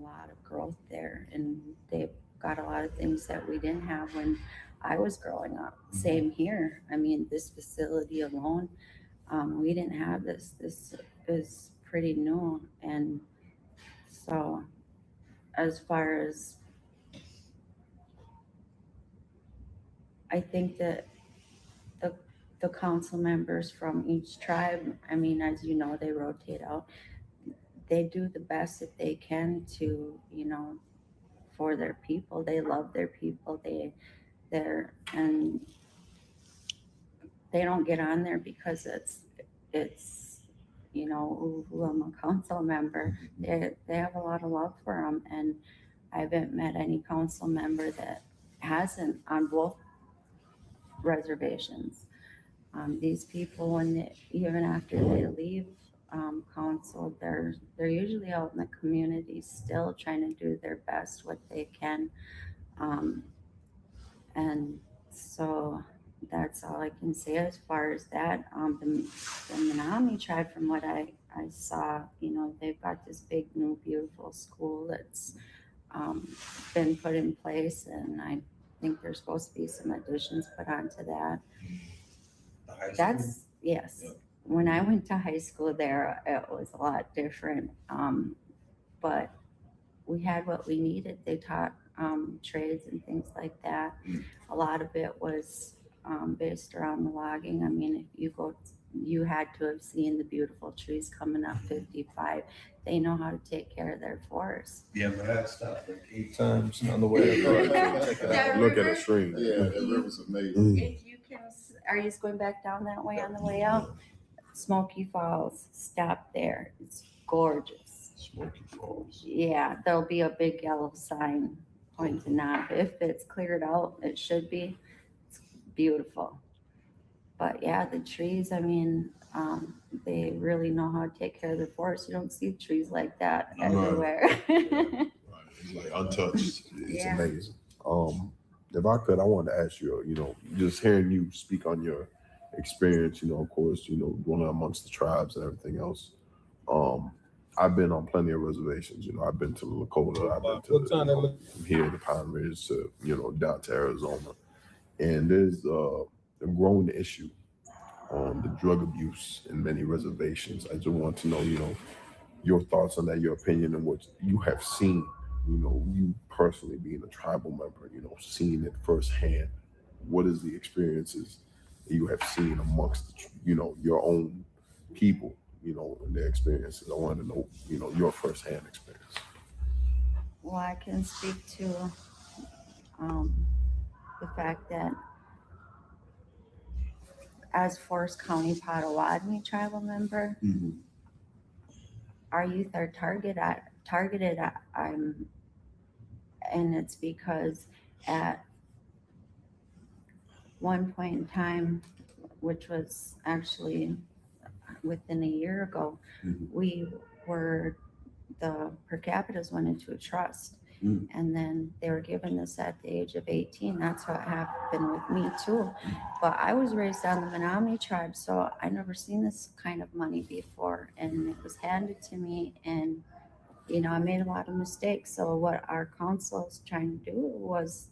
lot of growth there, and they've got a lot of things that we didn't have when I was growing up. Same here. I mean, this facility alone, we didn't have this. This is pretty new, and so as far as I think that the the council members from each tribe, I mean, as you know, they rotate out. They do the best that they can to, for their people. They love their people. They're and they don't get on there because it's ooh, I'm a council member. They have a lot of love for them, and I haven't met any council member that hasn't on both reservations. These people, even after they leave council, they're usually out in the community still trying to do their best what they can, um, and so that's all I can say as far as that. The Menominee tribe, from what I saw, they've got this big new beautiful school that's um, been put in place, and I think there's supposed to be some additions put onto that. The high school? That's yes. Yeah. When I went to high school there, it was a lot different. But we had what we needed. They taught trades and things like that. A lot of it was based around the logging. I mean, if you go, you had to have seen the beautiful trees coming up 55. They know how to take care of their forests. Yeah, but I stopped like 8 times on the way. That Look at river? the stream. Yeah, that river's amazing. If you can, are you just going back down that way on the way out? Smoky Falls, stop there. It's gorgeous. Smoky Falls. Yeah, there'll be a big yellow sign pointing out. If it's cleared out, it should be. It's beautiful. But yeah, the trees, I mean, they really know how to take care of the forest. You don't see trees like that No. everywhere. Right. It's like untouched. It's Yeah. amazing. If I could, I wanted to ask you, just hearing you speak on your experience, of course, going amongst the tribes and everything else. I've been on plenty of reservations. I've been to Lakota, I've been to from here to Pine Ridge to, down to Arizona. And there's a growing issue on the drug abuse in many reservations. I just want to know, your thoughts on that, your opinion, and what you have seen, you personally being a tribal member, seeing it firsthand. What is the experiences that you have seen amongst, your own people, and their experiences? I want to know, your firsthand experience. Well, I can speak to the fact that as Forest County Potawatomi tribal member, our youth are targeted. And it's because at one point in time, which was actually within a year ago, we were the per capitas went into a trust. And then they were given this at the age of 18. That's what happened with me too. But I was raised on the Menominee tribe, so I never seen this kind of money before. And it was handed to me, and I made a lot of mistakes. So what our council is trying to do was,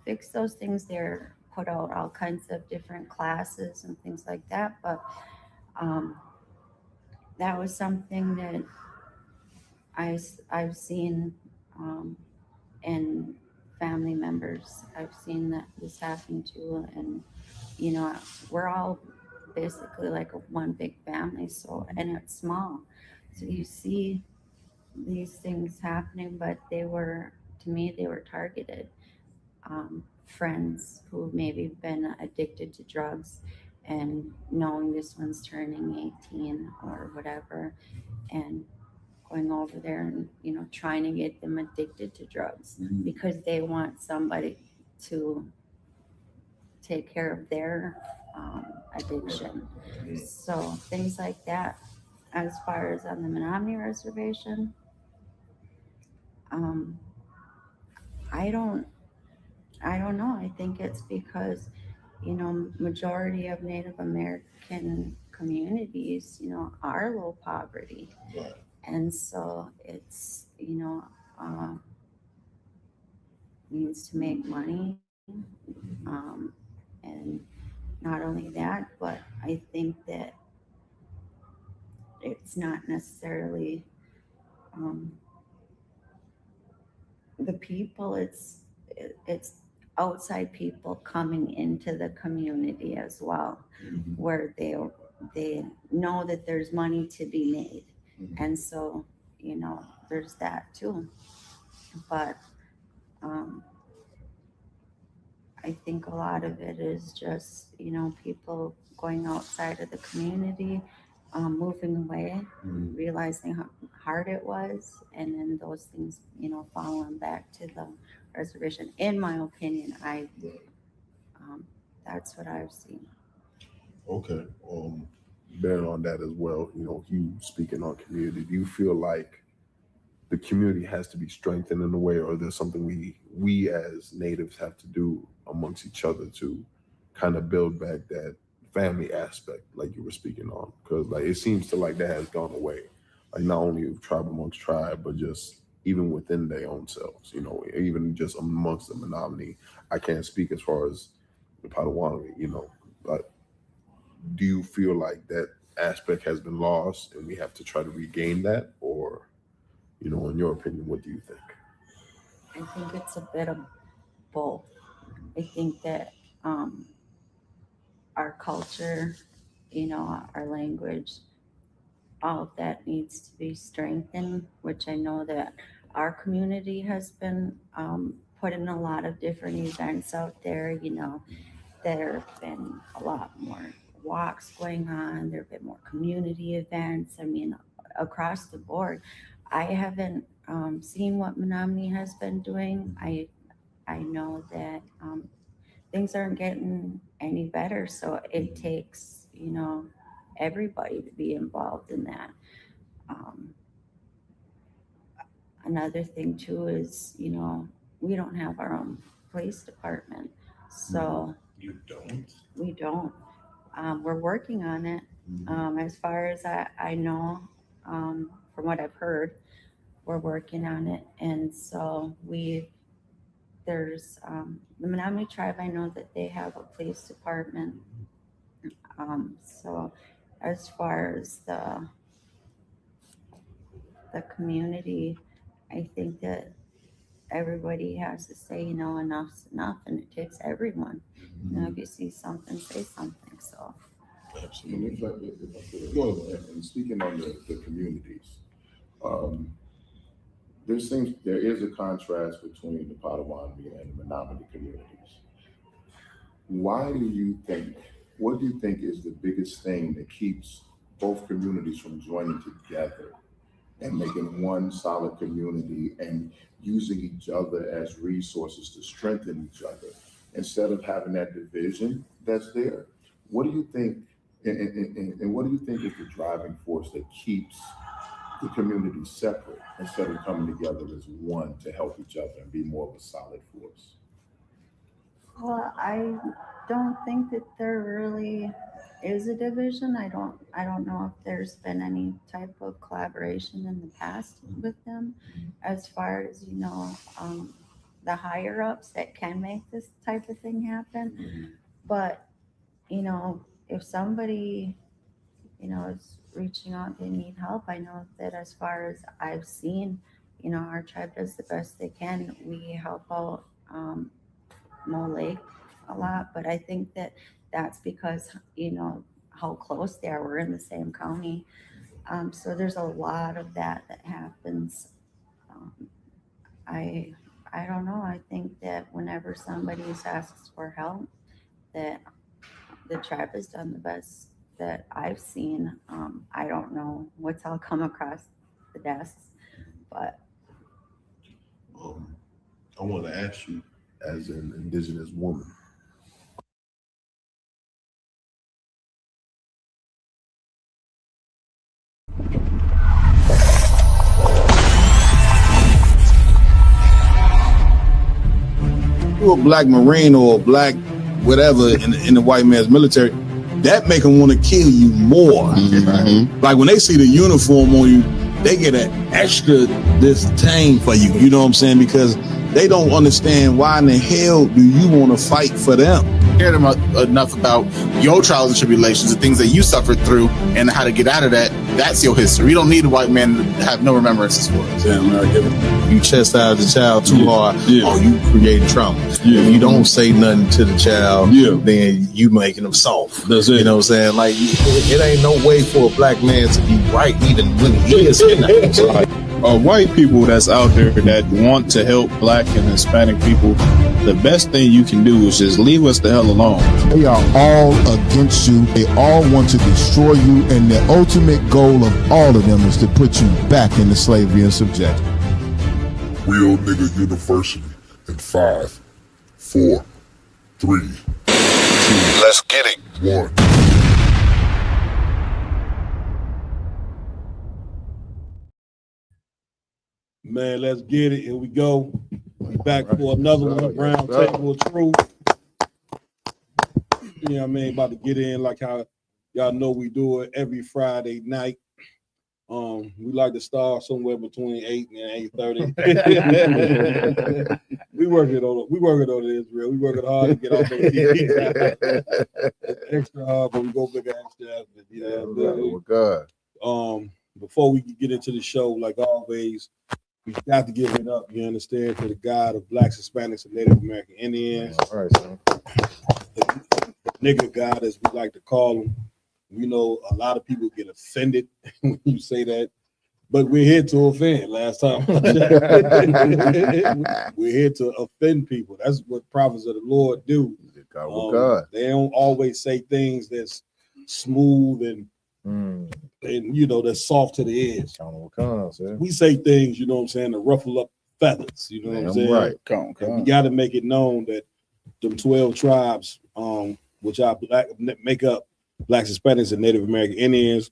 fix those things there, put out all kinds of different classes and things like that. But that was something that I've seen and family members. I've seen that this happen too, and we're all basically like one big family. So, and it's small, so you see these things happening, but to me, they were targeted. Friends who maybe been addicted to drugs, and knowing this one's turning 18 or whatever, and going over there and trying to get them addicted to drugs because they want somebody to take care of their addiction. So things like that. As far as on the Menominee reservation, I don't know. I think it's because majority of Native American communities are low poverty. Right. And so it's, needs to make money. And not only that, but I think that it's not necessarily the people, it's outside people coming into the community as well, where they know that there's money to be made. And so, there's that too. But I think a lot of it is just, people going outside of the community, moving away, realizing how hard it was, and then those things, falling back to the reservation. In my opinion, that's what I've seen. Okay. Bearing on that as well, you speaking on community, do you feel like the community has to be strengthened in a way, or there's something we as natives have to do amongst each other to kind of build back that family aspect, like you were speaking on? Because it seems to like that has gone away, not only tribe amongst tribe, but just even within their own selves, even just amongst the Menominee. I can't speak as far as the Potawatomi, but do you feel like that aspect has been lost and we have to try to regain that? Or, in your opinion, what do you think? I think it's a bit of both. I think that our culture, our language, all of that needs to be strengthened, which I know that our community has been putting a lot of different events out there. There have been a lot more walks going on. There have been more community events. I mean, across the board. I haven't seen what Menominee has been doing. I know that things aren't getting any better, so it takes everybody to be involved in that. Another thing too is we don't have our own police department, so You don't? we don't. We're working on it. As far as I know, from what I've heard, we're working on it. And so there's the Menominee tribe, I know that they have a police department. So as far as the community, I think that everybody has to say, enough's enough, and it takes everyone. If you see something, say something. So Absolutely. If I could go ahead, and speaking on the communities, there is a contrast between the Potawatomi and the Menominee communities. What do you think is the biggest thing that keeps both communities from joining together and making one solid community and using each other as resources to strengthen each other instead of having that division that's there? What do you think, and what do you think is the driving force that keeps the community separate instead of coming together as one to help each other and be more of a solid force? well, I don't think that there really is a division. I don't know if there's been any type of collaboration in the past with them, as far as the higher ups that can make this type of thing happen. But if somebody is reaching out, they need help. I know that as far as I've seen, our tribe does the best they can. We help out Mo Lake a lot, but I think that that's because how close they are. We're in the same county, so there's a lot of that happens. I don't know. I think that whenever somebody asks for help, that the tribe has done the best that I've seen. I don't know what's all come across the desks, but I want to ask you, as an Indigenous woman, you're a black Marine or a black whatever in the white man's military, that make them want to kill you more. Like when they see the uniform on you, they get an extra disdain for you. You know what I'm saying? Because they don't understand why in the hell do you want to fight for them. Care them enough about your trials and tribulations, the things that you suffered through, and how to get out of that. That's your history. You don't need a white man to have no remembrances for it. Yeah, you chastise the child too hard, or you create trauma. Yeah. If you don't say nothing to the child, then you making them soft. That's it. You know what I'm saying? Like, it ain't no way for a black man to be right even when he is in that. White people that's out there that want to help black and Hispanic people, the best thing you can do is just leave us the hell alone. They are all against you. They all want to destroy you, and the ultimate goal of all of them is to put you back into slavery and subjection. Real Nigga University in 5, 4, 3, 2. Let's get it. 1. Man, let's get it. Here we go. We back for another one. Round Table of Truth. You know what I mean? About to get in like how y'all know we do it every Friday night. We like to start somewhere between 8 and 8:30. we working on it, Israel. We working hard to get off those TVs. Extra hard, but we go big extra. Before we get into the show, like always, we got to give it up, you understand, to the God of Blacks, Hispanics, and Native American Indians. All right, son. The nigga God, as we like to call him. We know a lot of people get offended when you say that, but we're here to offend. Last time we're here to offend people. That's what prophets of the Lord do. They don't always say things that's smooth and you know, that's soft to the ears. We say things, you know what I'm saying, to ruffle up feathers. You know what I'm saying? Right. We got to make it known that them 12 tribes, which are make up Blacks, Hispanics, and Native American Indians,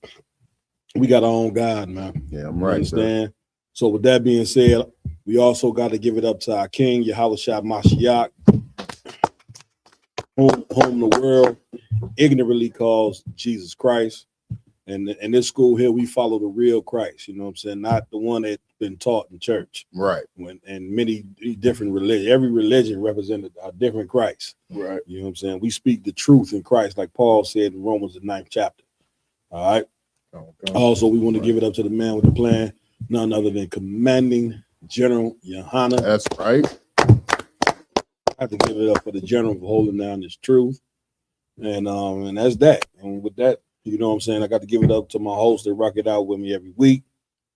we got our own God, man. Yeah, I'm right. Understand? So with that being said, we also got to give it up to our King, Yahushua Mashiach, whom the world ignorantly calls Jesus Christ. And in this school here, we follow the real Christ, you know what I'm saying? Not the one that's been taught in church. Right. And many different religions, every religion represented a different Christ. Right. You know what I'm saying? We speak the truth in Christ, like Paul said in Romans, the 9th chapter. All right. Also, we want to give it up to the man with the plan, none other than Commanding General Yohana. That's right. I have to give it up for the general for holding down this truth. And that's that. And with that, you know what I'm saying? I got to give it up to my host that rock it out with me every week.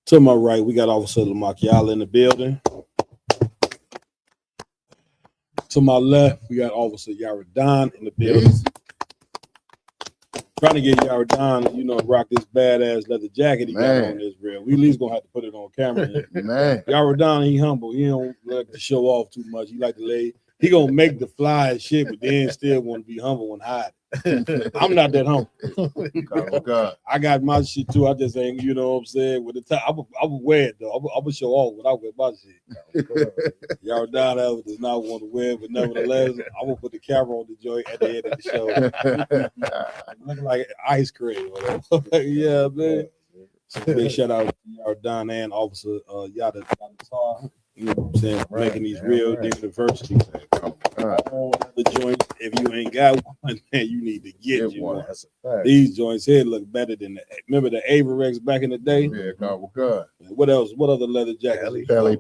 To my right, we got Officer Lamakiala in the building. To my left, we got Officer Yaradan in the building. Trying to get Yaradan, you know, rock this badass leather jacket he got on Israel. We at least gonna have to put it on camera. Man. Yaradan, he humble. He don't like to show off too much. He like to lay. He gonna make the fly and shit, but then still want to be humble and hide. I'm not that humble. God. I got my shit too. I just ain't, you know what I'm saying? With the time, I would wear it though. I would show off when I wear my shit. Y'all down there does not want to wear it, but nevertheless, I'm gonna put the camera on the joint at the end of the show. Looking like ice cream. Yeah, man. So big shout out to y'all down there and Officer Yada Tar. You know what I'm saying? Right, making these real universities. All the joints, if you ain't got one, man, you need to get you one. That's a fact. These joints here look better than remember the Averex back in the day? Yeah, God. What else? What other leather jackets? Pele.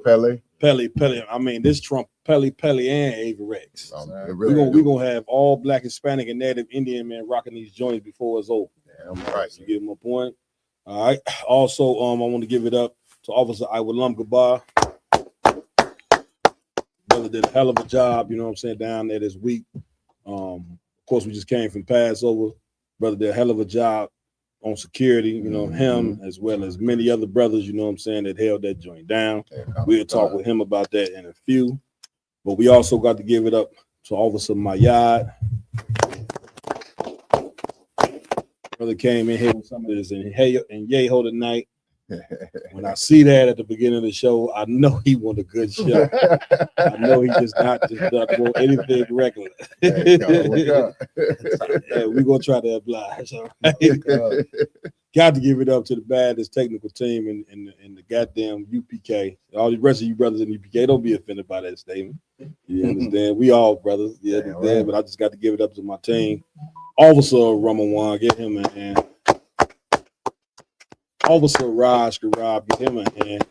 I mean, this trump Pele and Averex. We're gonna have all Black, Hispanic, and Native Indian men rocking these joints before it's over. Yeah, I'm right. You get my point. All right. Also, I want to give it up to Officer Iwalam Gabar. Brother did a hell of a job, you know what I'm saying, down there this week. Of course, we just came from Passover. Brother did a hell of a job on security, you know, him as well as many other brothers, you know what I'm saying, that held that joint down. We'll talk with him about that in a few. But we also got to give it up to Officer Mayad. Brother came in here with some of this and Yeho tonight. When I see that at the beginning of the show, I know he want a good show. I know he just not want anything regular. We're gonna try to oblige. All right? got to give it up to the baddest technical team in the goddamn UPK. All the rest of you brothers in UPK, don't be offended by that statement. You understand? We all brothers. You understand? But I just got to give it up to my team. Officer Ramawan, get him a hand. Officer Raj Karab, get him a hand.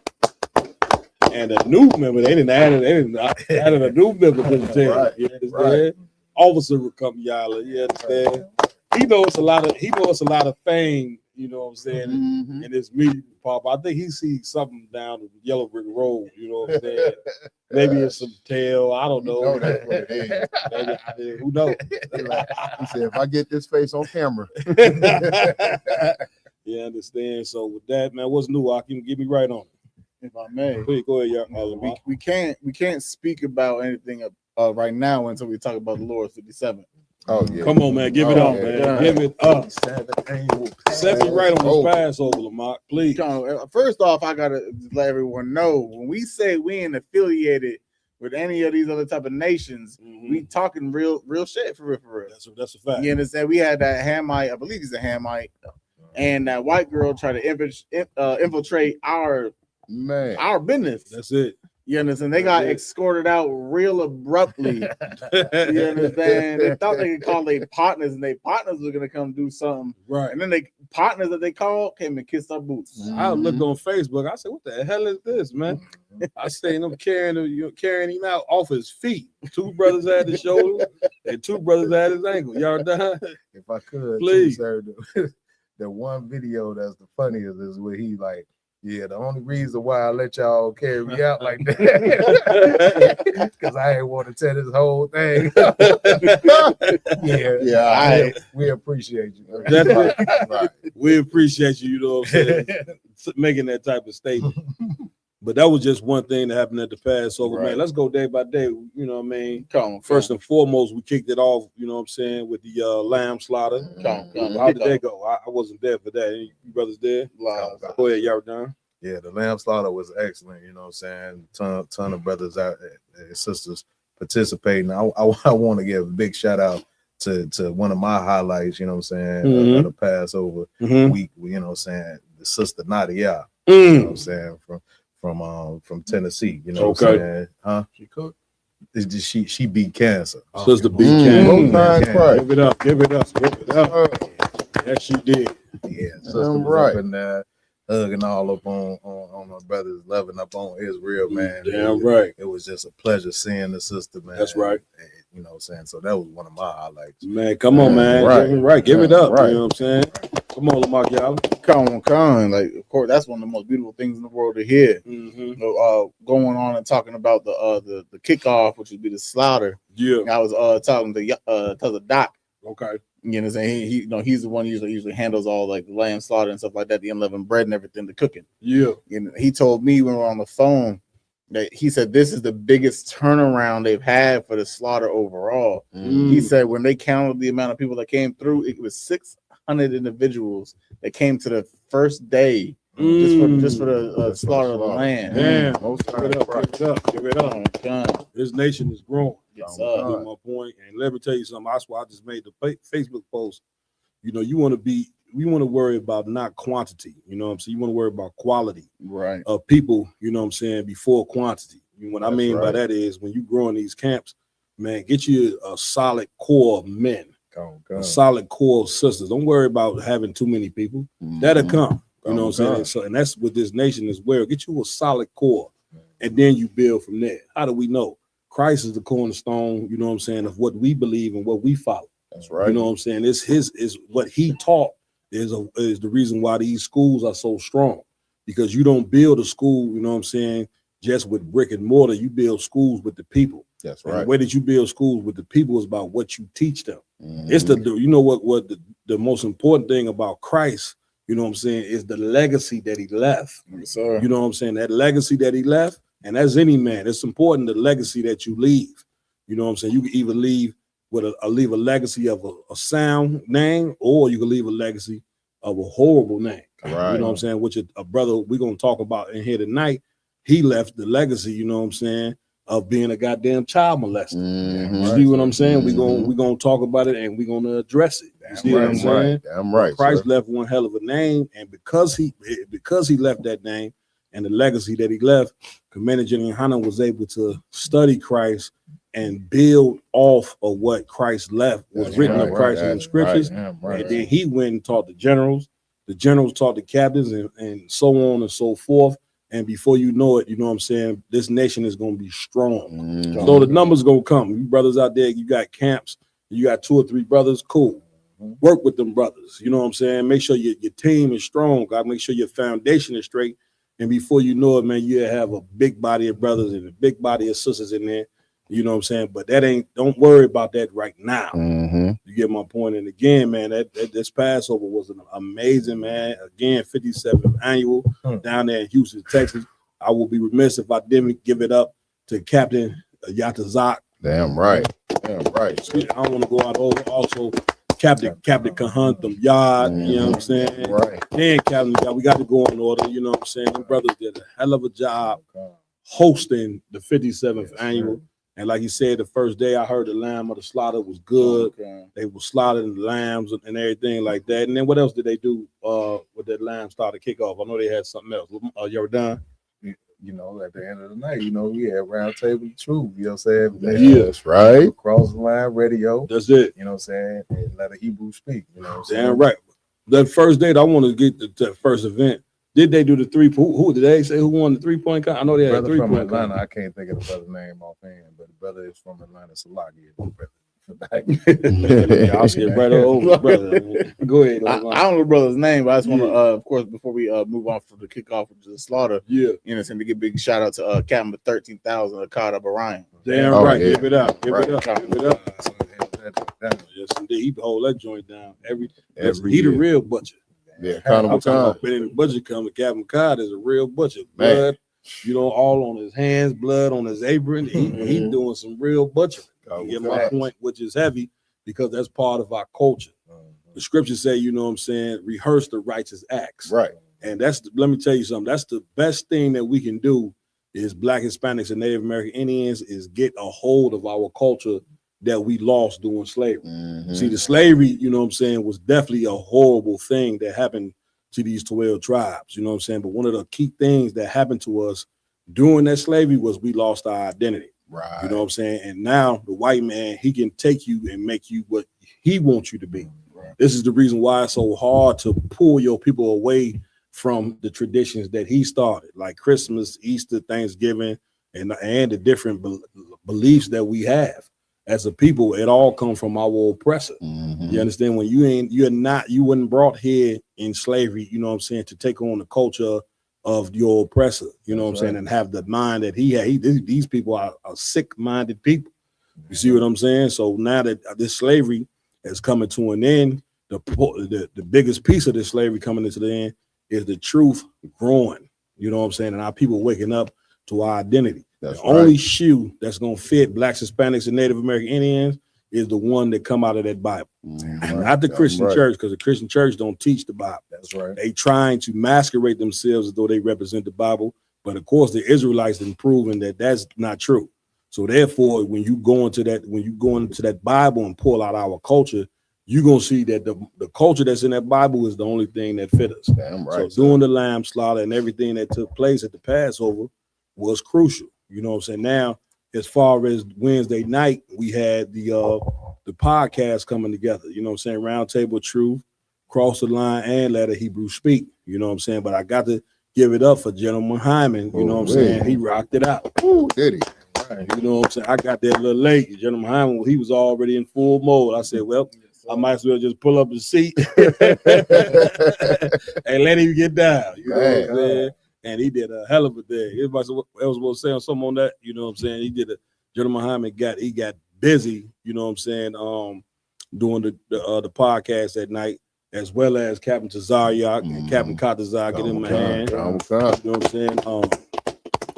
And a new member, they didn't add a new member to the team. Right, You understand? right. Officer Rakam Yala, you understand? He knows a lot of fame, you know what I'm saying, in his media pop. I think he sees something down the Yellow Brick Road, you know what I'm saying? Maybe it's some tail, I don't know. You know that's what it Maybe, who knows? He said, if I get this face on camera. You understand? So with that, man, what's new? I can get me right on it. If I may, Please go ahead, y'all. we can't speak about anything right now until we talk about the Lord 57. Oh yeah. Come on, man. Give it up, yeah, man. yeah. Give it up. Set me right on this Passover, Lamont, please. First off, I gotta let everyone know when we say we ain't affiliated with any of these other type of nations, we talking real shit for real. That's a fact. You understand? We had that Hamite, I believe he's a Hamite, and that white girl tried to infiltrate our business. That's it. You understand? They got escorted out real abruptly. You understand? They thought they could call their partners, and their partners were gonna come do something. Right. And then they partners that they called came and kissed our boots. I looked on Facebook. I said, "What the hell is this, man?" I seen them carrying him out off his feet. Two brothers at his shoulder and two brothers at his ankle. Y'all done? If I could, Please. sir, the one video that's the funniest is where he like, yeah, the only reason why I let y'all carry me out like that because I ain't want to tell this whole thing. We appreciate you. Right. We appreciate you, you know what I'm saying, making that type of statement. But that was just one thing that happened at the Passover, man. Let's go day by day. You know what I mean? First and foremost, we kicked it off, you know what I'm saying, with the lamb slaughter. How did that go? I wasn't there for that. Any you brothers there? Go ahead, y'all done. Yeah, the lamb slaughter was excellent. You know what I'm saying? Ton of brothers out and sisters participating. I want to give a big shout out to one of my highlights, you know what I'm saying, of the Passover week, you know what I'm saying, the sister Nadia, you know what I'm saying, from Tennessee, you know what I'm saying? Huh? She cooked? She beat cancer. Sister beat cancer. Give it up. Yes, she did. Yeah, sister was up in there hugging all up on my brothers, loving up on Israel, man. Damn right. It was just a pleasure seeing the sister, man. That's right. And, you know what I'm saying? So that was one of my highlights. Man, come on, man. Right. Give it up. You know what I'm saying? Come on, Lamar Gallo. Come. Like, of course, that's one of the most beautiful things in the world to hear. Going on and talking about the kickoff, which would be the slaughter. Yeah. I was talking to Doc. Okay. You know what I'm saying? He's the one usually handles all like the lamb slaughter and stuff like that, the unleavened bread and everything, the cooking. Yeah. And he told me when we were on the phone that he said this is the biggest turnaround they've had for the slaughter overall. He said when they counted the amount of people that came through, it was 600 individuals that came to the first day just for the slaughter of the lamb. Damn. Give it up. This nation is growing. That's my point. And let me tell you something. That's why I just made the Facebook post. You know, we want to worry about not quantity. You know what I'm saying? You want to worry about quality of people, you know what I'm saying, before quantity. What I mean by that is when you grow in these camps, man, get you a solid core of men, a solid core of sisters. Don't worry about having too many people. That'll come. You know what I'm saying? So, and that's with this nation as well. Get you a solid core, and then you build from there. How do we know? Christ is the cornerstone, you know what I'm saying, of what we believe and what we follow. That's right. You know what I'm saying? Is what he taught is the reason why these schools are so strong. Because you don't build a school, you know what I'm saying, just with brick and mortar. You build schools with the people. That's right. right. The way that you build schools with the people is about what you teach them. It's the most important thing about Christ, you know what I'm saying, is the legacy that he left. Yes, sir. You know what I'm saying? That legacy that he left. And as any man, it's important the legacy that you leave. You know what I'm saying? You can either leave with leave a legacy of a sound name, or you can leave a legacy of a horrible name. Right. You know what I'm saying? Which a brother we're gonna talk about in here tonight. He left the legacy, you know what I'm saying, of being a goddamn child molester. Mhm. See what I'm saying? Mhm. We're gonna talk about it and we're gonna address it. You see what I'm saying? Damn right. Christ sir. left one hell of a name, and because he left that name and the legacy that he left, Commander General Hanna was able to study Christ and build off of what Christ left was written of Christ in the scriptures. And then he went and taught the generals taught the captains, and so on and so forth. And before you know it, you know what I'm saying, this nation is going to be strong. So the numbers going to come. You brothers out there, you got camps, you got 2 or 3 brothers, cool. Work with them brothers. You know what I'm saying? Make sure your team is strong. God, make sure your foundation is straight. And before you know it, man, you have a big body of brothers and a big body of sisters in there. You know what I'm saying? But don't worry about that right now. You get my point. And again, man, this Passover was an amazing, man. Again, 57th annual down there in Houston, Texas. I will be remiss if I didn't give it up to Captain Yatazak. Damn right. I don't want to go out over also Captain Kahuntham Yard, you know what I'm saying? Right. And Captain Yard, we got to go in order, you know what I'm saying? Them brothers did a hell of a job hosting the 57th annual. And like you said, the first day I heard the lamb of the slaughter was good. They were slaughtering the lambs and everything like that. And then what else did they do with that lamb started kickoff? I know they had something else. You ever done? You know, at the end of the night, you know, we had round table truth, you know what I'm saying? Yeah, that's right. Across the line radio. That's it. You know what I'm saying? And let a Hebrew speak, you know what I'm saying? Damn right. That first date, I want to get to that first event. Did they do the 3 point? Who did they say who won the 3-point? I know they had a 3-point. From Atlanta, I can't think of the brother's name offhand, but the brother is from Atlanta, Salagi. I'll skip right over, brother. Go ahead. I don't know the brother's name, but I just want to, of course, before we move on from the kickoff to the slaughter, you know, to give a big shout out to Captain 13,000 Akada Barayan. Damn right. Give it up. Give it up. Yes, indeed. He hold that joint down every He the real butcher. Yeah, I'm talking about Benny Butcher coming. Captain Cod is a real butcher. Blood, you know, all on his hands, blood on his apron. He doing some real butchering. You get my point, which is heavy because that's part of our culture. The scriptures say, you know what I'm saying, rehearse the righteous acts. Right. And let me tell you something. That's the best thing that we can do is Black Hispanics and Native American Indians is get a hold of our culture that we lost during slavery. See, the slavery, you know what I'm saying, was definitely a horrible thing that happened to these 12 tribes, you know what I'm saying? But one of the key things that happened to us during that slavery was we lost our identity. Right. You know what I'm saying? And now the white man, he can take you and make you what he wants you to be. Right. This is the reason why it's so hard to pull your people away from the traditions that he started, like Christmas, Easter, Thanksgiving, and the different beliefs that we have. As a people, it all comes from our oppressor. You understand? When you weren't brought here in slavery, you know what I'm saying, to take on the culture of your oppressor, you know what I'm saying, and have the mind that he had. These people are sick-minded people. You see what I'm saying? So now that this slavery is coming to an end, the biggest piece of this slavery coming into the end is the truth growing. You know what I'm saying? And our people waking up to our identity. The only shoe that's going to fit Blacks, Hispanics, and Native American Indians is the one that come out of that Bible. Not the Christian church, because the Christian church don't teach the Bible. That's right. They trying to masquerade themselves as though they represent the Bible. But of course, the Israelites have proven that that's not true. So therefore, when you go into that Bible and pull out our culture, you're going to see that the culture that's in that Bible is the only thing that fit us. Damn right. So doing the lamb slaughter and everything that took place at the Passover was crucial. You know what I'm saying? Now, as far as Wednesday night, we had the podcast coming together. You know what I'm saying? Round Table Truth, Cross the Line, and Let a Hebrew Speak. You know what I'm saying? But I got to give it up for Gentleman Hyman. You know what I'm saying? He rocked it out. Did he? Right. You know what I'm saying? I got there a little late. Gentleman Hyman, he was already in full mode. I said, well, I might as well just pull up the seat and let him get down. You know what I'm saying? And he did a hell of a thing. Everybody else was saying something on that. You know what I'm saying? He did a Gentleman Hyman got busy, you know what I'm saying, doing the podcast that night, as well as Captain Tazariak and Captain Katazar get in my hand. You know what I'm saying?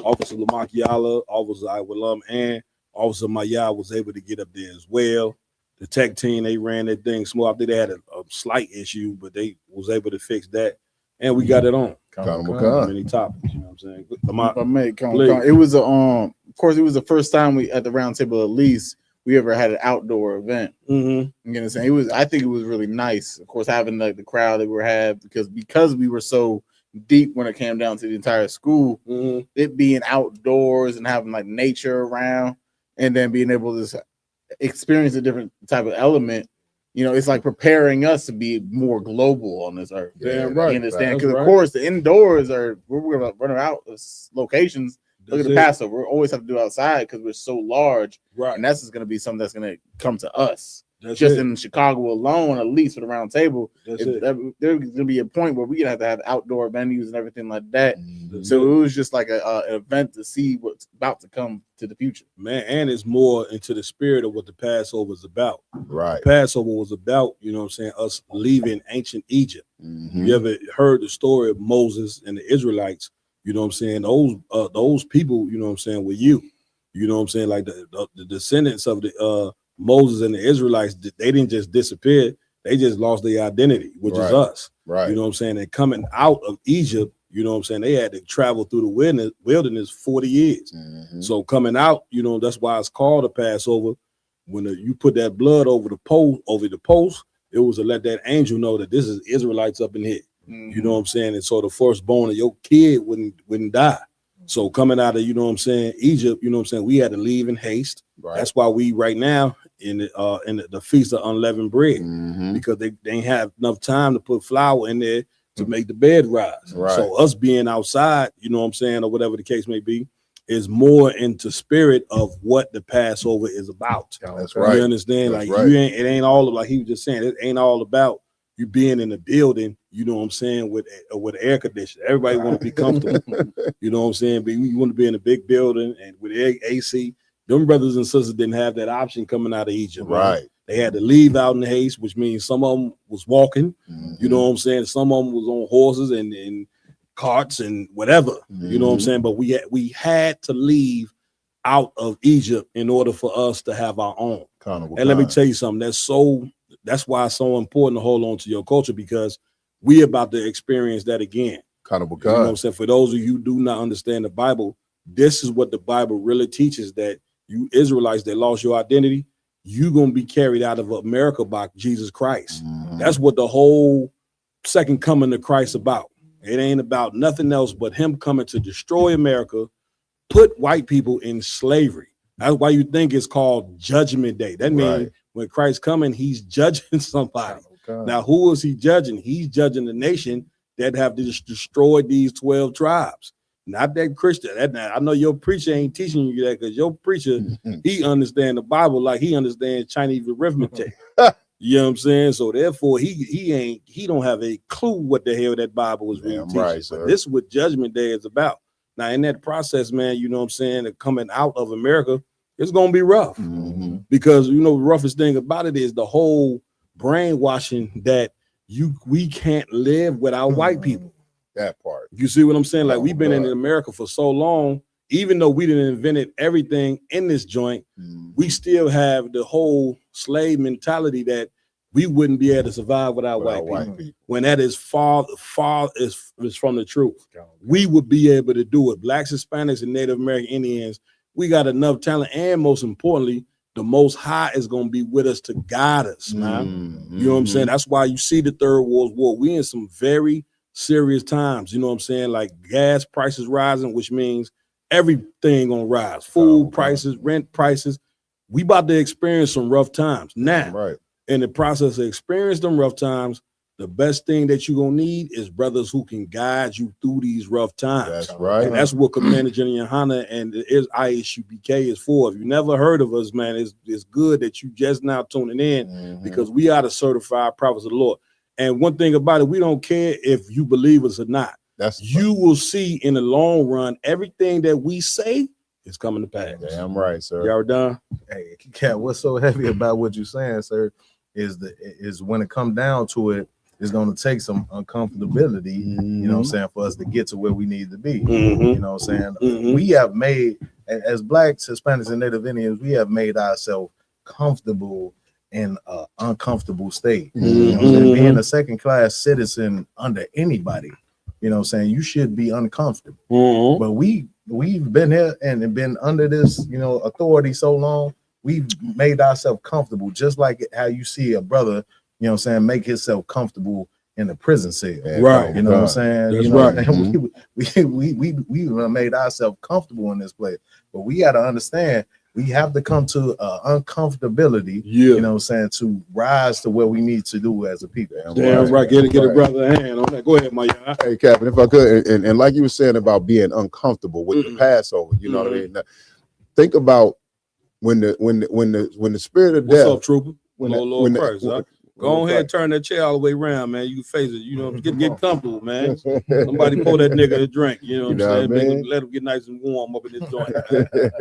Officer Lamakiala, Officer Iwalam, and Officer Maya was able to get up there as well. The tech team, they ran that thing smooth. I think they had a slight issue, but they was able to fix that. And we got it on. Many topics, you know what I'm saying? It was of course, it was the first time we at the round table, at least we ever had an outdoor event. Mm-hmm. You know what I'm saying? I think it was really nice, of course, having like the crowd that we had because we were so deep when it came down to the entire school, it being outdoors and having like nature around, and then being able to experience a different type of element. You know, it's like preparing us to be more global on this earth. Damn right. You understand? Because of course the indoors we're gonna run out of locations. Look at the Passover. We always have to do outside because we're so large, right? And that's just gonna be something that's gonna come to us. In Chicago alone, at least for the round table, there's gonna be a point where we're gonna have to have outdoor venues and everything like that. So it was just like an event to see what's about to come to the future, man. And it's more into the spirit of what the Passover is about. Right. The Passover was about, you know what I'm saying, us leaving ancient Egypt. You ever heard the story of Moses and the Israelites? You know what I'm saying? Those people, you know what I'm saying, were you. You know what I'm saying? Like the descendants of the Moses and the Israelites, they didn't just disappear. They just lost their identity, which is us. Right. You know what I'm saying? And coming out of Egypt, you know what I'm saying, they had to travel through the wilderness 40 years. So coming out, you know, that's why it's called a Passover. When you put that blood over the post, it was to let that angel know that this is Israelites up in here. You know what I'm saying? And so the firstborn of your kid wouldn't die. So coming out of, you know what I'm saying, Egypt, you know what I'm saying, we had to leave in haste. Right. That's why we right now in the feast of unleavened bread, because they ain't have enough time to put flour in there to make the bed rise. Right. So us being outside, you know what I'm saying, or whatever the case may be, is more into spirit of what the Passover is about. That's right. You understand? That's like right. it ain't all like he was just saying, it ain't all about you being in the building, you know what I'm saying, with air conditioning. Everybody want to be comfortable. You know what I'm saying? But you want to be in a big building and with AC. Them brothers and sisters didn't have that option coming out of Egypt. Right. Man. They had to leave out in haste, which means some of them was walking. You know what I'm saying? Some of them was on horses and carts and whatever. You know what I'm saying? But we had to leave out of Egypt in order for us to have our own. And let me tell you something. That's why it's so important to hold on to your culture, because we about to experience that again. You know what I'm saying? For those of you who do not understand the Bible, this is what the Bible really teaches, that you Israelites that lost your identity, you're going to be carried out of America by Jesus Christ. That's what the whole second coming of Christ about. It ain't about nothing else but him coming to destroy America, put white people in slavery. That's why you think it's called Judgment Day. That means when Christ coming, he's judging somebody. Now, who is he judging? He's judging the nation that have destroyed these 12 tribes. Not that Christian. I know your preacher ain't teaching you that, because your preacher, he understands the Bible like he understands Chinese arithmetic. You know what I'm saying? So therefore, he don't have a clue what the hell that Bible was really teaching. Right, but this is what Judgment Day is about. Now, in that process, man, you know what I'm saying, coming out of America, it's gonna be rough. Because you know the roughest thing about it is the whole brainwashing that we can't live without white people. That part. You see what I'm saying? Like we've been in America for so long, even though we didn't invent everything in this joint, we still have the whole slave mentality that we wouldn't be able to survive without white people. When that is far is from the truth. We would be able to do it. Blacks, Hispanics, and Native American Indians, we got enough talent, and most importantly, the Most High is going to be with us to guide us, man. You know what I'm saying? That's why you see the Third World War. We in some very serious times. You know what I'm saying? Like gas prices rising, which means everything gonna rise. Food prices, rent prices. We about to experience some rough times. Now, in the process of experiencing them rough times, the best thing that you're gonna need is brothers who can guide you through these rough times. That's right. And that's what Commander General Yohana and ISUPK is for. If you never heard of us, man, it's good that you just now tuning in, because we are the certified prophets of the Lord. And one thing about it, we don't care if you believe us or not. You will see in the long run, everything that we say is coming to pass. Damn right, sir. Y'all done? Hey, Cat, what's so heavy about what you're saying, sir, is when it comes down to it, it's going to take some uncomfortability, you know what I'm saying, for us to get to where we need to be. You know what I'm saying? We have made, as Blacks, Hispanics, and Native Indians, we have made ourselves comfortable in an uncomfortable state. You know what I'm saying? Being a second-class citizen under anybody, you know what I'm saying, you should be uncomfortable. Mm-hmm. But we've been here and been under this, you know, authority so long, we've made ourselves comfortable, just like how you see a brother, you know what I'm saying, make himself comfortable in the prison cell. Right. You know what I'm saying? That's you know, right. we made ourselves comfortable in this place. But we got to understand we have to come to uncomfortability, you know what I'm saying, to rise to what we need to do as a people. Damn right. Get a brother a hand on that. Go ahead, Mike. Hey, Captain, if I could, and like you were saying about being uncomfortable with the Passover, you know what I mean? Now, think about when the spirit of death. What's up, Trooper? Lord Christ, huh? Go ahead and turn that chair all the way around, man. You can face it. You know, get comfortable, man. Somebody pour that nigga a drink. You know what I'm saying? Let him get nice and warm up in this joint.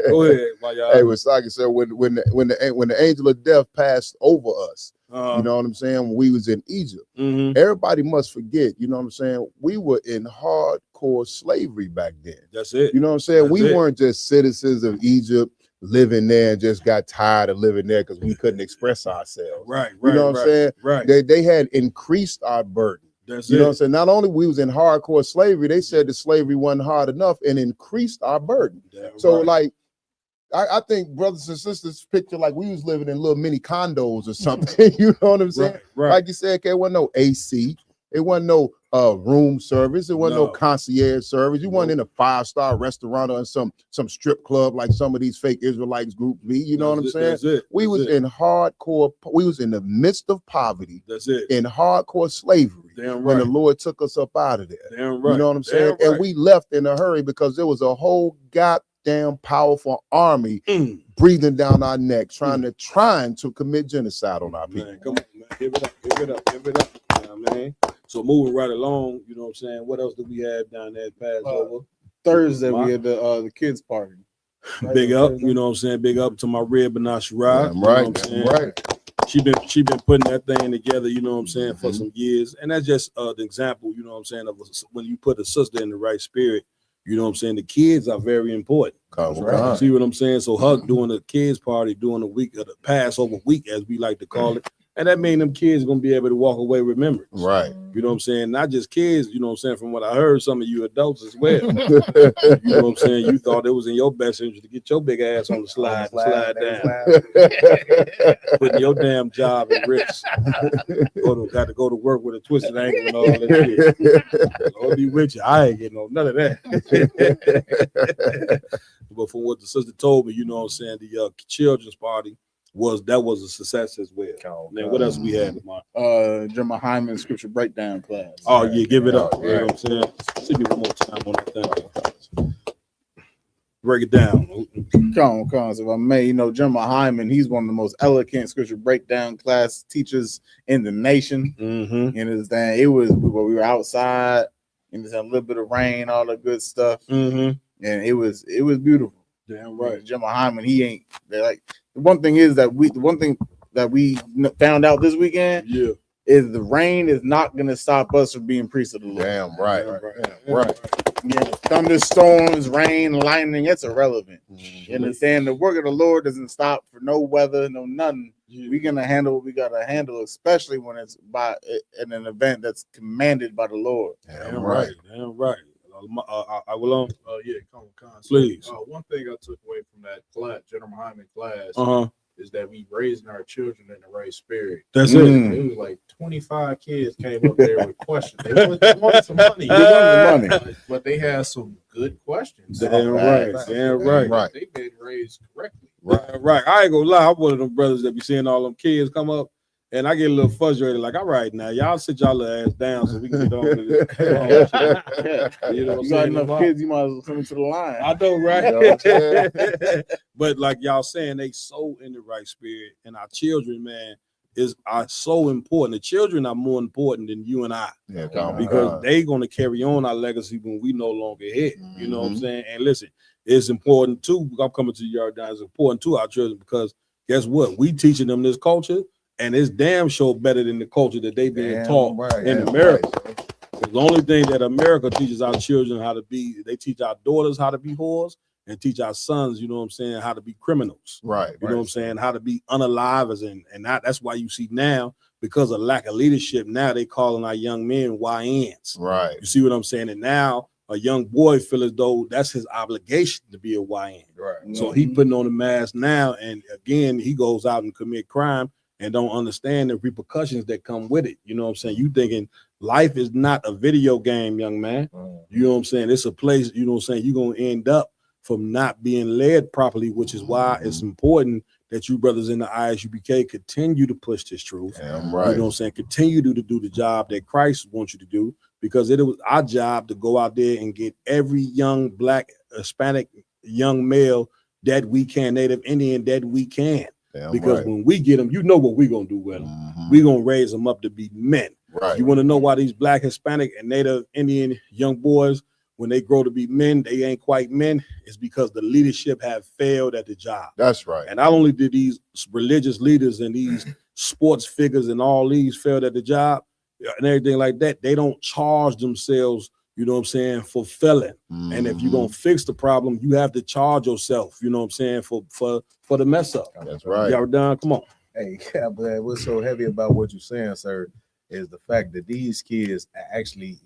Go ahead, my y'all. Hey, what Saki said, when the angel of death passed over us, you know what I'm saying? When we was in Egypt, everybody must forget. You know what I'm saying? We were in hardcore slavery back then. That's it. You know what I'm saying? We weren't just citizens of Egypt, living there and just got tired of living there because we couldn't express ourselves. Right. You know what I'm saying? Right. They had increased our burden. That's you know what I'm saying? Not only we was in hardcore slavery, they said the slavery wasn't hard enough and increased our burden. So like, I think brothers and sisters picture like we was living in little mini condos or something. You know what I'm saying? Right. Like you said, okay, it wasn't no AC. It wasn't no room service. It wasn't no concierge service. You wasn't in a 5-star restaurant or in some strip club like some of these fake Israelites groups be. You know what I'm saying? We was in hardcore. We was in the midst of poverty. That's it. In hardcore slavery. Damn right. When the Lord took us up out of there. Damn right. You know what I'm saying? And we left in a hurry because there was a whole goddamn powerful army breathing down our necks, trying to commit genocide on our people. Man, come on, man. Give it up. You know what I mean? So moving right along, you know what I'm saying? What else do we have down there at Passover? Thursday we had the kids party. Big up, you know what I'm saying? Big up to my Red Banashira. Right, you know what I'm saying? right. She been putting that thing together, you know what I'm saying, for some years. And that's just the example, you know what I'm saying, of when you put a sister in the right spirit, you know what I'm saying? The kids are very important. Right. See what I'm saying? So her doing the kids party, doing the week of the Passover week, as we like to call it. And that means them kids gonna be able to walk away remembering. Right. You know what I'm saying? Not just kids, you know what I'm saying? From what I heard, some of you adults as well. You know what I'm saying? You thought it was in your best interest to get your big ass on the slide down. Putting your damn job at risk. Got to go to work with a twisted ankle and all that shit. Lord be with you. I ain't getting on none of that. But from what the sister told me, you know what I'm saying, the children's party was a success as well. Then what else we had, Mark? Jeremiah Hyman scripture breakdown class. Oh yeah, give it up. You know what I'm saying? See me one more time on that thing. Break it down. Come on, if I may, you know, Jeremiah Hyman, he's one of the most eloquent scripture breakdown class teachers in the nation. And it was we were outside and there's a little bit of rain, all the good stuff. And it was beautiful. Damn right. Jeremiah Hyman, the one thing that we found out this weekend is the rain is not going to stop us from being priests of the Lord. Damn right. Yeah, thunderstorms, rain, lightning, it's irrelevant. You understand? The work of the Lord doesn't stop for no weather, no nothing. We're going to handle what we got to handle, especially when it's in an event that's commanded by the Lord. Damn right. I will on. Please. One thing I took away from that class, General Hyman class, is that we raising our children in the right spirit. That's it. It was like 25 kids came up there with questions. They wanted some money. But they had some good questions. Damn right. They've been raised correctly. Right. I ain't gonna lie. I'm one of them brothers that be seeing all them kids come up. And I get a little frustrated, like, all right, now y'all sit y'all little ass down so we can get on to this. You know what I'm saying? Enough kids, you might as well come into the line. I know, right? You know but like y'all saying, they so in the right spirit, and our children, man, are so important. The children are more important than you and I, because they gonna carry on our legacy when we no longer here. You know what I'm saying? And listen, it's important too. I'm coming to the yard down. It's important to our children because guess what? We teaching them this culture. And it's damn sure better than the culture that they being taught in America. The only thing that America teaches our children how to be, they teach our daughters how to be whores and teach our sons, you know what I'm saying, how to be criminals. You know what I'm saying, how to be unalivers. And that's why you see now because of lack of leadership, now they calling our young men YNs. Right. You see what I'm saying? And now a young boy feel as though that's his obligation to be a YN. Right. So he putting on the mask now, and again, he goes out and commit crime and don't understand the repercussions that come with it. You know what I'm saying? You thinking life is not a video game, young man. You know what I'm saying? It's a place, you know what I'm saying, you're going to end up from not being led properly, which is why it's important that you brothers in the ISUPK continue to push this truth. Damn right. You know what I'm saying? Continue to do the job that Christ wants you to do, because it was our job to go out there and get every young Black, Hispanic, young male that we can, Native Indian that we can. Damn because right. when we get them, you know what we're going to do with them. We're going to raise them up to be men. Right. You want to know why these Black, Hispanic, and Native Indian young boys, when they grow to be men, they ain't quite men? It's because the leadership have failed at the job. That's right. And not only did these religious leaders and these sports figures and all these failed at the job and everything like that, they don't charge themselves, you know what I'm saying, for failing. And if you're going to fix the problem, you have to charge yourself, you know what I'm saying, for the mess up. That's right. Y'all done? Come on. Hey, yeah, but what's so heavy about what you're saying, sir, is the fact that these kids actually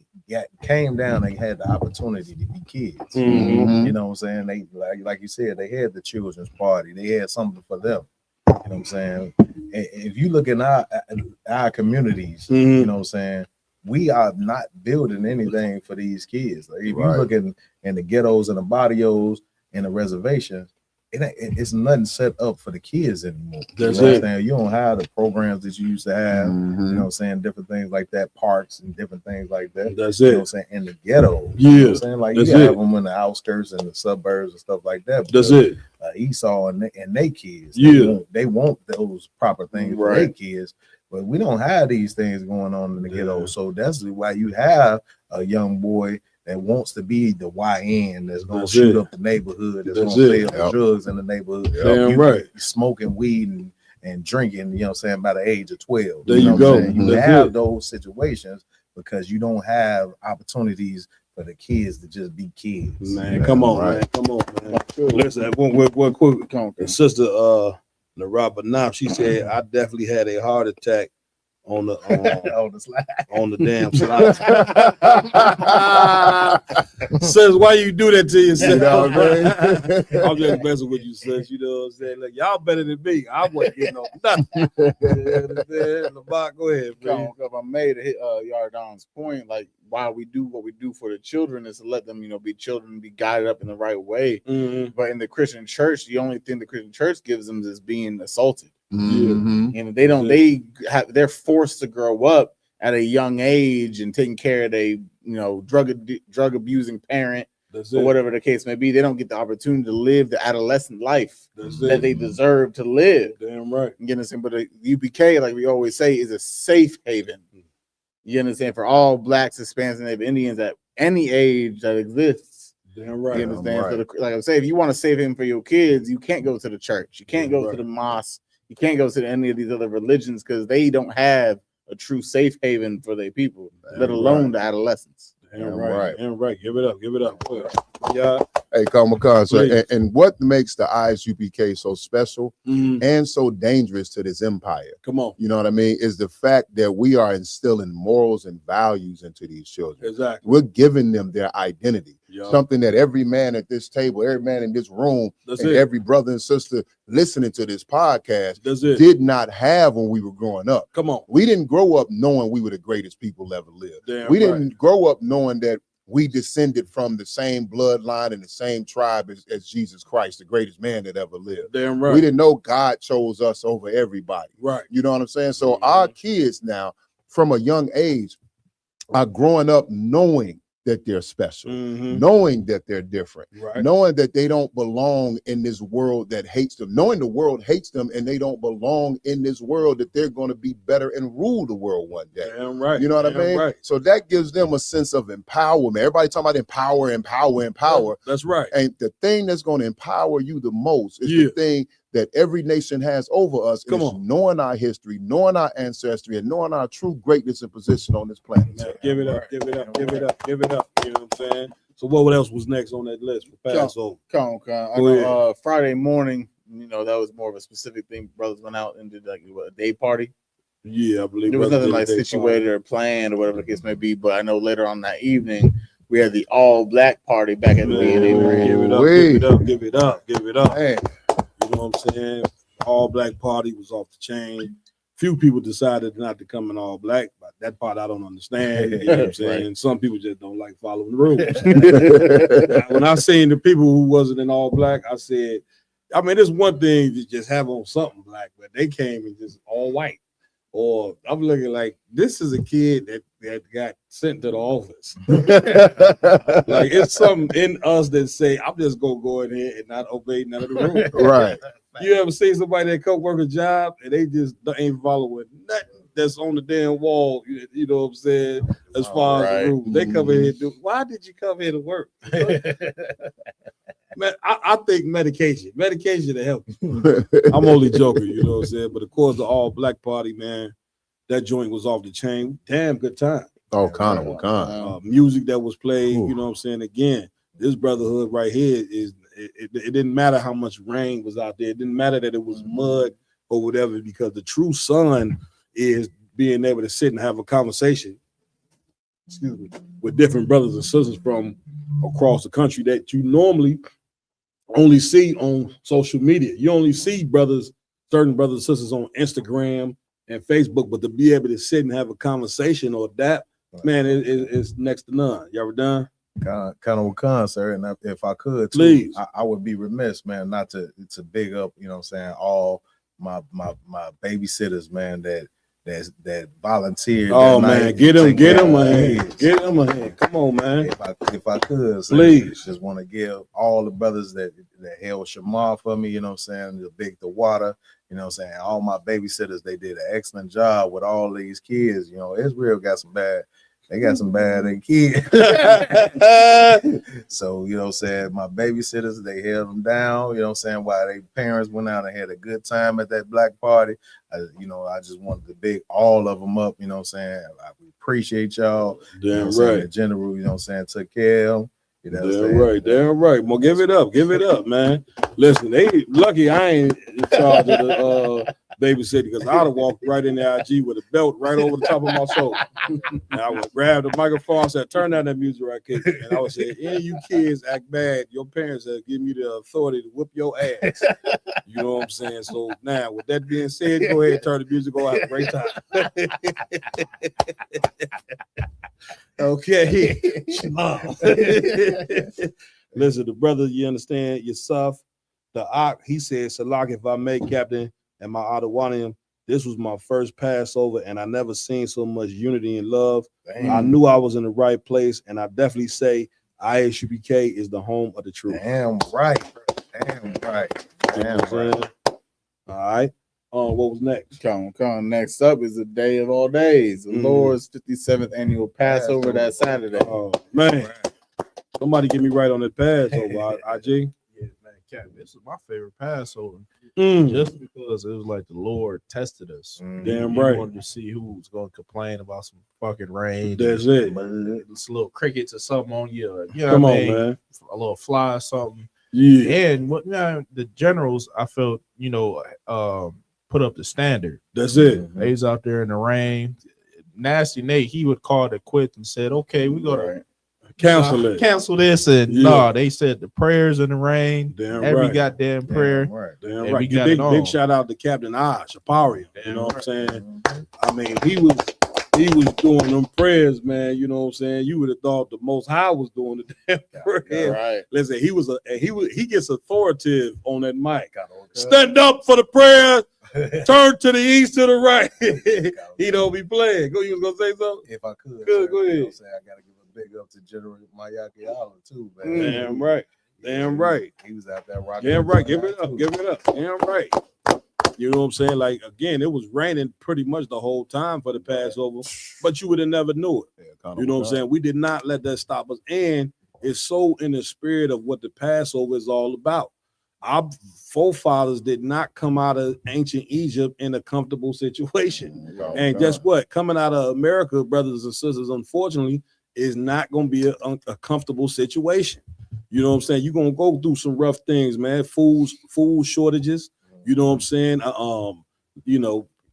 came down and had the opportunity to be kids. You know what I'm saying? They like you said, they had the children's party. They had something for them. You know what I'm saying? If you look in our communities, you know what I'm saying, we are not building anything for these kids. Like if you look in the ghettos and the barrios and the reservations, it's nothing set up for the kids anymore. That's you it. You don't have the programs that you used to have, you know what I'm saying, different things like that, parks and different things like that. That's you it. know what I'm saying, in the ghetto. Yeah. You know what I'm saying? Like That's you have it. them in the outskirts and the suburbs and stuff like that. That's But, it. Esau and they kids, Yeah. they want those proper things for their kids, but we don't have these things going on in the ghetto. So that's why you have a young boy that wants to be the YN that's gonna shoot up the neighborhood, that's gonna sell the drugs in the neighborhood. Damn right. Smoking weed and drinking, you know what I'm saying, by the age of 12. There you know you go. what I'm saying? You That's have it. those situations because you don't have opportunities for the kids to just be kids. Man, come on, man. Come on, man. Listen, one quick sister Naraba Nam, she said, I definitely had a heart attack on the on the slide. On the damn slide. Sis, why you do that to yourself? You know what I mean? I'm just messing with you, sis. You know what I'm saying? Look, y'all better than me. I wasn't getting on nothing. Go ahead, bro. If I made it Yardan's point, like why we do what we do for the children is to let them, be children, be guided up in the right way. But in the Christian church, the only thing the Christian church gives them is being assaulted. And they don't, they're forced to grow up at a young age and taking care of a drug abusing parent or whatever the case may be. They don't get the opportunity to live the adolescent life that they deserve to live. Damn right. You understand? But the UPK, like we always say, is a safe haven. You understand? For all Blacks, Hispanics, and Native Indians at any age that exists. Damn right. You understand? So like I'm saying, if you want to save him for your kids, you can't go to the church. You can't go to the mosque. You can't go to any of these other religions because they don't have a true safe haven for their people, let alone the adolescents. Damn right. Damn right. Give it up. Give it up. Yeah. Hey, Kamakan, so and what makes the ISUPK so special and so dangerous to this empire? Come on. You know what I mean? Is the fact that we are instilling morals and values into these children. Exactly. We're giving them their identity. Yeah. Something that every man at this table, every man in this room, every brother and sister listening to this podcast did not have when we were growing up. Come on. We didn't grow up knowing we were the greatest people ever lived. We didn't grow up knowing that we descended from the same bloodline and the same tribe as Jesus Christ, the greatest man that ever lived. Damn right. We didn't know God chose us over everybody. Right. You know what I'm saying? So our kids now, from a young age, are growing up knowing that they're special, knowing that they're different, knowing that they don't belong in this world that hates them, knowing the world hates them and they don't belong in this world, that they're going to be better and rule the world one day. Damn right. You know what I mean? Right. So that gives them a sense of empowerment. Everybody talking about empower. That's right. And the thing that's going to empower you the most is the thing that every nation has over us, is knowing our history, knowing our ancestry, and knowing our true greatness and position on this planet. Man, give it up, give it up, give it up, give it up. You know what I'm saying? So what else was next on that list for Passover? I know Friday morning, that was more of a specific thing. Brothers went out and did like a day party. Yeah, I believe There was nothing Brother like Day situated or planned or whatever the case may be. But I know later on that evening we had the all black party back at the B&A Grand. Give it up, give it up, give it up, give it up. Hey. You know what I'm saying? All black party was off the chain. Few people decided not to come in all black, but that part I don't understand. You know what I'm saying? Right. Some people just don't like following the rules. When I seen the people who wasn't in all black, I said, I mean, it's one thing to just have on something black, but they came in just all white. Or I'm looking like this is a kid that got sent to the office. Like it's something in us that say, I'm just gonna go in here and not obey none of the rules. Right. You ever see somebody that come work a job and they just ain't following nothing that's on the damn wall? You know what I'm saying? As far as the rules, they come in here and do. Why did you come here to work? Man, I think medication to help you. I'm only joking, you know what I'm saying? But of course, the all black party, man, that joint was off the chain. Damn good time. Oh, kind. Music that was played, you know what I'm saying? Again, this brotherhood right here is it didn't matter how much rain was out there. It didn't matter that it was mud or whatever, because the true sun is being able to sit and have a conversation, with different brothers and sisters from across the country that you normally only see on social media. You only see certain brothers and sisters on Instagram and Facebook, but to be able to sit and have a conversation or that, man, it's next to none. You ever done? Kind of concert, and if I could, too, please, I would be remiss, man, not to big up, you know what I'm saying, all my babysitters, man, that volunteered. Oh man, get them a hand. Come on, man. If I could, please, just want to give all the brothers that held Shamar for me, you know what I'm saying, the water, you know what I'm saying, all my babysitters, they did an excellent job with all these kids. You know, Israel got some bad kids. So, you know what I'm saying, my babysitters, they held them down, you know what I'm saying, while their parents went out and had a good time at that black party. I just wanted to big all of them up, you know what I'm saying. I appreciate y'all. Damn, you know what right. In general, you know what I'm saying, took care of them. You know Damn right. Well, give it up, man. Listen, they lucky I ain't in charge of the babysitting, because I'd have walked right in the IG with a belt right over the top of my shoulder. And I would grab the microphone and say, turn down that music right quick. And I would say, any of you kids act bad, your parents have given you the authority to whip your ass. You know what I'm saying? So now, with that being said, go ahead and turn the music on. Have a great time. Okay. Listen, the brother, you understand, Yusuf, the Ak, he said, Salak, if I may, Captain, and my Adawanium, this was my first Passover, and I never seen so much unity and love. Damn. I knew I was in the right place, and I definitely say ISUBK is the home of the truth. Damn right. All right. What was next? Come on. Next up is the day of all days, the Lord's 57th annual Passover that Saturday. Oh man, somebody get me right on that Passover. IG. Yeah, man, Cap, this is my favorite Passover. Just because it was like the Lord tested us. Damn right. Wanted to see who was going to complain about some fucking rain. That's it. It's little crickets or something on you. Come on, man. A little fly or something. Yeah. And what the generals, I felt, put up the standard. That's it. They was out there in the rain. Nasty Nate, he would call it quit and said, okay, we're gonna cancel this. And they said the prayers in the rain. Damn every right. goddamn prayer. Damn right. Big shout out to Captain Osh, Shapari. You know what I'm saying? I mean, he was doing them prayers, man. You know what I'm saying? You would have thought the Most High was doing the damn prayer. Right. Listen, he gets authoritative on that mic. Stand up for the prayer. Turn to the east, to the right. He don't be playing. Go, you was gonna say something? If I could. Good, go ahead. You know I gotta give a big up to General Mayaki Allah too, man. Damn right. Damn right. He was out there rocking. Damn right. Give it up. Damn right. You know what I'm saying? Like, again, it was raining pretty much the whole time for the Passover, but you would have never knew it. You know what I'm saying? We did not let that stop us. And it's so in the spirit of what the Passover is all about. Our forefathers did not come out of ancient Egypt in a comfortable situation. And guess what? Coming out of America, brothers and sisters, unfortunately, is not going to be a comfortable situation. You know what I'm saying? You're going to go through some rough things, man. Food shortages. You know what I'm saying?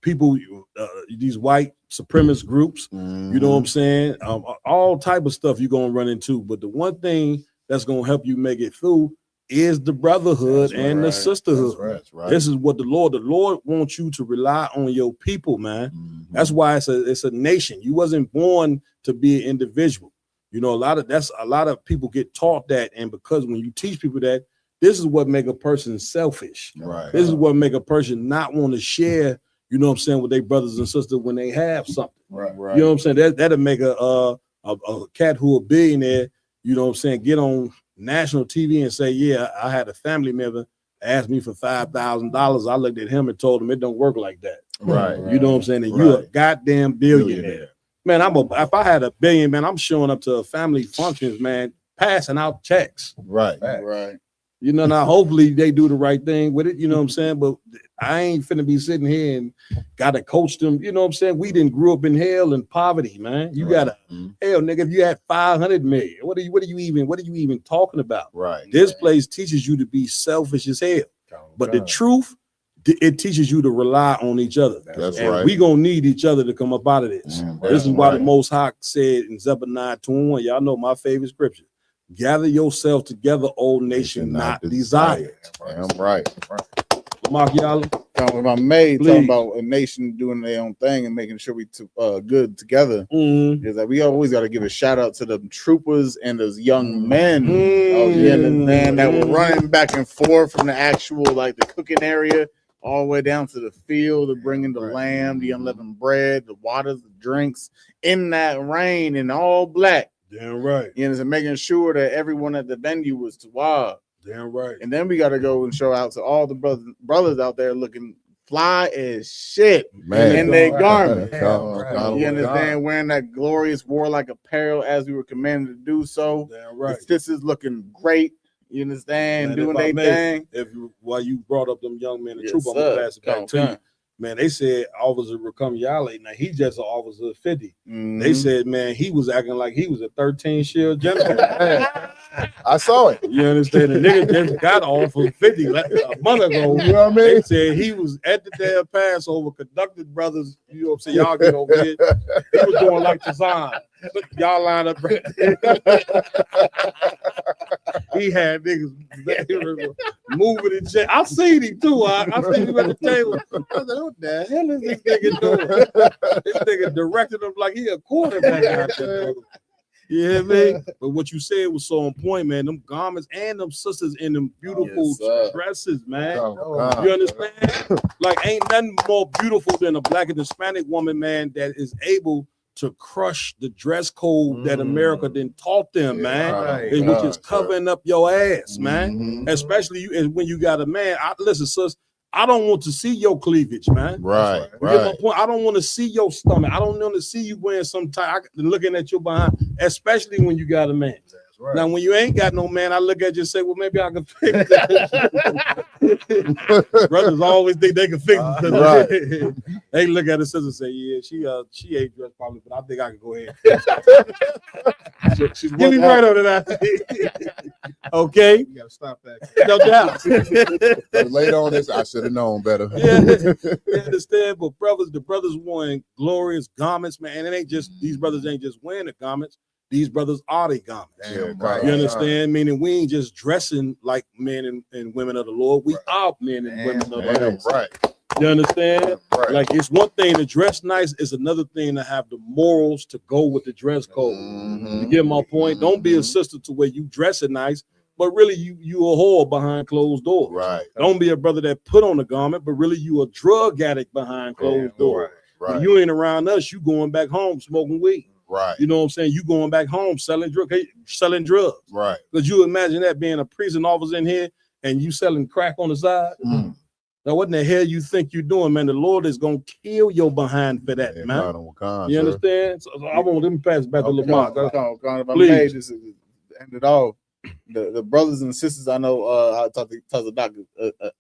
people, these white supremacist groups. You know what I'm saying? All type of stuff you're gonna run into. But the one thing that's gonna help you make it through is the brotherhood and the sisterhood. That's right. This is what the Lord wants you to rely on your people, man. That's why it's a nation. You wasn't born to be an individual. You know, a lot of people get taught that, and because when you teach people that, this is what make a person selfish. Right. This is what make a person not want to share, you know what I'm saying, with their brothers and sisters when they have something. Right. You know what I'm saying? That'll make a cat who a billionaire, you know what I'm saying, get on national TV and say, yeah, I had a family member ask me for $5,000. I looked at him and told him it don't work like that. Right. You know what I'm saying? And you a goddamn billionaire. Man, if I had $1 billion, man, I'm showing up to family functions, man, passing out checks. Right. Right. You know, now hopefully they do the right thing with it, you know what I'm saying? But I ain't finna be sitting here and gotta coach them, you know what I'm saying? We didn't grew up in hell and poverty, man. You gotta hell, nigga, if you had 500 million, what are you even talking about? Right. This place teaches you to be selfish as hell. But the truth, it teaches you to rely on each other. That's and right. we gonna need each other to come up out of this. This is why the Most High said in Zephaniah 9:21, y'all know my favorite scripture. Gather yourself together, old nation, not desired. I'm right. Mark y'all. My maid talking about a nation doing their own thing and making sure we good together. Is that we always got to give a shout out to the troopers and those young men that were running back and forth from the actual like the cooking area all the way down to the field of bringing the lamb, the unleavened bread, the waters, the drinks in that rain and all black. Damn right. You know, and making sure that everyone at the venue was Tawab. Damn right. And then we got to go and show out to all the brothers out there looking fly as shit in their garment. You understand? Wearing that glorious warlike apparel as we were commanded to do so. Damn right. The sisters looking great. You understand? Man, doing their thing. While you brought up them young men, the Yes, troop, I'm gonna pass it back to you. Come. Man, they said Officer Rakam Yale. Now he just an officer of 50. They said, man, he was acting like he was a 13 shield general. I saw it. You understand? The nigga just got off of 50 like a month ago. You know what I mean? They said he was at the damn Passover, conducted brothers. You know what I'm saying? Y'all get over here. He was going like Tazan. Look, y'all line up. He had niggas moving and shit. I seen him too. I seen him at the table. I said, what the hell is this nigga doing? This nigga directed him like he a quarterback out there. You hear me? But what you said was so on point, man. Them garments and them sisters in them beautiful dresses, man. You understand? Like, ain't nothing more beautiful than a black and Hispanic woman, man, that is able to crush the dress code that America then taught them, man, which is covering up your ass, man. Especially when you got a man. Listen, sis, I don't want to see your cleavage, man. Right. You get my point? I don't want to see your stomach. I don't want to see you wearing some tight, looking at your behind, especially when you got a man. Right. Now, when you ain't got no man, I look at you and say, well, maybe I can fix that. Brothers always think they can fix it. Right. They look at the sister and say, yeah, she ain't dressed probably, but I think I can go ahead. She's give me right over that. Okay. You gotta stop that. No doubt. Later on this, I should have known better. Yeah, you understand? But the brothers wearing glorious garments, man. And it ain't just these brothers ain't just wearing the garments. These brothers are the garments. Yeah, right. You understand? Meaning we ain't just dressing like men and women of the Lord. We are men and women of the Lord. Right. You understand? Right. Like it's one thing to dress nice, it's another thing to have the morals to go with the dress code. You get my point? Don't be a sister to where you dress it nice, but really you a whore behind closed doors. Right. Don't be a brother that put on a garment, but really you a drug addict behind closed doors. Right. When you ain't around us, you going back home smoking weed. Right. You know what I'm saying? You going back home selling drugs. Right. Because you imagine that being a prison officer in here and you selling crack on the side. Now, what in the hell you think you're doing, man? The Lord is gonna kill your behind for that, man. You understand? So I want them to pass it back to Lamar. If I may, this is end it off. The brothers and sisters I know, I talked to the doctor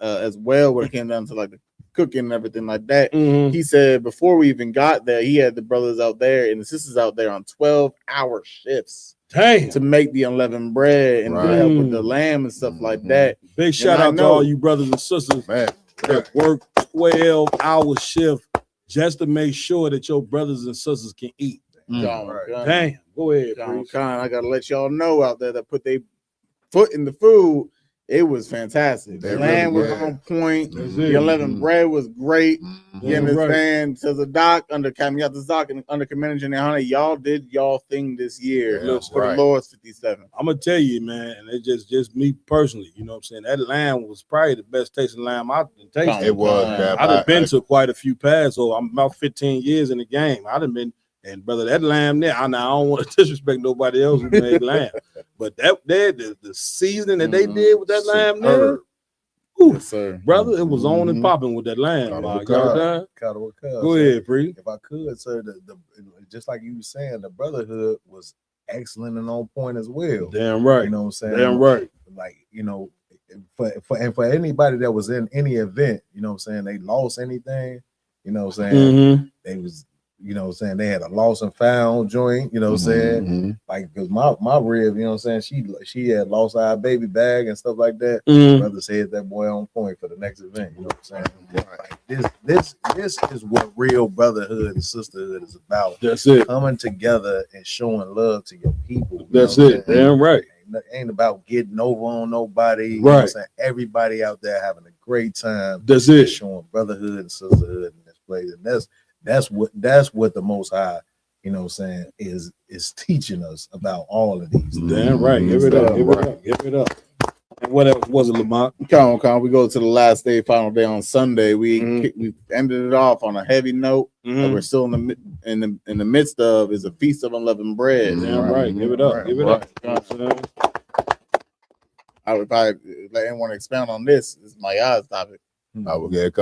as well when it came down to like the cooking and everything like that. He said before we even got there, he had the brothers out there and the sisters out there on 12-hour shifts. Dang. To make the unleavened bread and to help with the lamb and stuff like that. Big shout out to all you brothers and sisters that work 12-hour shift just to make sure that your brothers and sisters can eat. Damn, go ahead, I gotta let y'all know out there that put their foot in the food. It was fantastic. The lamb was on point. The unleavened bread was great. You understand? Says the doc under Commander Hunter, y'all did y'all thing this year for the Lord's 57. I'm gonna tell you, man, and it's just me personally. You know what I'm saying? That lamb was probably the best tasting lamb I've tasted. It was. I've been to quite a few Passover. I'm about 15 years in the game. I'd have been. And brother, that lamb there, I don't want to disrespect nobody else who made lamb, but that there, the seasoning that they did with that lamb there, yes, sir. Brother, it was on and popping with that lamb. Go ahead, Bree. If I could, sir, the just like you were saying, the brotherhood was excellent and on point as well. Damn right. You know what I'm saying? Damn right. Like, you know, for anybody that was in any event, you know what I'm saying, they lost anything, you know what I'm saying? They was, you know what I'm saying, they had a lost and found joint, you know what I'm saying? Like, because my rib, you know what I'm saying, she had lost our baby bag and stuff like that. Brother said that boy on point for the next event, you know what I'm saying? Like, this is what real brotherhood and sisterhood is about. That's it. Coming together and showing love to your people. That's it. Damn right. Ain't about getting over on nobody. You right. know what I'm saying? Everybody out there having a great time. That's it. Showing brotherhood and sisterhood in this place. And that's what the Most High, you know what I'm saying, is teaching us about all of these. Damn right. Give it up. Give it up. Give it up. And what else was it, Lamont? Come on. We go to the last day, final day on Sunday. We ended it off on a heavy note. That we're still in the midst of is a feast of unleavened bread. Damn right. Give it up. Give it up. I would probably let anyone expound on this. This is my eyes topic. I will get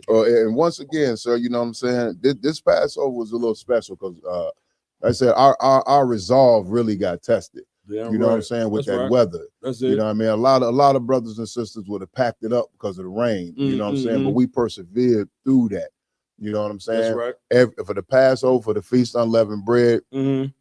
and once again, sir, you know what I'm saying? This Passover was a little special because like I said, our resolve really got tested. Damn you know right. what I'm saying? With That's that right. weather. That's it. You know what I mean? A lot of brothers and sisters would have packed it up because of the rain. You know what I'm saying? But we persevered through that. You know what I'm saying? That's right. For the Passover, for the Feast of Unleavened Bread. And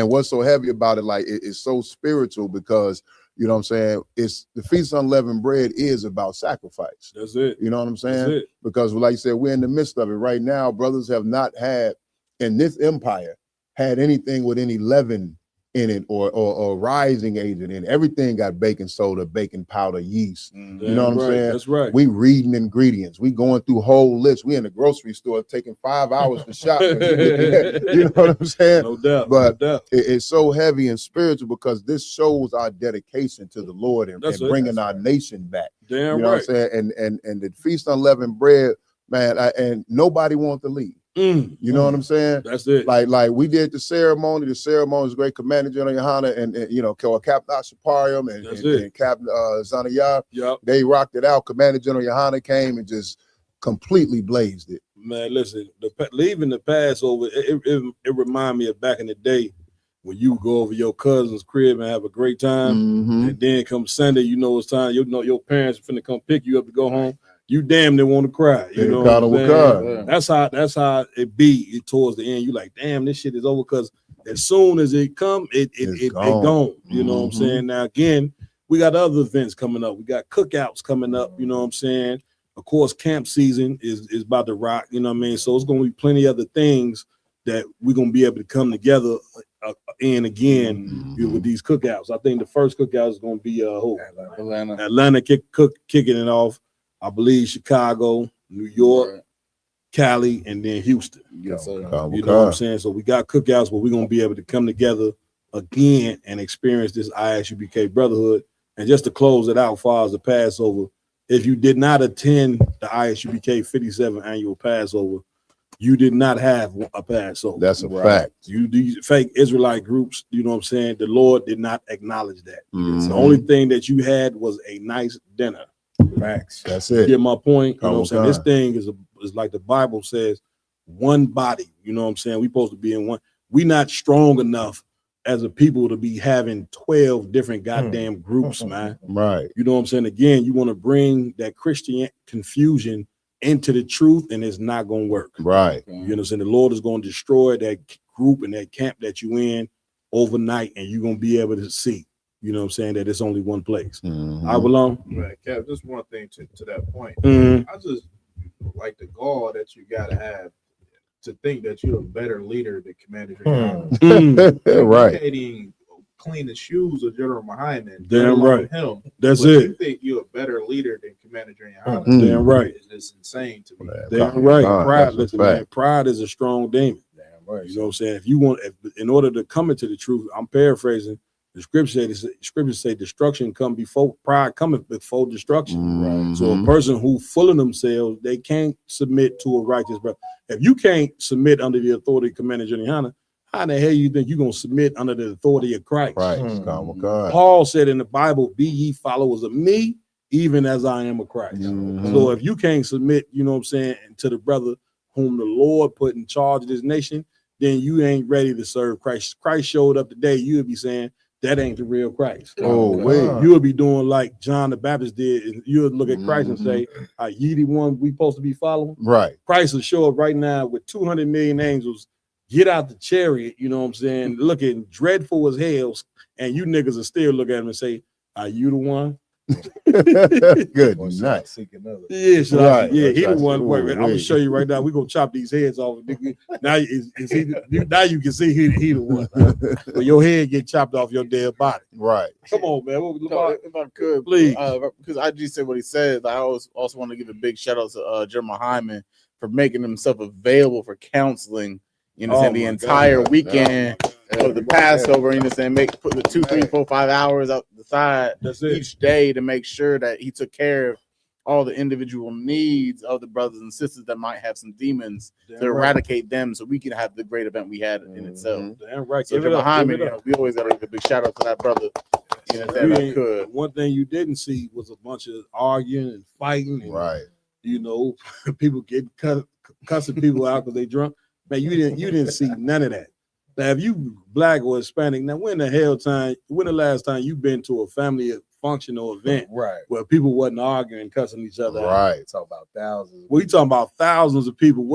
what's so heavy about it, like it's so spiritual because you know what I'm saying? It's the Feast of Unleavened Bread is about sacrifice. That's it. You know what I'm saying? That's it. Because like I said, we're in the midst of it right now. Brothers have not had in this empire had anything with any leaven in it or rising agent in it. Everything got baking soda, baking powder, yeast. You know what I'm saying? That's right. We reading ingredients. We going through whole lists. We in the grocery store taking 5 hours to shop. You know what I'm saying? No doubt. But no doubt. It's so heavy and spiritual because this shows our dedication to the Lord and bringing our nation back. Damn you know what I'm saying? And the Feast of Unleavened Bread, man, and nobody wanted to leave. You know what I'm saying? That's it. Like we did the ceremony. The ceremony was great. Commander General Yohana and you know, Captain Ashaparium and Captain Zanayah. Yep. They rocked it out. Commander General Yohana came and just completely blazed it. Man, listen, leaving the Passover, it remind me of back in the day when you go over your cousin's crib and have a great time, and then come Sunday, you know it's time. You know your parents are finna come pick you up to go home. You damn near want to cry. You know what I'm saying? That's how it be towards the end. You like, damn, this shit is over because as soon as it come, it gone. You know what I'm saying? Now again, we got other events coming up. We got cookouts coming up. You know what I'm saying? Of course, camp season is about to rock. You know what I mean? So it's gonna be plenty of other things that we're gonna be able to come together and again with these cookouts. I think the first cookout is gonna be Atlanta kicking it off. I believe Chicago, New York, Cali, and then Houston. Yes, sir. You know what I'm saying? So we got cookouts where we're going to be able to come together again and experience this ISUBK brotherhood. And just to close it out as far as the Passover, if you did not attend the ISUBK 57 annual Passover, you did not have a Passover. That's a fact. You these fake Israelite groups, you know what I'm saying? The Lord did not acknowledge that. The only thing that you had was a nice dinner. Facts. That's it. You get my point? You know what I'm saying? This thing is like the Bible says, one body. You know what I'm saying? We supposed to be in one. We not strong enough as a people to be having 12 different goddamn groups, man. Right. You know what I'm saying? Again, you want to bring that Christian confusion into the truth, and it's not going to work. Right. You know what I'm saying? The Lord is going to destroy that group and that camp that you in overnight, and you're going to be able to see. You know what I'm saying? That it's only one place. I belong. Right, Cap, just one thing to that point. I like the gall that you gotta have to think that you're a better leader than Commander Adriana. Right. You can't even clean the shoes of General Muhammad. Damn right. Him. That's but it. You think you're a better leader than Commander Adriana? Damn right. It's just insane to me. Damn right. Pride, that's a listen, man, fact. pride is a strong demon. Damn right. You know what I'm saying? If you want, in order to come into the truth, I'm paraphrasing. The scriptures say destruction come before pride cometh before destruction. Right. So a person who full of themselves, they can't submit to a righteous brother. If you can't submit under the authority of Commander Johnny, how the hell you think you're gonna submit under the authority of Christ? God. Paul said in the Bible, "Be ye followers of me, even as I am of Christ." So if you can't submit, you know what I'm saying, to the brother whom the Lord put in charge of this nation, then you ain't ready to serve Christ. Christ showed up today, you would be saying, that ain't the real Christ. Oh, wait. You would be doing like John the Baptist did, and you would look at Christ and say, "Are ye the one we supposed to be following?" Right. Christ will show up right now with 200 million angels, get out the chariot, you know what I'm saying, looking dreadful as hell, and you niggas will still look at him and say, "Are you the one?" Good night. Yeah, so Right. yeah, he the That's one. right. Wait, I'm gonna show you right now. We're gonna chop these heads off. Now, now you can see he the one. But your head get chopped off your dead body. Right. Come on, man. If I could, please, because I just said what he said. I also want to give a big shout out to Jeremiah Hyman for making himself available for counseling. You know, the entire weekend of the Passover. You know, put the 2, 3, 4, 5 hours out the side each day to make sure that he took care of all the individual needs of the brothers and sisters that might have some demons to eradicate them, so we can have the great event we had in itself. Damn right. So Jeremiah Hyman, we always got to give a big shout out to that brother. You know, one thing you didn't see was a bunch of arguing and fighting. And, right. You know, people getting cussing people out because they drunk. Man, you didn't see none of that. Now, if you black or Hispanic, now when the last time you been to a family function or event where people wasn't arguing, cussing each other out? Right. Talk about thousands. We talking about thousands of people.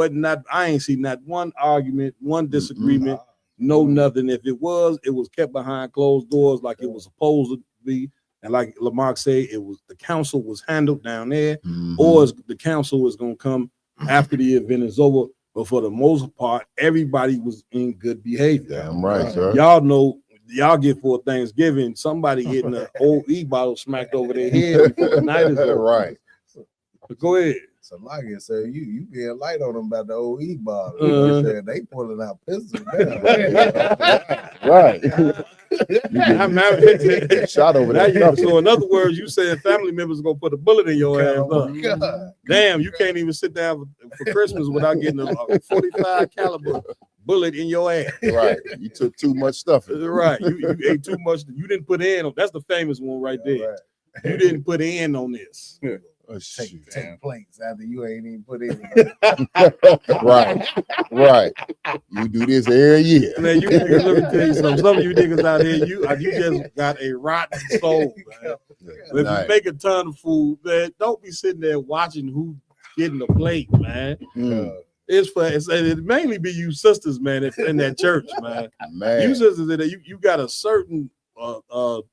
I ain't seen not one argument, one disagreement, no nothing. If it was kept behind closed doors like it was supposed to be. And like Lamarck said, the council was handled down there, or the council was gonna come after the event is over. But for the most part, everybody was in good behavior. Damn right, sir. Y'all know, y'all get for Thanksgiving, somebody getting an old bottle smacked over their head before the night is over. Right. But go ahead. So like I said, you being light on them about the old bottle. They pulling out pistols now. Right. Shot over there. So in other words, you saying family members are gonna put a bullet in your ass. God. Damn, you can't even sit down for Christmas without getting a 45 caliber bullet in your ass. Right. You took too much stuff. Right. You ate too much. You didn't put in. That's the famous one right there. Right. You didn't put in on this. Take plates after you ain't even put in. Right. You do this every year. Man, you niggas, let me tell you something. Some of you niggas out here, you just got a rotten soul, man. If you make a ton of food, man, don't be sitting there watching who getting the plate, man. It mainly be you sisters, man, in that church, man. You sisters, you got a certain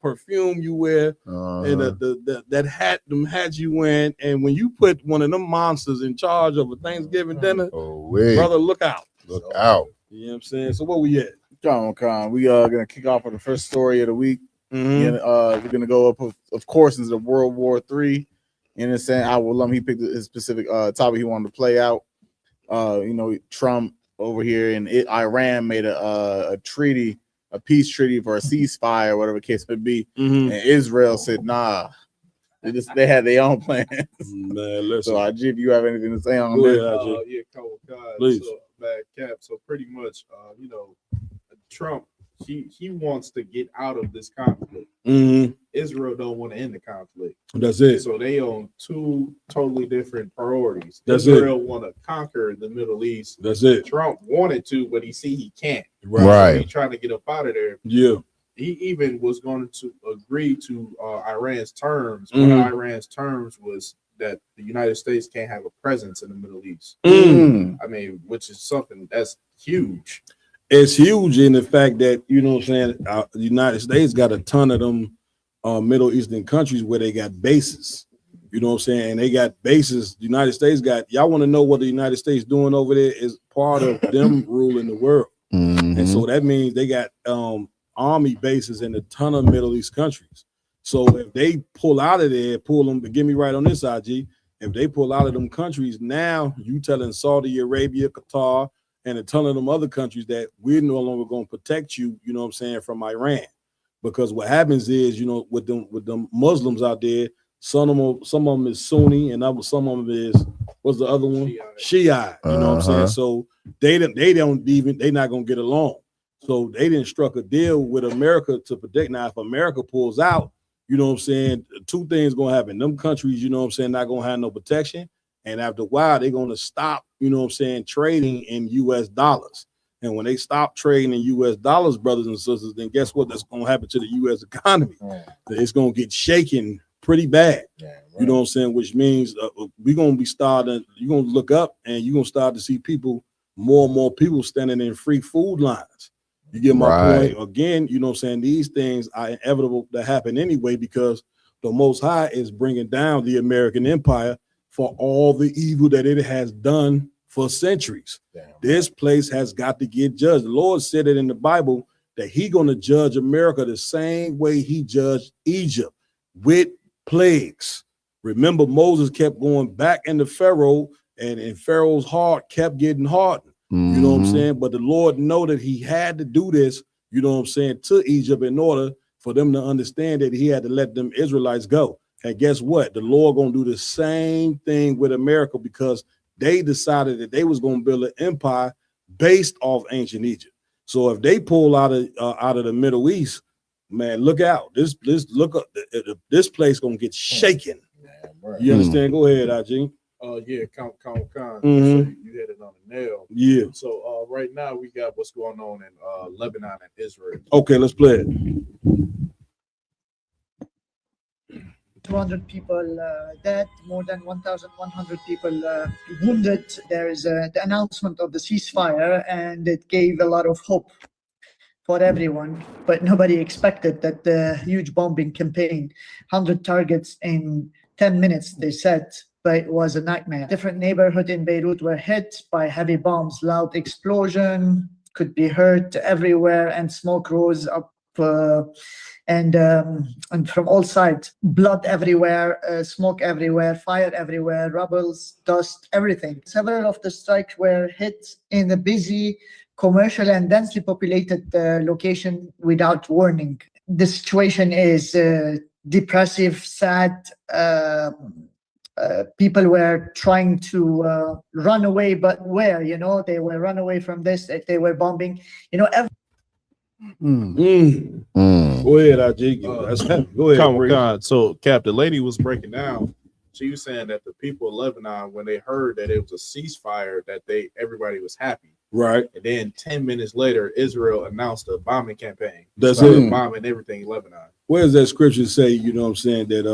perfume you wear, and that hat, them hats you wearing, and when you put one of them monsters in charge of a Thanksgiving dinner, brother, look out. Look out. You know what I'm saying? So where we at? Con. We are gonna kick off with the first story of the week. And we're gonna go up, of course, into World War III. You know, saying he picked his specific topic he wanted to play out. Trump over here in Iran made a treaty, a peace treaty for a ceasefire, whatever the case may be. And Israel said, nah. They had their own plans. Man, listen. So, Ajib, you have anything to say on that? Yeah, cool. God. Please. So, bad cap. So pretty much, Trump, he wants to get out of this conflict. Israel don't want to end the conflict. That's it. So they own two totally different priorities. That's Israel want to conquer the Middle East. That's it. Trump wanted to, but he can't. Right. So he's trying to get up out of there. Yeah. He even was going to agree to Iran's terms. One of Iran's terms was that the United States can't have a presence in the Middle East. I mean, which is something that's huge. It's huge in the fact that, you know what I'm saying, the United States got a ton of them Middle Eastern countries where they got bases. You know what I'm saying? And they got bases. The United States got, y'all want to know what the United States doing over there is part of them ruling the world. And so that means they got army bases in a ton of Middle East countries. So if they pull out of there, pull them, get me right on this, IG, if they pull out of them countries, now you telling Saudi Arabia, Qatar, and a ton of them other countries that we're no longer going to protect you, you know what I'm saying, from Iran. Because what happens is, you know, with them Muslims out there, some of them is Sunni, and some of them is, what's the other one? Shiite. You know what I'm saying? So they're not gonna get along. So they didn't struck a deal with America to protect. Now, if America pulls out, you know what I'm saying, two things gonna happen. Them countries, you know what I'm saying, not gonna have no protection. And after a while, they're gonna stop, you know what I'm saying, trading in US dollars. And when they stop trading in US dollars, brothers and sisters, then guess what? That's gonna happen to the US economy. It's gonna get shaken pretty bad. You know what I'm saying? Which means we're gonna be starting, you're gonna look up and you're gonna start to see people, more and more people standing in free food lines. You get my point? Again, you know what I'm saying? These things are inevitable to happen anyway, because the Most High is bringing down the American empire for all the evil that it has done for centuries. This place has got to get judged. The Lord said it in the Bible that He's going to judge America the same way He judged Egypt, with plagues. Remember, Moses kept going back into Pharaoh, and Pharaoh's heart kept getting hardened. You know what I'm saying? But the Lord know that He had to do this, you know what I'm saying, to Egypt in order for them to understand that He had to let them Israelites go. And guess what? The Lord gonna do the same thing with America, because they decided that they was gonna build an empire based off ancient Egypt. So if they pull out of the Middle East, man, look out. This this place gonna get shaken. You understand? Go ahead, IG. Yeah, Count Khan. So you hit it on the nail. Yeah. So right now we got what's going on in Lebanon and Israel. Okay, let's play it. 200 people dead, more than 1,100 people wounded. There is the announcement of the ceasefire, and it gave a lot of hope for everyone, but nobody expected that the huge bombing campaign, 100 targets in 10 minutes, they said, but it was a nightmare. Different neighborhoods in Beirut were hit by heavy bombs. Loud explosion could be heard everywhere, and smoke rose up and from all sides. Blood everywhere, smoke everywhere, fire everywhere, rubbles, dust, everything. Several of the strikes were hit in a busy, commercial and densely populated location without warning. The situation is depressive, sad. People were trying to run away, but where? You know, they were run away from this. They were bombing. You know, Go ahead, IG. Go ahead. God. So, Cap, the lady was breaking down. She was saying that the people of Lebanon, when they heard that it was a ceasefire, that everybody was happy. Right. And then 10 minutes later, Israel announced a bombing campaign. That's it. Bombing everything in Lebanon. Where does that scripture say, you know what I'm saying, that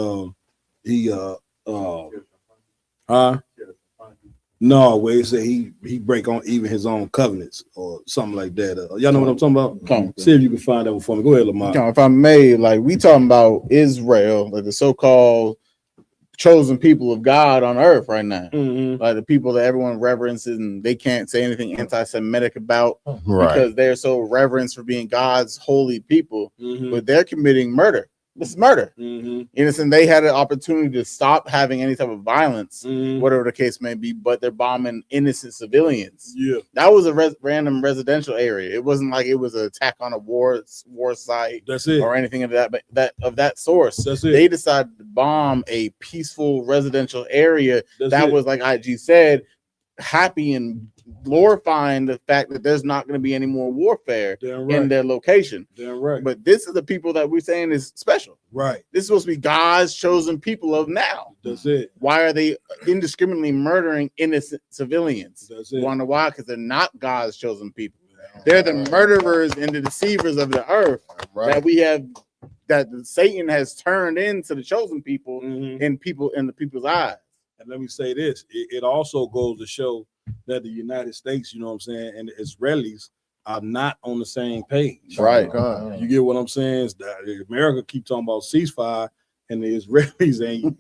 no, where he said he break on even his own covenants or something like that. Y'all know what I'm talking about? Come. See if you can find that one for me. Go ahead, Lamar. If I may, like, we talking about Israel, like the so-called chosen people of God on earth right now. Like the people that everyone reverences, and they can't say anything anti-Semitic about because they're so reverenced for being God's holy people, but they're committing murder. This is murder. Innocent. They had an opportunity to stop having any type of violence, whatever the case may be, but they're bombing innocent civilians. Yeah, that was a random residential area. It wasn't like it was an attack on a war site. That's it, or anything of that source. That's it. They decided to bomb a peaceful residential area that was, like IG said, happy and glorifying the fact that there's not going to be any more warfare in their location. But this is the people that we're saying is special. Right. This is supposed to be God's chosen people of now. That's it. Why are they indiscriminately murdering innocent civilians? That's it. Wonder why? Because they're not God's chosen people. They're the murderers and the deceivers of the earth that we have, that Satan has turned into the chosen people in the people's eyes. And let me say this, it also goes to show that the United States, you know what I'm saying, and the Israelis are not on the same page. Right. You get what I'm saying? Is that America keep talking about ceasefire, and the Israelis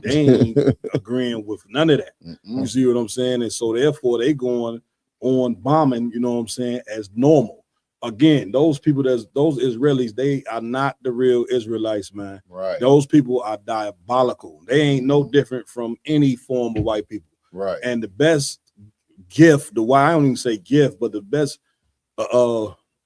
ain't agreeing with none of that. You see what I'm saying? And so therefore they going on bombing, you know what I'm saying, as normal. Again, those people, those Israelis, they are not the real Israelites, man. Right. Those people are diabolical. They ain't no different from any form of white people. Right. And the best gift, I don't even say gift, but the best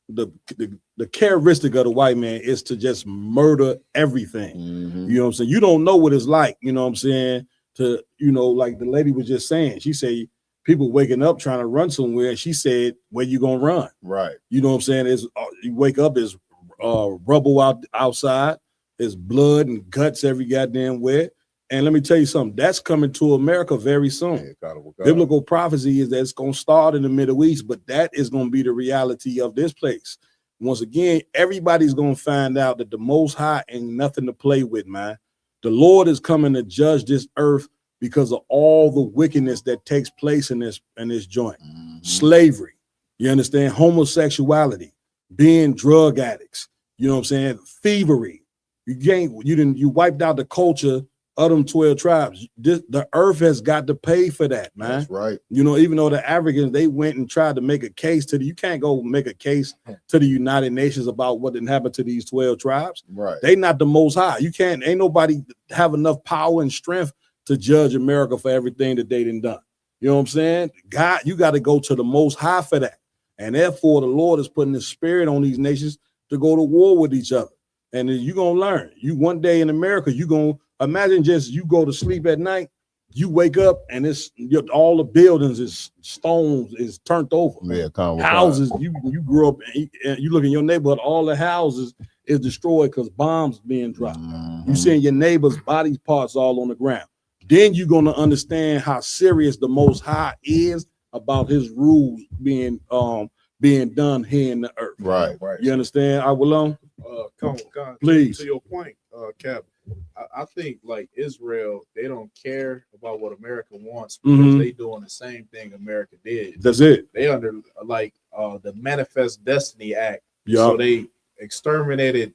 the characteristic of the white man is to just murder everything. You know what I'm saying? You don't know what it's like, you know what I'm saying, to, you know, like the lady was just saying, she said people waking up trying to run somewhere, and she said, where you gonna run? Right. You know what I'm saying? Is you wake up, there's rubble outside, there's blood and guts every goddamn where. And let me tell you something, that's coming to America very soon. Biblical prophecy is that it's going to start in the Middle East, but that is going to be the reality of this place. Once again, everybody's going to find out that the Most High ain't nothing to play with, man. The Lord is coming to judge this earth because of all the wickedness that takes place in this joint. Slavery, you understand? Homosexuality, being drug addicts, you know what I'm saying? Thievery. You wiped out the culture of them 12 tribes. The earth has got to pay for that, man. That's right. You know, even though the Africans, they went and tried to make a case you can't go make a case to the United Nations about what didn't happen to these 12 tribes. Right. They not the Most High. Ain't nobody have enough power and strength to judge America for everything that they done done. You know what I'm saying? God, you got to go to the Most High for that. And therefore, the Lord is putting his spirit on these nations to go to war with each other. And you're going to learn. You one day in America, you're going to imagine just you go to sleep at night, you wake up and all the buildings is stones is turned over. Yeah, houses, you grew up and you look in your neighborhood, all the houses is destroyed because bombs being dropped. You seeing your neighbor's body parts all on the ground. Then you're going to understand how serious the Most High is about his rules being done here in the earth. Right. You understand? I will on. Please. To your point, Cap. I think like Israel, they don't care about what America wants because they doing the same thing America did. That's it. They under like the Manifest Destiny Act. So they exterminated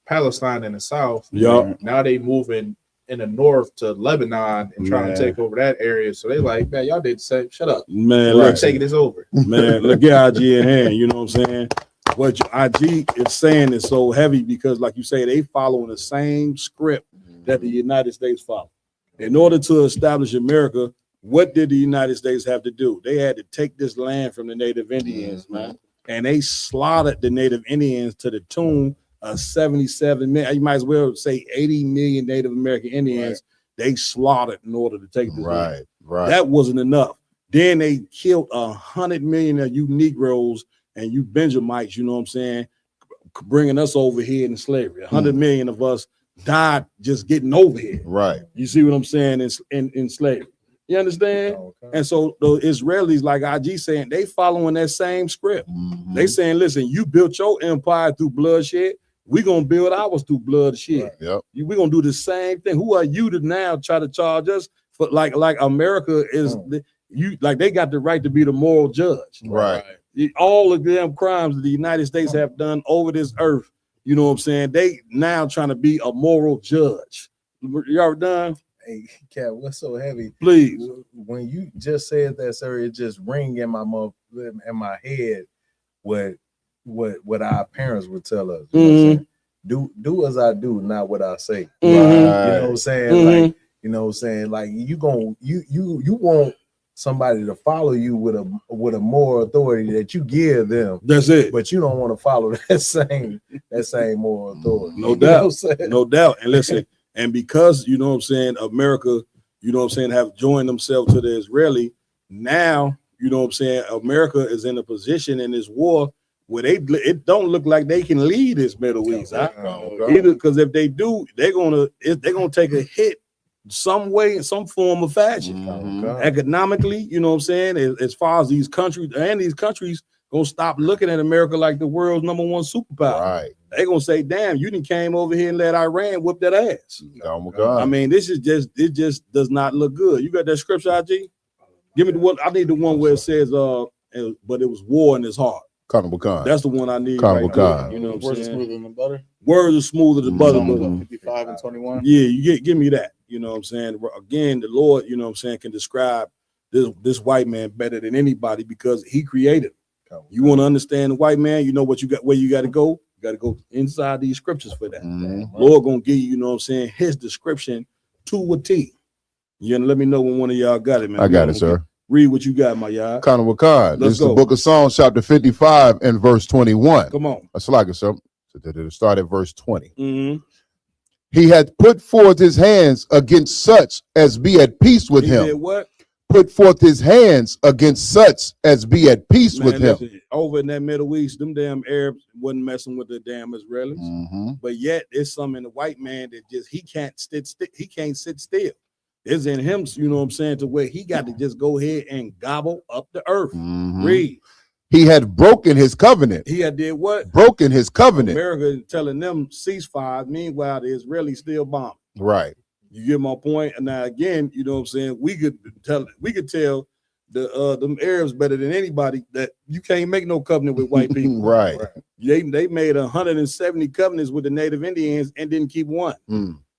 Palestine in the south. Now they moving in the north to Lebanon and trying to take over that area. So they like, man, y'all did the same. Shut up, man. Let's take this over, man. Look at IG in hand. You know what I'm saying? What IG is saying is so heavy because, like you say, they following the same script that the United States follow. In order to establish America, what did the United States have to do? They had to take this land from the Native Indians, man, and they slaughtered the Native Indians to the tune of 77 million. You might as well say 80 million Native American Indians. They slaughtered in order to take this land. That wasn't enough. Then they killed 100 million of you Negroes and you Benjamites, you know what I'm saying, bringing us over here in slavery. 100 million of us died just getting over here. Right. You see what I'm saying, in slavery. You understand? And so the Israelis, like IG saying, they following that same script. They saying, listen, you built your empire through bloodshed. We're going to build ours through bloodshed. Yep. We're going to do the same thing. Who are you to now try to charge us for like America is, they got the right to be the moral judge. Right. All of them crimes that the United States have done over this earth, you know what I'm saying? They now trying to be a moral judge. You ever done? Hey, Cat, what's so heavy? Please. When you just said that, sir, it just ring in my head what our parents would tell us. You know what I'm saying? Do as I do, not what I say. You know what I'm saying? Like, you know what I'm saying? Like you want somebody to follow you with a moral authority that you give them. That's it. But you don't want to follow that same moral authority. No doubt. No doubt. And listen, and because you know what I'm saying, America, you know what I'm saying, have joined themselves to the Israeli, now, you know what I'm saying, America is in a position in this war where it don't look like they can lead this Middle East. Either because if they do, they're gonna take a hit some way, in some form of fashion. Economically, you know what I'm saying, as far as these countries gonna stop looking at America like the world's #1 superpower. Right. They're gonna say, damn, you done came over here and let Iran whip that ass. Oh my God. I mean, it just does not look good. You got that scripture, IG? Give me the one. I need the one where it says but it was war in his heart. Carnival Con. That's the one I need. Carnival right Con. there, you know what I'm Words are saying? smoother than butter. Words are smoother than butter. Mhm. 55 and 21. Yeah, you give me that. You know what I'm saying? Again, the Lord, you know what I'm saying, can describe this white man better than anybody because he created him. You want to understand the white man, you know what you got, where you got to go? You got to go inside these scriptures for that. Lord gonna give you, you know what I'm saying, his description to a T. You gonna let me know when one of y'all got it, man. I got it, sir. Read what you got, my y'all. Carnival Con. This is the go. book of Psalms, chapter 55 and verse 21. Come on. That's like it, sir. So start at verse 20. Mm-hmm. He had put forth his hands against such as be at peace with He him. did what? Put forth his hands against such as be at peace with him. Listen, over in that Middle East, them damn Arabs wasn't messing with the damn Israelis. But yet there's some in the white man that just he can't sit still. It's in him, you know what I'm saying, to where he got to just go ahead and gobble up the earth. Read. He had broken his covenant. He had did what? Broken his covenant. America telling them ceasefire. Meanwhile, the Israelis still bombing. Right. You get my point. And now again, you know what I'm saying, we could tell the them Arabs better than anybody that you can't make no covenant with white people. Right. They made 170 covenants with the Native Indians and didn't keep one.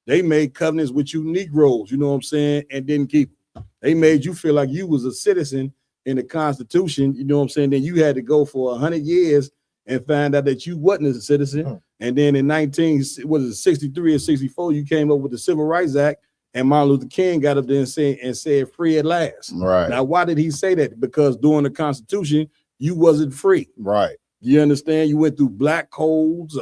They made covenants with you Negroes, you know what I'm saying, and didn't keep them. They made you feel like you was a citizen in the Constitution, you know what I'm saying. Then you had to go for 100 years and find out that you wasn't a citizen. And then in 63 or 64, you came up with the Civil Rights Act, and Martin Luther King got up there and said free at last. Right. Now, why did he say that? Because during the Constitution, you wasn't free. Right. You understand? You went through black codes,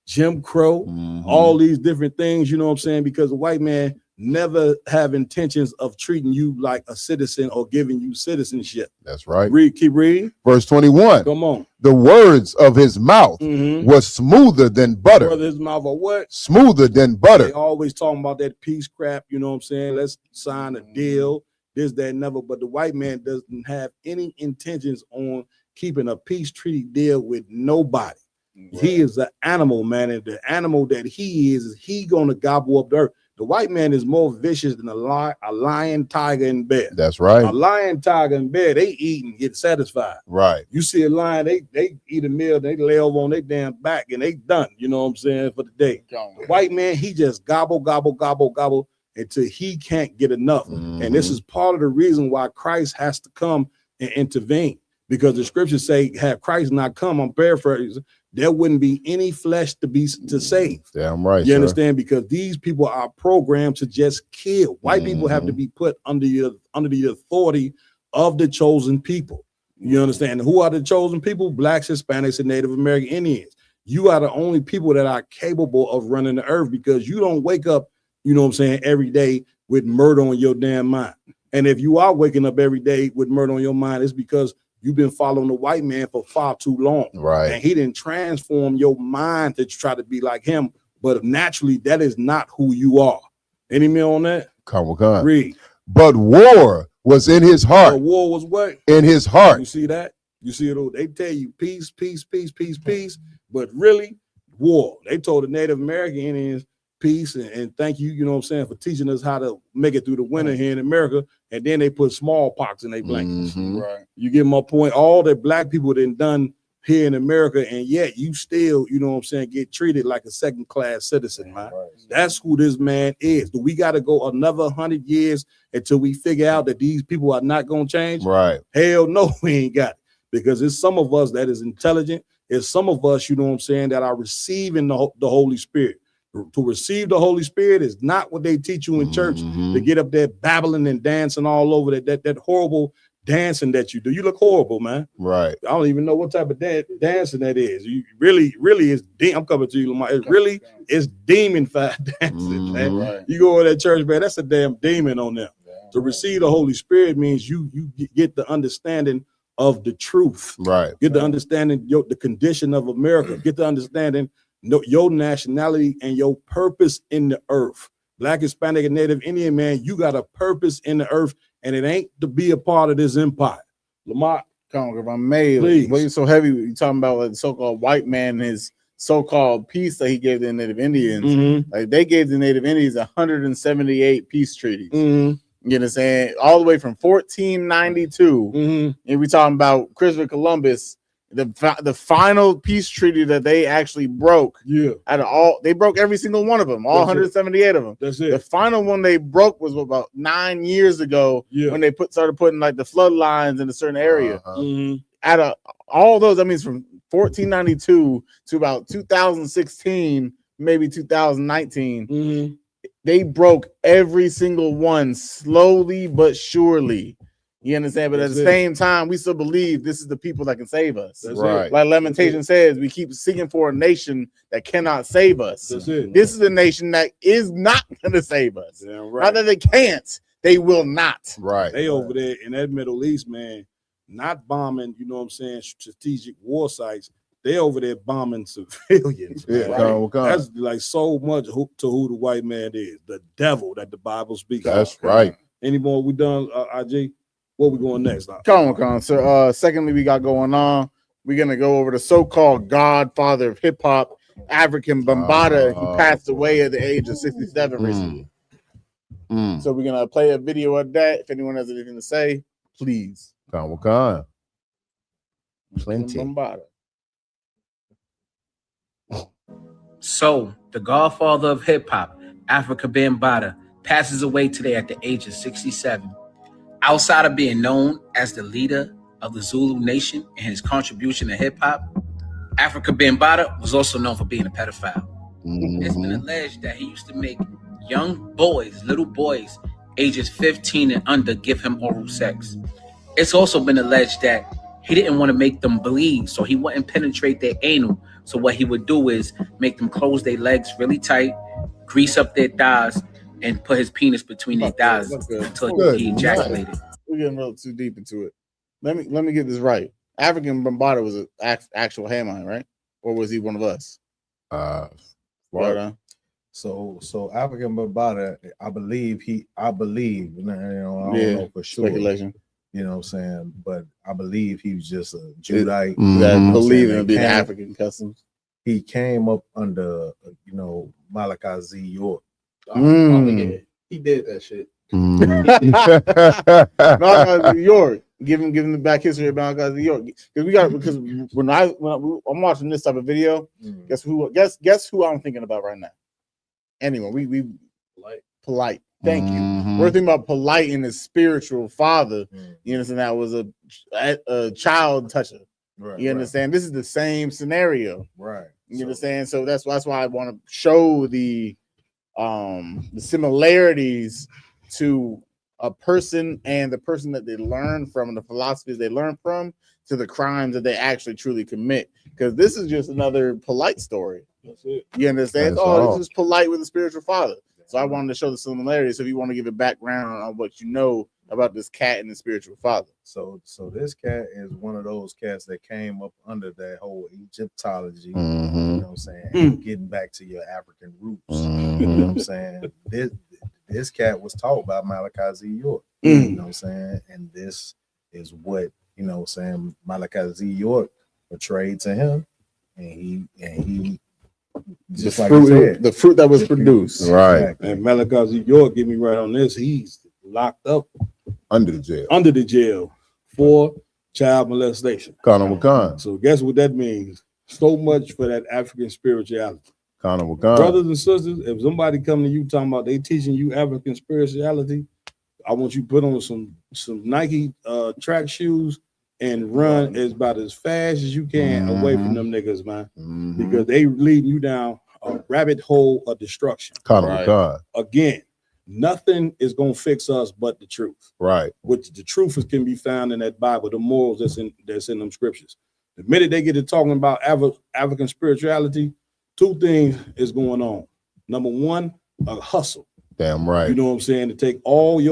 Jim Crow, all these different things, you know what I'm saying? Because the white man never have intentions of treating you like a citizen or giving you citizenship. That's right. Keep reading. Verse 21. Come on. The words of his mouth was smoother than butter. Brother, his mouth are what? Smoother than butter. They always talking about that peace crap, you know what I'm saying? Let's sign a deal, this, that, never. But the white man doesn't have any intentions on keeping a peace treaty deal with nobody. Right. He is an animal, man, and the animal that he is he gonna gobble up the earth. The white man is more vicious than a lion, tiger, and bear. That's right. A lion, tiger, and bear, they eat and get satisfied. Right. You see a lion, they eat a meal, they lay over on their damn back, and they done, you know what I'm saying, for the day. The white man, he just gobble, gobble, gobble, gobble until he can't get enough. And this is part of the reason why Christ has to come and intervene. Because the scriptures say, have Christ not come, I'm paraphrasing, there wouldn't be any flesh to save. Damn right. You understand? Because these people are programmed to just kill. White people have to be put under the authority of the chosen people. You understand? Who are the chosen people? Blacks, Hispanics, and Native American Indians. You are the only people that are capable of running the earth because you don't wake up, you know what I'm saying, every day with murder on your damn mind. And if you are waking up every day with murder on your mind, it's because you've been following the white man for far too long. Right. And he didn't transform your mind to try to be like him. But naturally, that is not who you are. Any man on that? Come on. Read. But war was in his heart. The war was what? In his heart. You see that? You see it? They tell you peace, peace, peace, peace, peace. But really, war. They told the Native American Indians peace and thank you, you know what I'm saying, for teaching us how to make it through the winter here in America. And then they put smallpox in their blankets. Right. You get my point? All that black people done here in America, and yet you still, you know what I'm saying, get treated like a second-class citizen, man. Right. That's who this man is. Do we got to go another 100 years until we figure out that these people are not going to change? Right. Hell no, we ain't got it. Because it's some of us that is intelligent. It's some of us, you know what I'm saying, that are receiving the Holy Spirit. To receive the Holy Spirit is not what they teach you in church, to get up there babbling and dancing all over that horrible dancing that you do. You look horrible, man. Right. I don't even know what type of dancing that is. You really is. I'm coming to you, Lamar. It's demon-fied dancing, man. Right. You go to that church, man. That's a damn demon on them. To receive the Holy Spirit means you get the understanding of the truth. Right. Get the understanding the condition of America. Get the understanding your nationality and your purpose in the earth. Black, Hispanic, and Native Indian, man, you got a purpose in the earth, and it ain't to be a part of this empire. Lamar, come on, if I may, please. Why you so heavy? You talking about like the so-called white man and his so-called peace that he gave the Native Indians. Like they gave the Native Indians 178 peace treaties. You know what I'm saying? All the way from 1492. And we talking about Christopher Columbus The final peace treaty that they actually broke. Yeah. They broke every single one of them, all 178 of them. That's it. The final one they broke was about 9 years ago when they started putting like the flood lines in a certain area. Out of all those, that means from 1492 to about 2016, maybe 2019, they broke every single one slowly but surely. You understand? But at the same time, we still believe this is the people that can save us. Right. Like Lamentation says, we keep seeking for a nation that cannot save us. That's it. This is a nation that is not going to save us. Damn right. Not that they can't, they will not. Right. They over there in that Middle East, man, not bombing, you know what I'm saying, strategic war sites. They over there bombing civilians. Yeah, right? That's like so much to who the white man is, the devil that the Bible speaks. That's right. Any more we done, IJ? Where we going next? Come on. So, secondly, we got going on. We're gonna go over the so-called godfather of hip hop, African Bambaataa. He passed away at the age of 67 recently. So we're gonna play a video of that. If anyone has anything to say, please. Plenty. Bambaataa. So, the godfather of hip hop, African Bambaataa, passes away today at the age of 67. Outside of being known as the leader of the Zulu nation and his contribution to hip hop, African Bambaataa was also known for being a pedophile. It's been alleged that he used to make young boys, little boys, ages 15 and under, give him oral sex. It's also been alleged that he didn't want to make them bleed, so he wouldn't penetrate their anal. So what he would do is make them close their legs really tight, grease up their thighs, and put his penis between their thighs until he ejaculated. We're getting a little too deep into it. Let me get this right. African Bambaataa was an actual Hamite, right? Or was he one of us? Florida. So African Bambaataa, I believe, I don't know for sure. Speculation. You know what I'm saying? But I believe he was just a Judite that believed in being African customs. He came up under, Malachi Z. York. He did that shit. Malachi Z. York. Give him the back history of Malachi Z. York. Because when I'm watching this type of video, guess who I'm thinking about right now? Anyway, we polite. Thank you. We're thinking about polite and his spiritual father. You understand? That was a child toucher. Right, you understand? This is the same scenario. Right. You understand? So that's why I want to show the similarities to a person and the person that they learn from and the philosophies they learn from to the crimes that they actually truly commit. Because this is just another polite story. That's it. You understand? This is polite with a spiritual father. So I wanted to show the similarities. So if you want to give a background on what you know about this cat and the spiritual father. So this cat is one of those cats that came up under that whole Egyptology, you know what I'm saying? Getting back to your African roots. You know what I'm saying? This cat was taught by Malachi Z. York. You know what I'm saying? And this is what, you know what I'm saying, Malachi Z. York portrayed to him. And he just the like fruit, he said, the fruit that was produced. Right. Exactly. And Malachi Z. York, get me right on this. He's locked up under the jail for child molestation. So guess what that means? So much for that African spirituality. Brothers Brothers and sisters, if somebody come to you talking about they teaching you African spirituality, I want you to put on some Nike track shoes and run about as fast as you can away from them niggas, man. Because they leading you down a rabbit hole of destruction. Again, nothing is gonna fix us but the truth. Right. Which the truth can be found in that Bible, the morals that's in them scriptures. The minute they get to talking about African spirituality, two things is going on. Number one, a hustle. Damn right. You know what I'm saying? To get all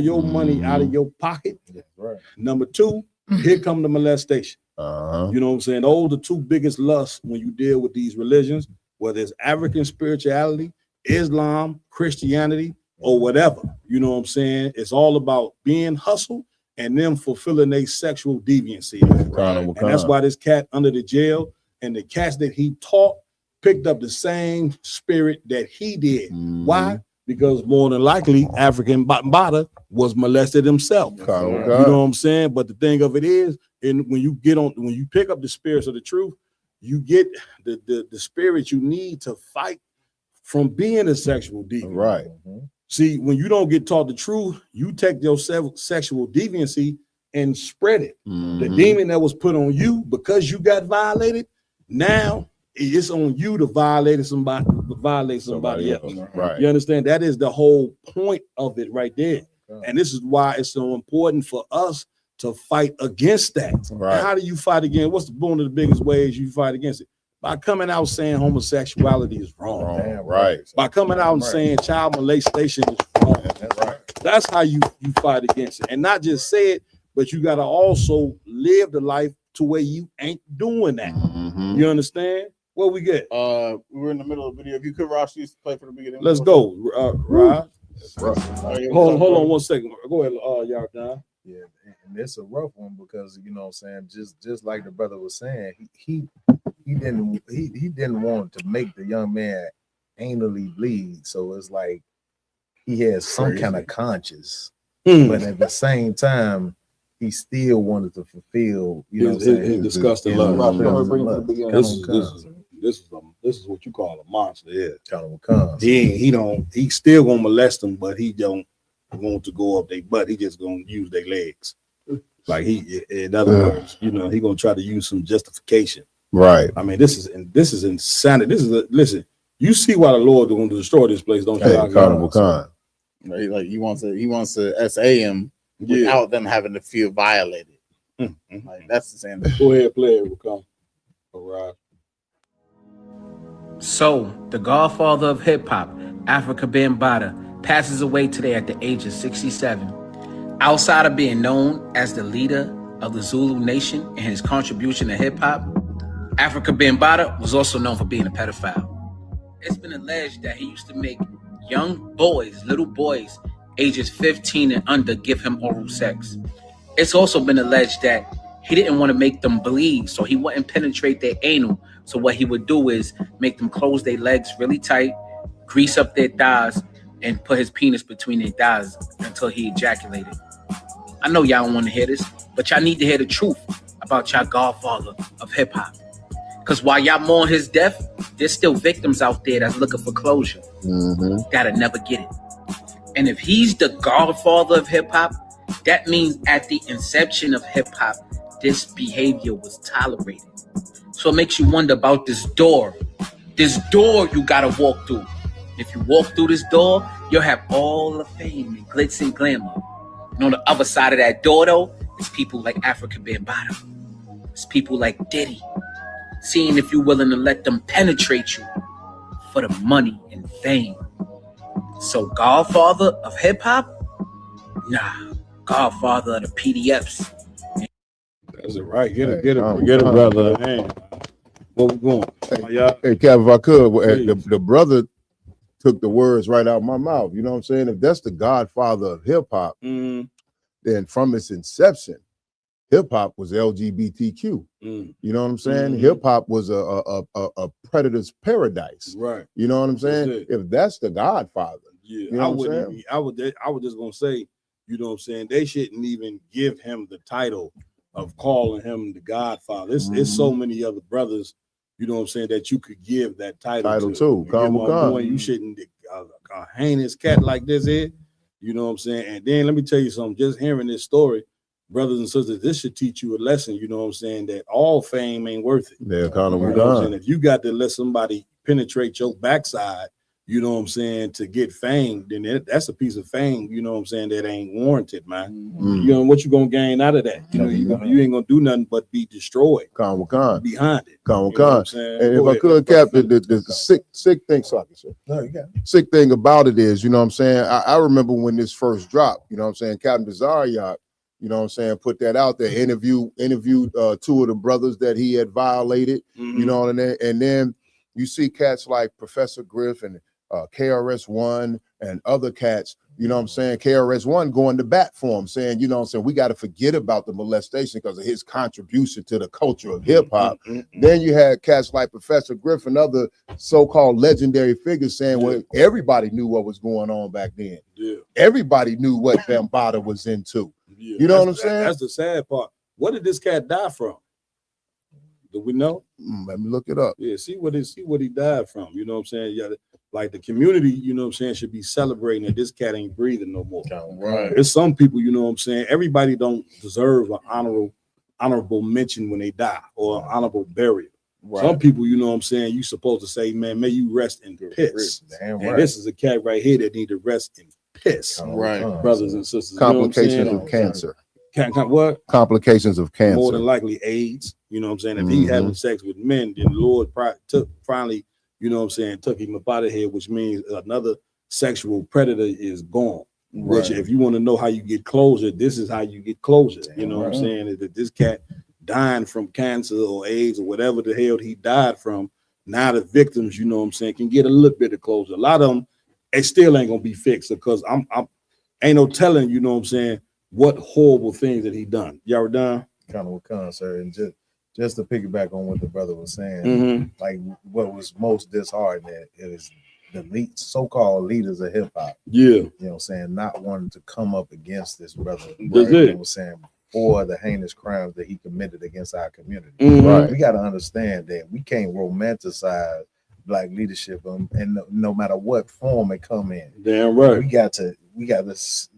your money out of your pocket. Right. Number two, here come the molestation. You know what I'm saying? Those are the two biggest lusts when you deal with these religions, whether it's African spirituality, Islam, Christianity, or whatever. You know what I'm saying? It's all about being hustled and them fulfilling their sexual deviancy. And that's why this cat under the jail and the cats that he taught picked up the same spirit that he did. Why? Because more than likely, African Bambaataa was molested himself. You know what I'm saying? But the thing of it is, And when you pick up the spirits of the truth, you get the spirit you need to fight from being a sexual deviant. Right. See, when you don't get taught the truth, you take your sexual deviancy and spread it. The demon that was put on you because you got violated, now it's on you to violate somebody else. Right. You understand? That is the whole point of it right there. And this is why it's so important for us to fight against that. Right. How do you fight against? What's one of the biggest ways you fight against it? By coming out saying homosexuality is wrong. Right. By coming out and saying child molestation is wrong. That's right. That's how you fight against it. And not just say it, but you got to also live the life to where you ain't doing that. You understand? What we get? We're in the middle of the video. If you could, Ross, used to play for the beginning. Let's go, Rod. Hold on 1 second. Go ahead, y'all down. Yeah, and it's a rough one because you know what I'm saying, just like the brother was saying, he didn't want to make the young man anally bleed. So it's like he has some kind of conscience, but at the same time, he still wanted to fulfill, you know, his disgusting love. This is what you call a monster. Yeah, he still gonna molest them, but he don't want to go up their butt. He just gonna use their legs. Like in other words, you know, he gonna try to use some justification. Right. I mean, this is insanity. Listen. You see why the Lord is going to destroy this place, don't you? Carnival Con. Right, like he wants to SA him without them having to feel violated. Like that's the same. Go ahead, play it. Will come. All right. So, the godfather of hip hop, Africa Bambaataa, passes away today at the age of 67. Outside of being known as the leader of the Zulu nation and his contribution to hip hop, Africa Bambaataa was also known for being a pedophile. It's been alleged that he used to make young boys, little boys, ages 15 and under, give him oral sex. It's also been alleged that he didn't want to make them bleed, so he wouldn't penetrate their anal. So what he would do is make them close their legs really tight, grease up their thighs, and put his penis between their thighs until he ejaculated. I know y'all don't want to hear this, but y'all need to hear the truth about y'all godfather of hip hop. Because while y'all mourn his death, there's still victims out there that's looking for closure. That'll never get it. And if he's the godfather of hip hop, that means at the inception of hip hop, this behavior was tolerated. So it makes you wonder about this door. This door you gotta walk through. If you walk through this door, you'll have all the fame and glitz and glamour. And on the other side of that door, though, it's people like Africa Bambaataa. It's people like Diddy. Seeing if you're willing to let them penetrate you for the money and fame. So godfather of hip hop? Nah, godfather of the PDFs. That's it, right? Get it, brother. Man. Where we going? Hey, Kev, if I could, the brother took the words right out of my mouth. You know what I'm saying? If that's the godfather of hip hop, then from its inception, hip hop was LGBTQ. You know what I'm saying? Hip hop was a predator's paradise. Right. You know what I'm saying? If that's the godfather, yeah, you know what I'm saying? I was just gonna say, you know what I'm saying? They shouldn't even give him the title of calling him the godfather. It's so many other brothers, you know what I'm saying, that you could give that title to. You shouldn't a heinous cat like this here, you know what I'm saying? And then let me tell you something, just hearing this story, brothers and sisters, this should teach you a lesson, you know what I'm saying, that all fame ain't worth it. Yeah, kind of. You know what I'm saying? If you got to let somebody penetrate your backside, you know what I'm saying, to get fame, then that's a piece of fame, you know what I'm saying, that ain't warranted, man. You know what you gonna gain out of that? You know, you ain't gonna do nothing but be destroyed behind it. And if I could, Captain, the sick thing, sick thing about it is, you know what I'm saying, I remember when this first dropped, you know what I'm saying, Captain Bizarre, you know what I'm saying, put that out there, interviewed two of the brothers that he had violated, you know, and then you see cats like Professor Griff and KRS-One and other cats, you know what I'm saying, KRS-One going to bat for him, saying, you know what I'm saying, we got to forget about the molestation because of his contribution to the culture of hip-hop. Then you had cats like Professor Griff and other so-called legendary figures saying, well, everybody knew what was going on back then. Everybody knew what Bambaataa was into. You know what I'm saying? That's the sad part. What did this cat die from? Do we know? Let me look it up. Yeah, see what he died from. You know what I'm saying? Yeah, like the community, you know what I'm saying, should be celebrating that this cat ain't breathing no more. Right. There's some people, you know what I'm saying. Everybody don't deserve an honorable mention when they die or an honorable burial. Right. Some people, you know what I'm saying, you supposed to say, man, may you rest in piss. Damn And right. this is a cat right here that need to rest in piss. Right. Brothers and sisters. Complications you know what I'm of saying? cancer. What? Complications of cancer. More than likely AIDS. You know what I'm saying? If he having sex with men, then the Lord finally, you know what I'm saying, took him up out of here, which means another sexual predator is gone. Right. Which, if you want to know how you get closure, this is how you get closure. You know what I'm saying? Is that this cat dying from cancer or AIDS or whatever the hell he died from, now the victims, you know what I'm saying, can get a little bit of closure. A lot of them, it still ain't gonna be fixed because I'm ain't no telling, you know what I'm saying, what horrible things that he done. Y'all were done? Kind of with sir, and just to piggyback on what the brother was saying, like what was most disheartening is the so-called leaders of hip hop. Yeah. You know what I'm saying, not wanting to come up against this brother. That's You know it. what I'm saying, for the heinous crimes that he committed against our community. Right. We got to understand that we can't romanticize black leadership, and no matter what form it come in. Damn right. We got to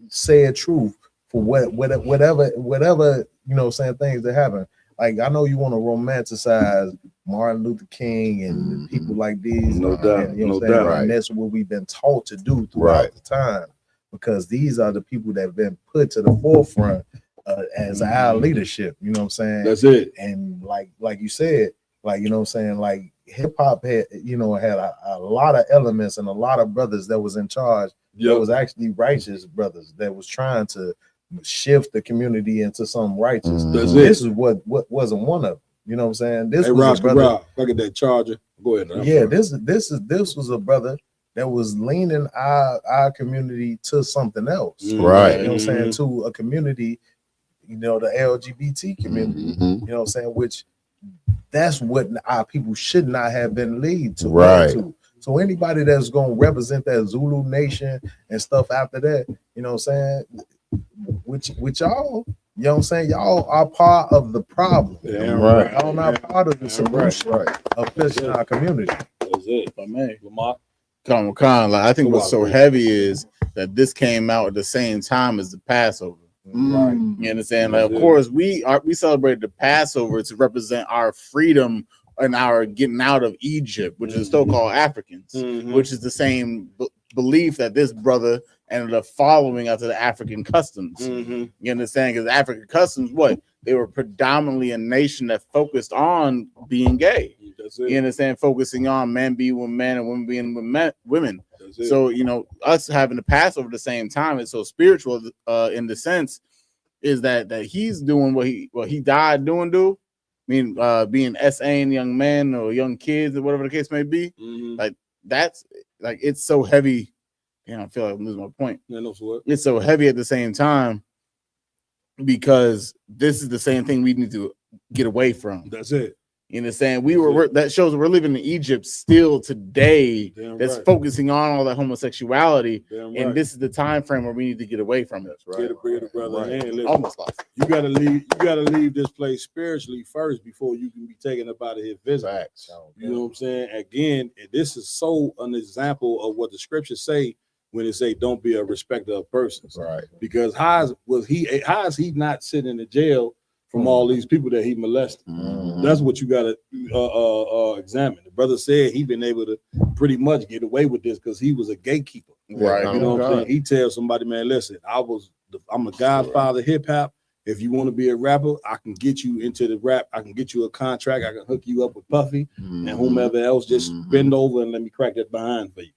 say a truth for whatever you know what I'm saying, things that happen. Like I know you want to romanticize Martin Luther King and people like these. No doubt. You know what I'm saying? And that's what we've been taught to do throughout the time, because these are the people that have been put to the forefront as our leadership. You know what I'm saying? That's it. And like you said, like, you know what I'm saying, like hip hop had, you know, had a lot of elements and a lot of brothers that was in charge. That was actually righteous brothers that was trying to shift the community into some righteous. This is what wasn't one of them. You know what I'm saying? This was a brother. Look at that charger. Go ahead. Yeah, this was a brother that was leaning our community to something else. Right. You know what I'm saying? To a community, you know, the LGBT community. You know what I'm saying? Which that's what our people should not have been lead to. Right. So anybody that's gonna represent that Zulu nation and stuff after that, you know what I'm saying? Which y'all, you know what I'm saying? Y'all are part of the problem. Right. Y'all not part of the solution of fixing our community. That's it. If I may, Lamar. Like I think what's so heavy is that this came out at the same time as the Passover. Right. You understand? Like, of course, we celebrated the Passover to represent our freedom and our getting out of Egypt, which is so-called Africans, which is the same belief that this brother ended up following after the African customs. You understand? Because African customs, they were predominantly a nation that focused on being gay. You understand? Focusing on men being with men and women being with women. So, you know, us having the Passover at the same time is so spiritual in the sense is that he's doing what he died doing. I mean, being SAing young men or young kids or whatever the case may be. Like that's like it's so heavy. I feel like I'm losing my point. It's so heavy at the same time because this is the same thing we need to get away from. That's it. You understand? That shows we're living in Egypt still today. That's focusing on all that homosexuality, and this is the time frame where we need to get away from it. Almost lost. You gotta leave this place spiritually first before you can be taken up out of here physically. You know what I'm saying? Again, this is so an example of what the scriptures say when they say don't be a respecter of persons. Right. Because how is he not sitting in the jail from all these people that he molested? That's what you gotta examine. The brother said he been able to pretty much get away with this because he was a gatekeeper. Right. You know what I'm saying? He tells somebody, man, listen, I'm a godfather of hip hop. If you want to be a rapper, I can get you into the rap. I can get you a contract. I can hook you up with Puffy and whomever else. Just bend over and let me crack that behind for you.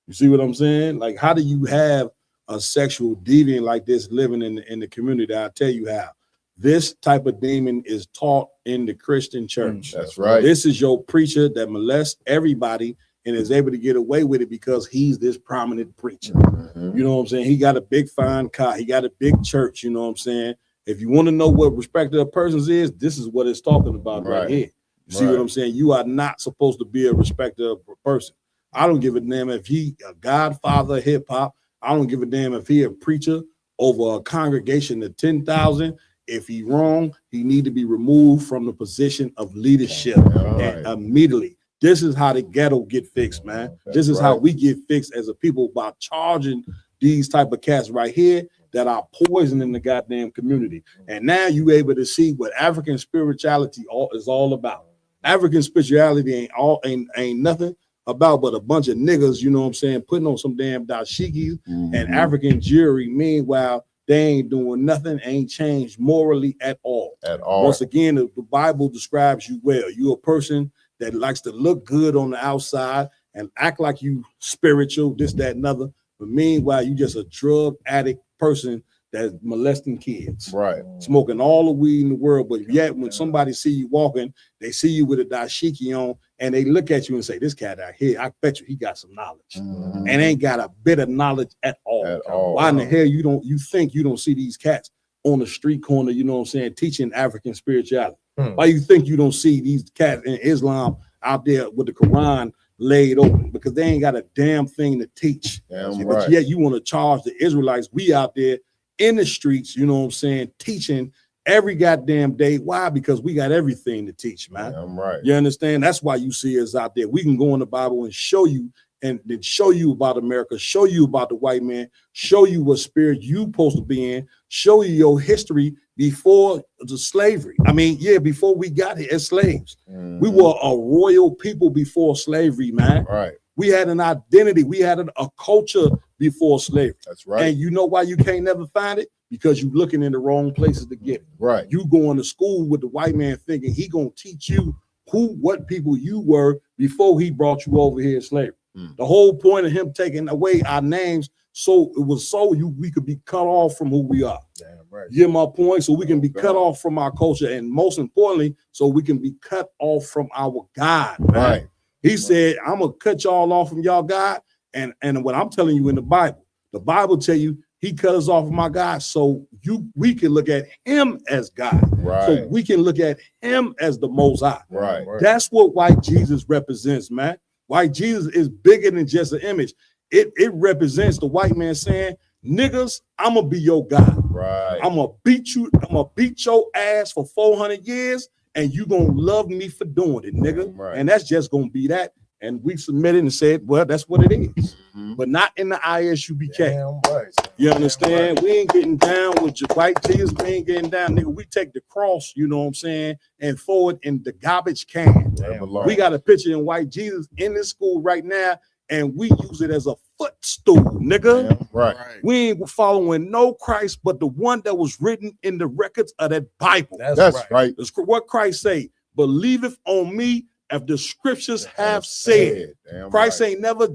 You see what I'm saying? Like, how do you have a sexual deviant like this living in the community? I'll tell you how. This type of demon is taught in the Christian church. That's right. This is your preacher that molests everybody and is able to get away with it because he's this prominent preacher. You know what I'm saying? He got a big fine car. He got a big church. You know what I'm saying? If you want to know what respecter of persons is, this is what it's talking about right here. You see what I'm saying? You are not supposed to be a respecter of a person. I don't give a damn if he a godfather of hip hop. I don't give a damn if he a preacher over a congregation of 10,000. If he wrong, he need to be removed from the position of leadership and immediately. This is how the ghetto get fixed, man. This is how we get fixed as a people by charging these type of cats right here that are poisoning the goddamn community. And now you able to see what African spirituality is all about. African spirituality ain't nothing about but a bunch of niggas, you know what I'm saying, putting on some damn dashikis and African jewelry. Meanwhile, they ain't doing nothing, ain't changed morally at all. Once again, the Bible describes you well. You're a person that likes to look good on the outside and act like you spiritual, this, that, and other. But meanwhile, you just a drug addict person that's molesting kids, smoking all the weed in the world. But yet, when somebody see you walking, they see you with a dashiki on, and they look at you and say, "This cat out here, I bet you he got some knowledge," and ain't got a bit of knowledge at all. Why in the hell you think you don't see these cats on the street corner? You know what I'm saying, teaching African spirituality. Why you think you don't see these cats in Islam out there with the Quran laid open? Because they ain't got a damn thing to teach. But yet you want to charge the Israelites. We out there in the streets, you know what I'm saying, teaching every goddamn day. Why? Because we got everything to teach, man. You understand? That's why you see us out there. We can go in the Bible and show you, and then show you about America, show you about the white man, show you what spirit you supposed to be in, show you your history before the slavery. I mean, before we got here as slaves. We were a royal people before slavery, man. We had an identity. We had a culture before slavery. That's right. And you know why you can't never find it? Because you looking in the wrong places to get it. You going to school with the white man thinking he gonna teach you what people you were before he brought you over here as slavery. The whole point of him taking away our names, so we could be cut off from who we are. You get my point? So we can be cut off from our culture, and most importantly, so we can be cut off from our God. Man. He said, "I'm gonna cut y'all off from y'all God," and what I'm telling you in the Bible tell you he cut us off from our God, so we can look at him as God. So we can look at him as the Most High. That's what white Jesus represents, man. White Jesus is bigger than just an image. It represents the white man saying, "Niggas, I'm gonna be your God. I'm gonna beat you. I'm gonna beat your ass for 400 years, and you gonna love me for doing it, nigga." And that's just gonna be that. And we submitted and said, "Well, that's what it is," but not in the ISUBK. You understand? We ain't getting down with your white Jesus. We ain't getting down, nigga. We take the cross, you know what I'm saying, and throw it in the garbage can. We got a picture in white Jesus in this school right now, and we use it as a footstool, nigga. We ain't following no Christ but the one that was written in the records of that Bible. That's right. That's what Christ say. "Believeth on me as the scriptures have said." Christ ain't never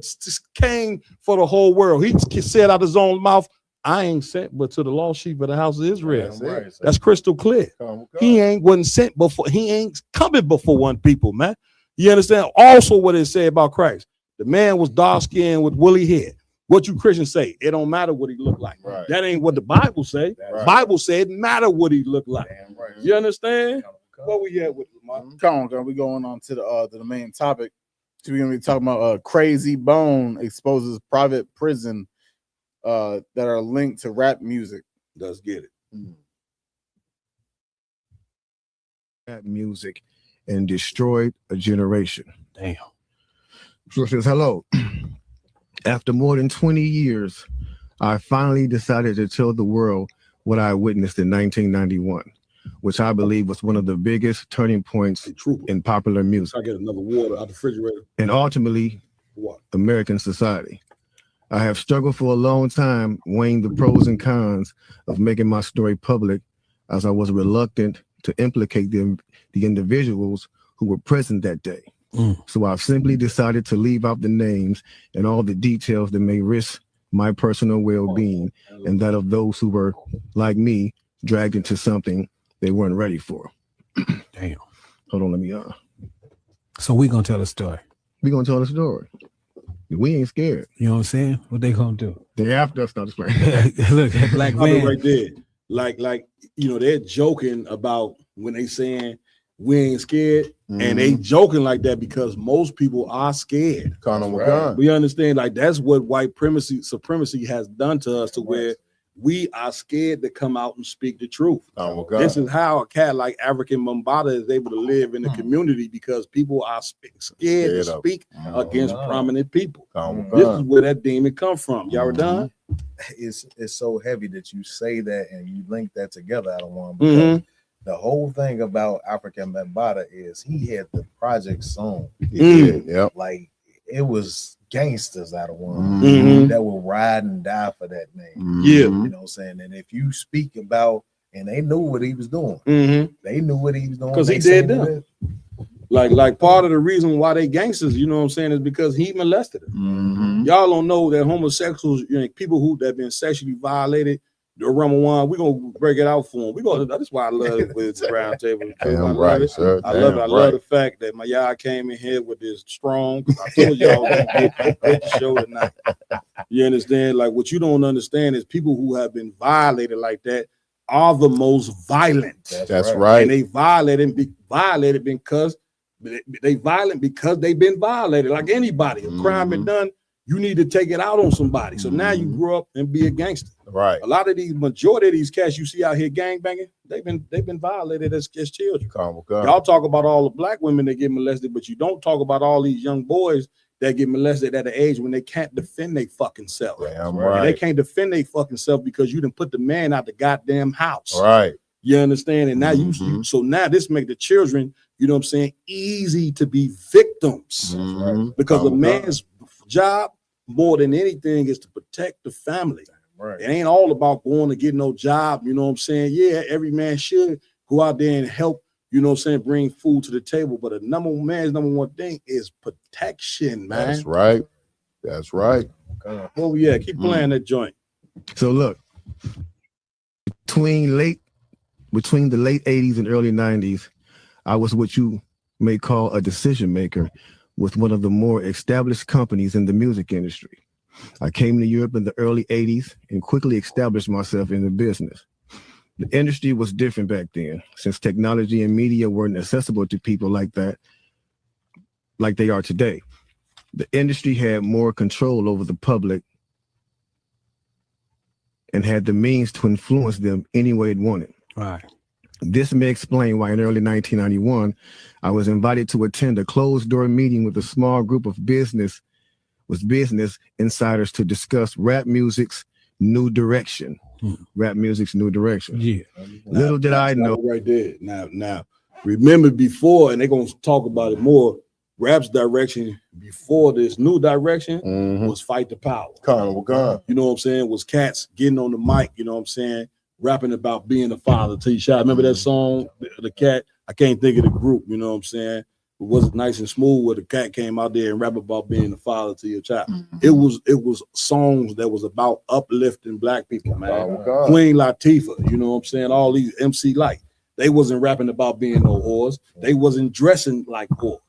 came for the whole world. He said out his own mouth, "I ain't sent but to the lost sheep of the house of Israel." That's crystal clear. He wasn't sent before. He ain't coming before one people, man. You understand? Also, what it said about Christ, the man was dark skinned with woolly hair. What you Christians say, it don't matter what he looked like. That ain't what the Bible say. Bible said it matter what he looked like. You understand? What we at with Come on, we going on to the main topic. So we're gonna be talking about Crazy Bone exposes private prison that are linked to rap music. Let's get it. Rap music and destroyed a generation. Damn. So it says, "Hello. After more than 20 years, I finally decided to tell the world what I witnessed in 1991, which I believe was one of the biggest turning points in popular music. I get another water out the refrigerator. And ultimately, American society. I have struggled for a long time weighing the pros and cons of making my story public, as I was reluctant to implicate the individuals who were present that day. So I've simply decided to leave out the names and all the details that may risk my personal well-being and that of those who were, like me, dragged into something they weren't ready for." Damn. Hold on, let me So we gonna tell a story. We gonna tell a story. We ain't scared. You know what I'm saying? What they gonna do? They after us, not just playing. Look, that black man right there. Like you know, they're joking about when they saying we ain't scared, and they joking like that because most people are scared. Right. We understand, like that's what white supremacy has done to us, to where we are scared to come out and speak the truth. Oh, God. This is how a cat like African Mambata is able to live in the community, because people are scared to speak against prominent people. This is where that demon come from. Y'all are done? It's so heavy that you say that and you link that together, Adawan, because the whole thing about African Mambata is he had the project song. Like it was gangsters out of one that will ride and die for that name. Yeah. You know what I'm saying? And if you speak about, and they knew what he was doing. They knew what he was doing. Because he did them. Like part of the reason why they gangsters, you know what I'm saying, is because he molested them. Y'all don't know that homosexuals, people who that been sexually violated, the Ramawan, we're gonna break it out for them. That's why I love it with the round table. I love it. I love the fact that my y'all came in here with this strong. I told y'all gonna get the show tonight. You understand? Like, what you don't understand is people who have been violated like that are the most violent. That's right. And they violated because they violent because they've been violated. Like anybody, a crime been done, you need to take it out on somebody. So now you grow up and be a gangster. Right. A lot of majority of these cats you see out here gang banging, they've been violated as children. Y'all talk about all the black women that get molested, but you don't talk about all these young boys that get molested at the age when they can't defend their fucking self. Right. They can't defend their fucking self because you done put the man out the goddamn house. Right. You understand? And now so now this make the children, you know what I'm saying, easy to be victims. Because a man's job more than anything is to protect the family. It ain't all about going to get no job, you know what I'm saying? Yeah, every man should go out there and help, you know what I'm saying, bring food to the table. But the man's number one thing is protection, man. That's right. That's right. Oh yeah, keep playing that joint. So look, between the late 80s and early 90s, I was what you may call a decision maker with one of the more established companies in the music industry. I came to Europe in the early 80s and quickly established myself in the business. The industry was different back then, since technology and media weren't accessible to people like that, like they are today. The industry had more control over the public and had the means to influence them any way it wanted. Right. This may explain why in early 1991, I was invited to attend a closed-door meeting with a small group of business insiders to discuss rap music's new direction. Rap music's new direction. Yeah. Little did I know. Right there. Now, remember before, and they're gonna talk about it more. Rap's direction before this new direction was fight the power. You know what I'm saying? Was cats getting on the mic, you know what I'm saying? Rapping about being a father to your child. Remember that song, The Cat? I can't think of the group, you know what I'm saying? It wasn't Nice and Smooth where the cat came out there and rap about being a father to your child. It was songs that was about uplifting black people, man. Queen Latifah, you know what I'm saying? All these MC Light. They wasn't rapping about being no whores. They wasn't dressing like whores.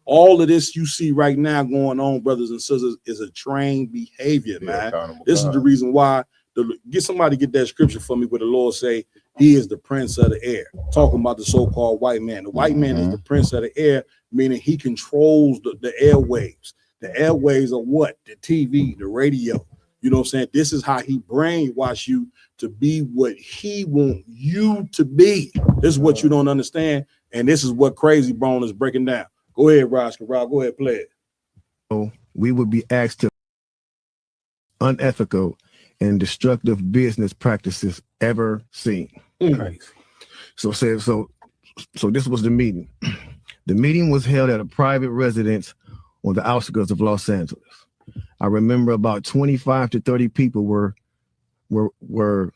All of this you see right now going on, brothers and sisters, is a trained behavior, man. This is the reason why get that scripture for me where the Lord say he is the prince of the air. Talking about the so-called white man. The white man is the prince of the air, meaning he controls the airwaves. The airwaves are what? The TV, the radio. You know what I'm saying? This is how he brainwash you to be what he want you to be. This is what you don't understand. And this is what Crazy Bone is breaking down. Go ahead, Rob. Go ahead, play it. So we would be asked to unethical and destructive business practices ever seen. So this was the meeting. The meeting was held at a private residence on the outskirts of Los Angeles. I remember about 25 to 30 people were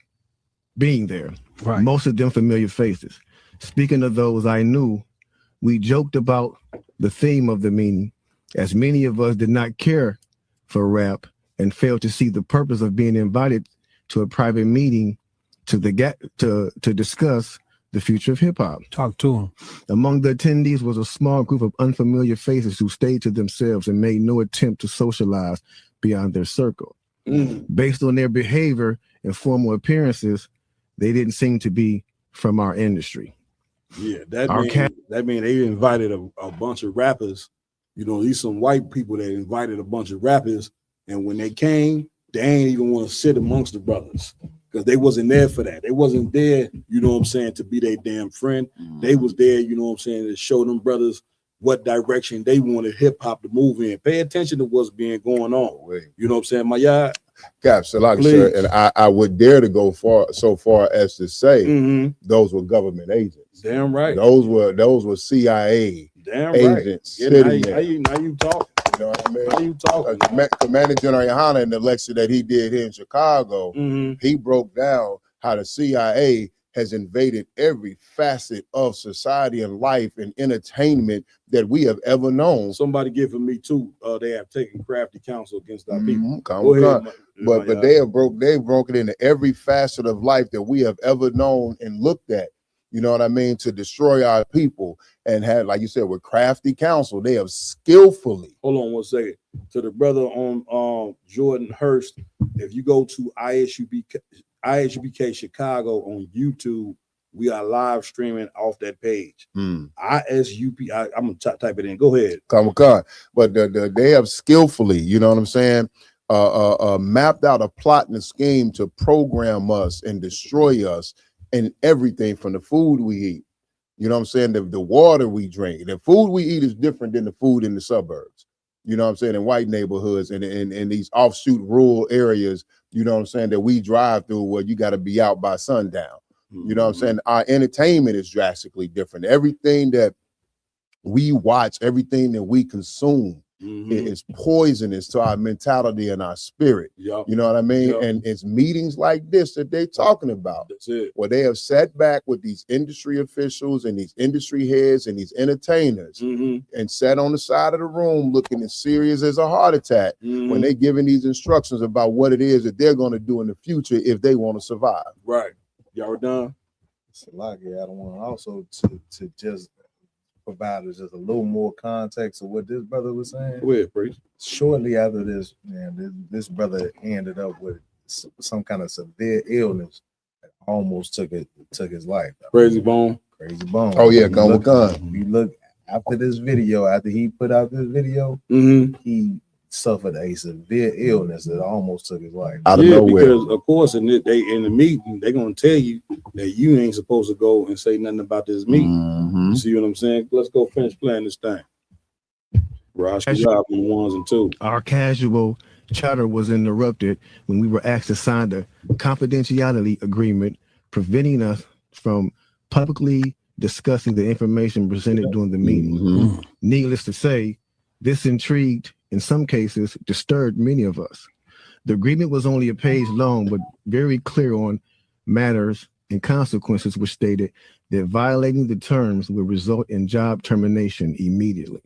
being there. Right. Most of them familiar faces. Speaking of those I knew, we joked about the theme of the meeting, as many of us did not care for rap and failed to see the purpose of being invited to a private meeting to discuss the future of hip hop. Talk to them. Among the attendees was a small group of unfamiliar faces who stayed to themselves and made no attempt to socialize beyond their circle. Based on their behavior and formal appearances, they didn't seem to be from our industry. Yeah, that mean they invited a bunch of rappers. You know, these some white people that invited a bunch of rappers, and when they came, they ain't even want to sit amongst the brothers. because they wasn't there for that. They wasn't there, you know what I'm saying, to be their damn friend. They was there, you know what I'm saying, to show them brothers what direction they wanted hip hop to move in. Pay attention to what's being going on. You know what I'm saying, my yard? Cap, so like, sir, and I would dare to go so far as to say those were government agents. Damn right. Those were CIA agents sitting there. Now you talking. You know what I mean? Now you talking. Commander General Yohana in the lecture that he did here in Chicago, he broke down how the CIA has invaded every facet of society and life and entertainment that we have ever known. Somebody giving me too. They have taken crafty counsel against our people. Go ahead, but they have broken into every facet of life that we have ever known and looked at. You know what I mean? To destroy our people, and had, like you said, with crafty counsel, they have skillfully. Hold on 1 second. To the brother on Jordan Hurst, if you go to ISUBK Chicago on YouTube, we are live streaming off that page. ISUP. I'm gonna type it in. Go ahead. But they have skillfully, you know what I'm saying, mapped out a plot and a scheme to program us and destroy us and everything from the food we eat. You know what I'm saying? The water we drink. The food we eat is different than the food in the suburbs. You know what I'm saying? In white neighborhoods and in these offshoot rural areas, you know what I'm saying, that we drive through where you got to be out by sundown. You know what I'm saying? Our entertainment is drastically different. Everything that we watch, everything that we consume is poisonous to our mentality and our spirit. You know what I mean? And it's meetings like this that they're talking about. That's it. Where they have sat back with these industry officials and these industry heads and these entertainers and sat on the side of the room looking as serious as a heart attack when they're giving these instructions about what it is that they're going to do in the future if they want to survive. Right. Y'all done? It's a lot, yeah. I don't want also to just provide us just a little more context of what this brother was saying. Go ahead, Priest. Shortly after this, man, this brother ended up with some kind of severe illness that almost took his life. Crazy Bone. Oh yeah, Gun with Gun. You look after this video, after he put out this video, he suffered a severe illness that almost took his life. Out of nowhere. Because of course in the meeting, they're gonna tell you that you ain't supposed to go and say nothing about this meeting. You see what I'm saying? Let's go finish playing this thing. Raj on 1s and 2s. Our casual chatter was interrupted when we were asked to sign the confidentiality agreement, preventing us from publicly discussing the information presented during the meeting. Needless to say, this intrigued, in some cases, disturbed many of us. The agreement was only a page long, but very clear on matters and consequences, which stated that violating the terms would result in job termination immediately.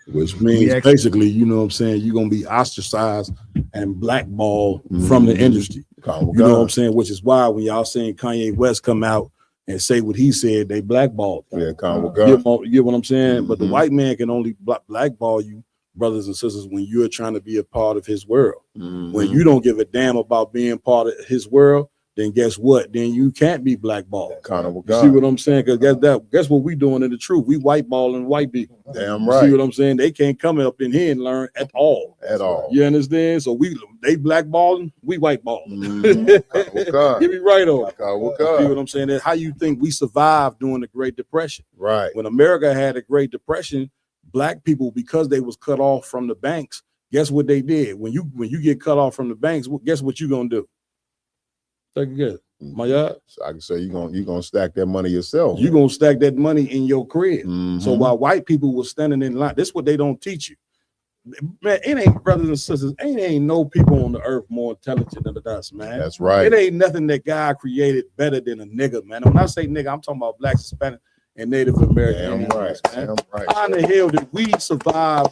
Which means basically, you know what I'm saying, you're going to be ostracized and blackballed from the industry. You know what I'm saying? Which is why when y'all seeing Kanye West come out and say what he said, they blackballed. You get what I'm saying? But the white man can only blackball you, brothers and sisters, when you're trying to be a part of his world. When you don't give a damn about being part of his world, then guess what? Then you can't be blackballed. You see what I'm saying? Because guess what we doing in the truth? We whiteballing white people. Damn right. right. See what I'm saying? They can't come up in here and learn at all. At all. You understand? So they blackballing, we whiteballing. Give me right on. See what I'm saying? That's how you think we survived during the Great Depression. Right. When America had a Great Depression, black people, because they was cut off from the banks, guess what they did? When you get cut off from the banks, guess what you gonna do? Take a guess. My yard. So I can say you're gonna stack that money yourself. You're gonna stack that money in your crib. So while white people were standing in line, this is what they don't teach you. Man, it ain't, brothers and sisters, ain't no people on the earth more intelligent than us, man. That's right. It ain't nothing that God created better than a nigga, man. When I say nigga, I'm talking about Black, Hispanic, and Native American. Damn right. How in the hell did we survive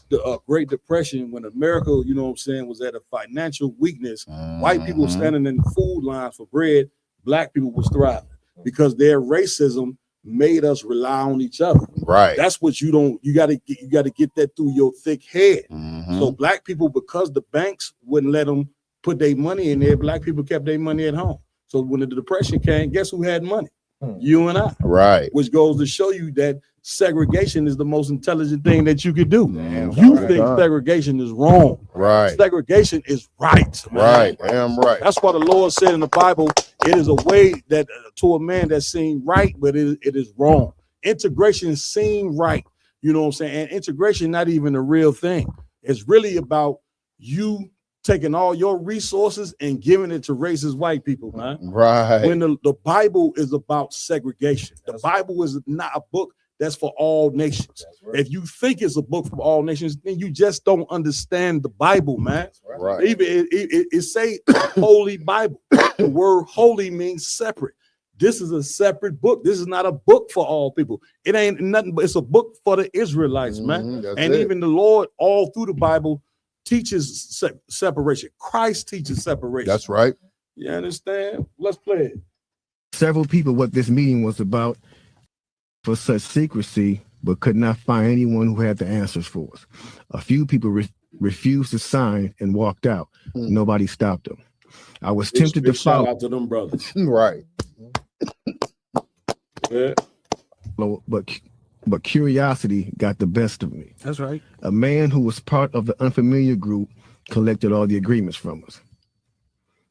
the Great Depression when America, you know what I'm saying, was at a financial weakness? White people standing in food lines for bread, black people was thriving because their racism made us rely on each other. Right. That's what you gotta get that through your thick head. So black people, because the banks wouldn't let them put their money in there, black people kept their money at home. So when the Depression came, guess who had money? You and I. Right. Which goes to show you that segregation is the most intelligent thing that you could do. Damn, you right. think segregation is wrong. Right. Segregation is right. Man. Right. Damn right. That's why the Lord said in the Bible, it is a way that to a man that seems right, but it is wrong. Integration seems right. You know what I'm saying? And integration not even a real thing. It's really about you taking all your resources and giving it to racist white people, man. Right. When the Bible is about segregation. The Bible is not a book that's for all nations. Right. If you think it's a book for all nations, then you just don't understand the Bible, man. Right. Even it say Holy Bible. The word holy means separate. This is a separate book. This is not a book for all people. It ain't nothing, but it's a book for the Israelites, man. And even the Lord, all through the Bible, teaches separation. Christ teaches separation. That's right. You understand? Let's play it. Several people what this meeting was about for such secrecy, but could not find anyone who had the answers for us. A few people refused to sign and walked out. Nobody stopped them. I was tempted to follow. Shout out to them brothers. Right. Yeah. But curiosity got the best of me. That's right. A man who was part of the unfamiliar group collected all the agreements from us.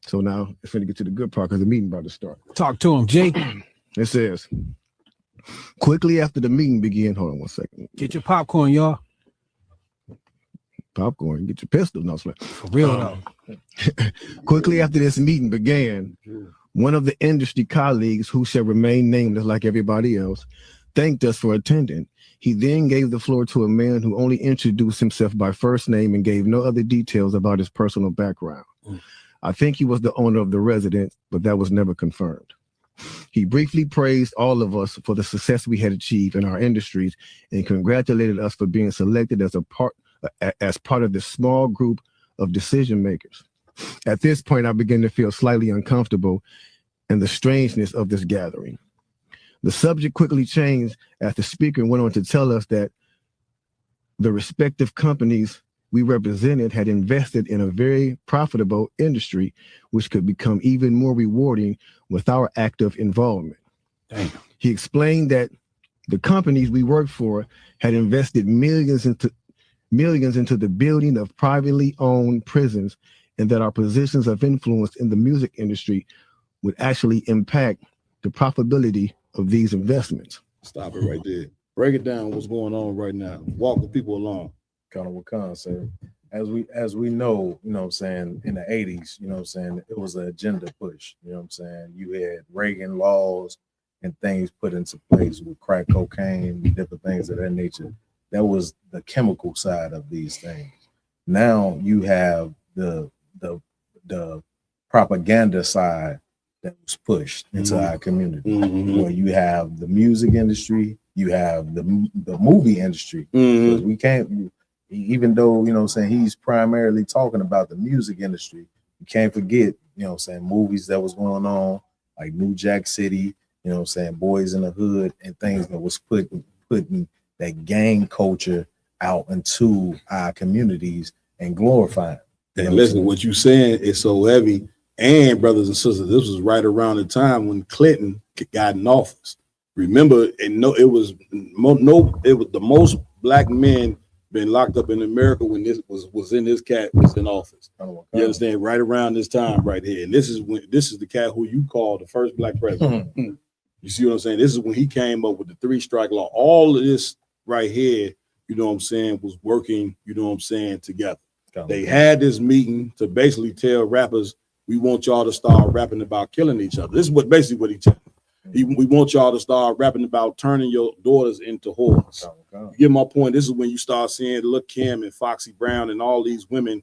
So now it's going to get to the good part because the meeting about to start. Talk to him, Jake. It says, quickly after the meeting began, hold on one second. Get your popcorn, y'all. Popcorn, get your pistol. No, for real though. Quickly after this meeting began, one of the industry colleagues, who shall remain nameless like everybody else, thanked us for attending. He then gave the floor to a man who only introduced himself by first name and gave no other details about his personal background. I think he was the owner of the residence, but that was never confirmed. He briefly praised all of us for the success we had achieved in our industries and congratulated us for being selected as part of this small group of decision makers. At this point, I began to feel slightly uncomfortable in the strangeness of this gathering. The subject quickly changed as the speaker went on to tell us that the respective companies we represented had invested in a very profitable industry, which could become even more rewarding with our active involvement. Damn. He explained that the companies we worked for had invested millions into the building of privately owned prisons, and that our positions of influence in the music industry would actually impact the profitability of these investments. Stop it right there. Break it down. What's going on right now? Walk the people along. Kind of what Khan said. As we know, you know what I'm saying, in the 80s, you know what I'm saying, it was an agenda push. You know what I'm saying? You had Reagan laws and things put into place with crack cocaine, different things of that nature. That was the chemical side of these things. Now you have the propaganda side that was pushed into our community, where you have the music industry, you have the movie industry. Because we can't, even though, you know what I'm saying, he's primarily talking about the music industry, you can't forget, you know what I'm saying, movies that was going on, like New Jack City, you know what I'm saying, Boys in the Hood, and things that was putting that gang culture out into our communities and glorifying. And listen, what you saying is so heavy. And brothers and sisters, this was right around the time when Clinton got in office. Remember, and it was the most black men been locked up in America when this was in office. You understand? Right around this time, right here. And this is the cat who you call the first black president. You see what I'm saying? This is when he came up with the 3-strike law. All of this right here, you know what I'm saying, was working, you know what I'm saying, together. They had this meeting to basically tell rappers, we want y'all to start rapping about killing each other. This is basically what he told them. We want y'all to start rapping about turning your daughters into whores. You get my point? This is when you start seeing Lil' Kim and Foxy Brown and all these women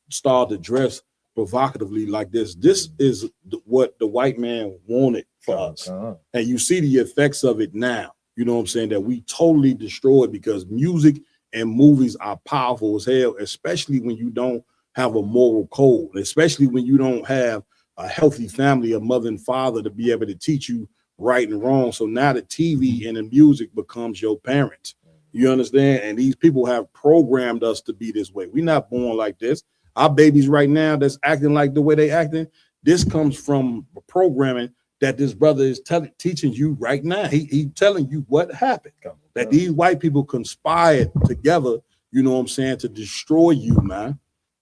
start to dress provocatively like this. This is what the white man wanted for us. And you see the effects of it now. You know what I'm saying? That we totally destroyed, because music and movies are powerful as hell, especially when you don't have a moral code, especially when you don't have a healthy family, a mother and father to be able to teach you right and wrong. So now the TV and the music becomes your parents. You understand? And these people have programmed us to be this way. We're not born like this. Our babies right now that's acting like the way they acting, this comes from programming that this brother is teaching you right now. He telling you what happened. That these white people conspired together, you know what I'm saying, to destroy you, man.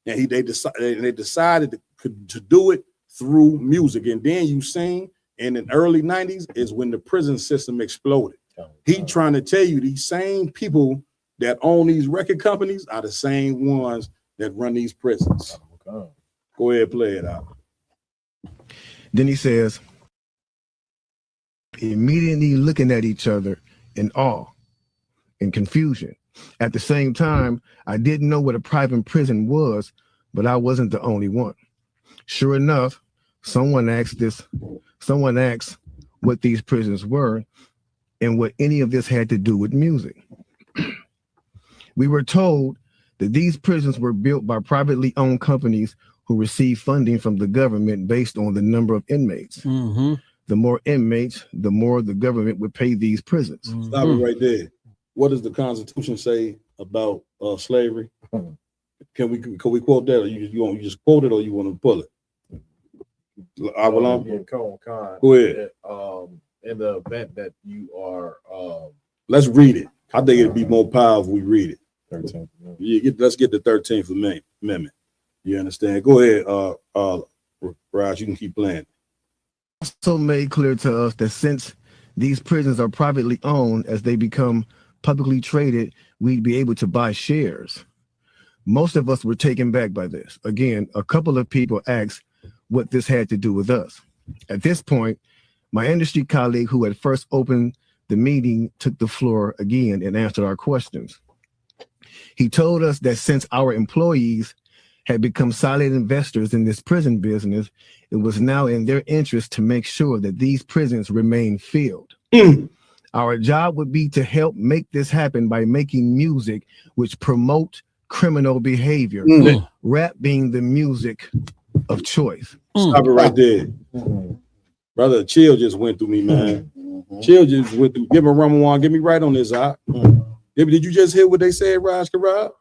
And they decided to do it through music. And then you sing, and in the early 90s is when the prison system exploded. He trying to tell you these same people that own these record companies are the same ones that run these prisons. Go ahead, play it out. Then he says, immediately looking at each other in awe and confusion. At the same time, I didn't know what a private prison was, but I wasn't the only one. Sure enough, someone asked what these prisons were and what any of this had to do with music. We were told that these prisons were built by privately owned companies who receive funding from the government based on the number of inmates. Mm-hmm. The more inmates, the more the government would pay these prisons. Stop it right there. What does the Constitution say about slavery? Can we quote that, or you just quote it, or you want to pull it? Go ahead. In the event that you are, let's read it. I think it'd be more powerful if we read it. 13th. Let's get the 13th Amendment. You understand? Go ahead, Raj. You can keep playing. Also made clear to us that since these prisons are privately owned, as they become publicly traded, we'd be able to buy shares. Most of us were taken back by this. Again, a couple of people asked what this had to do with us. At this point, my industry colleague who had first opened the meeting took the floor again and answered our questions. He told us that since our employees had become solid investors in this prison business, it was now in their interest to make sure that these prisons remain filled. Our job would be to help make this happen by making music which promote criminal behavior, rap being the music of choice. Stop it right there. Brother, Chill just went through me, man. Chill just went through. Give me Ramawan. Get me right on this, Did you just hear what they said, Raj Karab?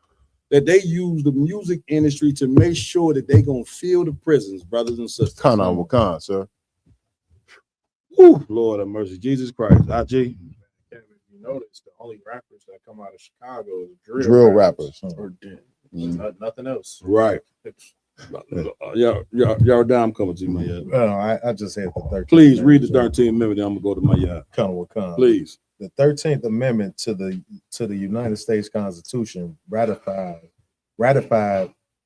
That they use the music industry to make sure that they gonna fill the prisons, brothers and sisters. Wakan, sir. Woo, Lord have mercy, Jesus Christ. IG. you notice the only rappers that come out of Chicago is Drill rappers. Or nothing else. Right. Y'all down coming to my yard. No, I just said the 13th. Please read the 13th Amendment, then I'm gonna go to my yard. Please. The 13th Amendment to the United States Constitution, ratified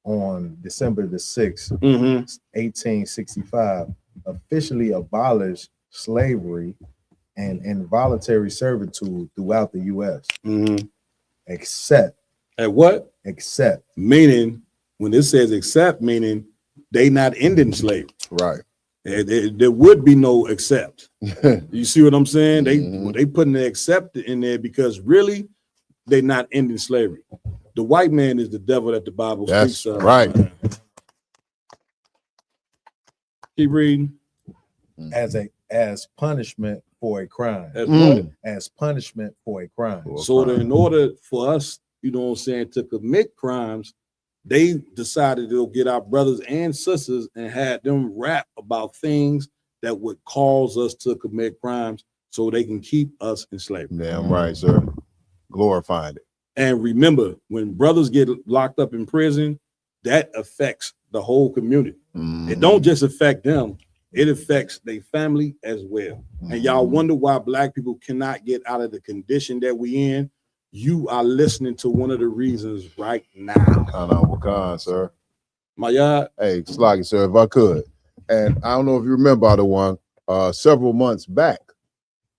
on December the 6th, 1865, officially abolished slavery and involuntary servitude throughout the U.S. Except at what? Except, meaning when it says except, meaning they not ending slavery. Right. There would be no except. You see what I'm saying? They putting the except in there because really they not ending slavery. The white man is the devil that the Bible speaks of. Right. Keep reading. As punishment for a crime. As what? As punishment for a crime. So that in order for us, you know what I'm saying, to commit crimes, they decided they'll get our brothers and sisters and had them rap about things that would cause us to commit crimes so they can keep us in slavery. Damn right, sir. Glorifying it. And remember, when brothers get locked up in prison, that affects the whole community. It don't just affect them, it affects their family as well. And y'all wonder why Black people cannot get out of the condition that we in. You are listening to one of the reasons right now. Wakan, sir. My yard. Hey, Sloggy, sir, if I could. And I don't know if you remember the one several months back,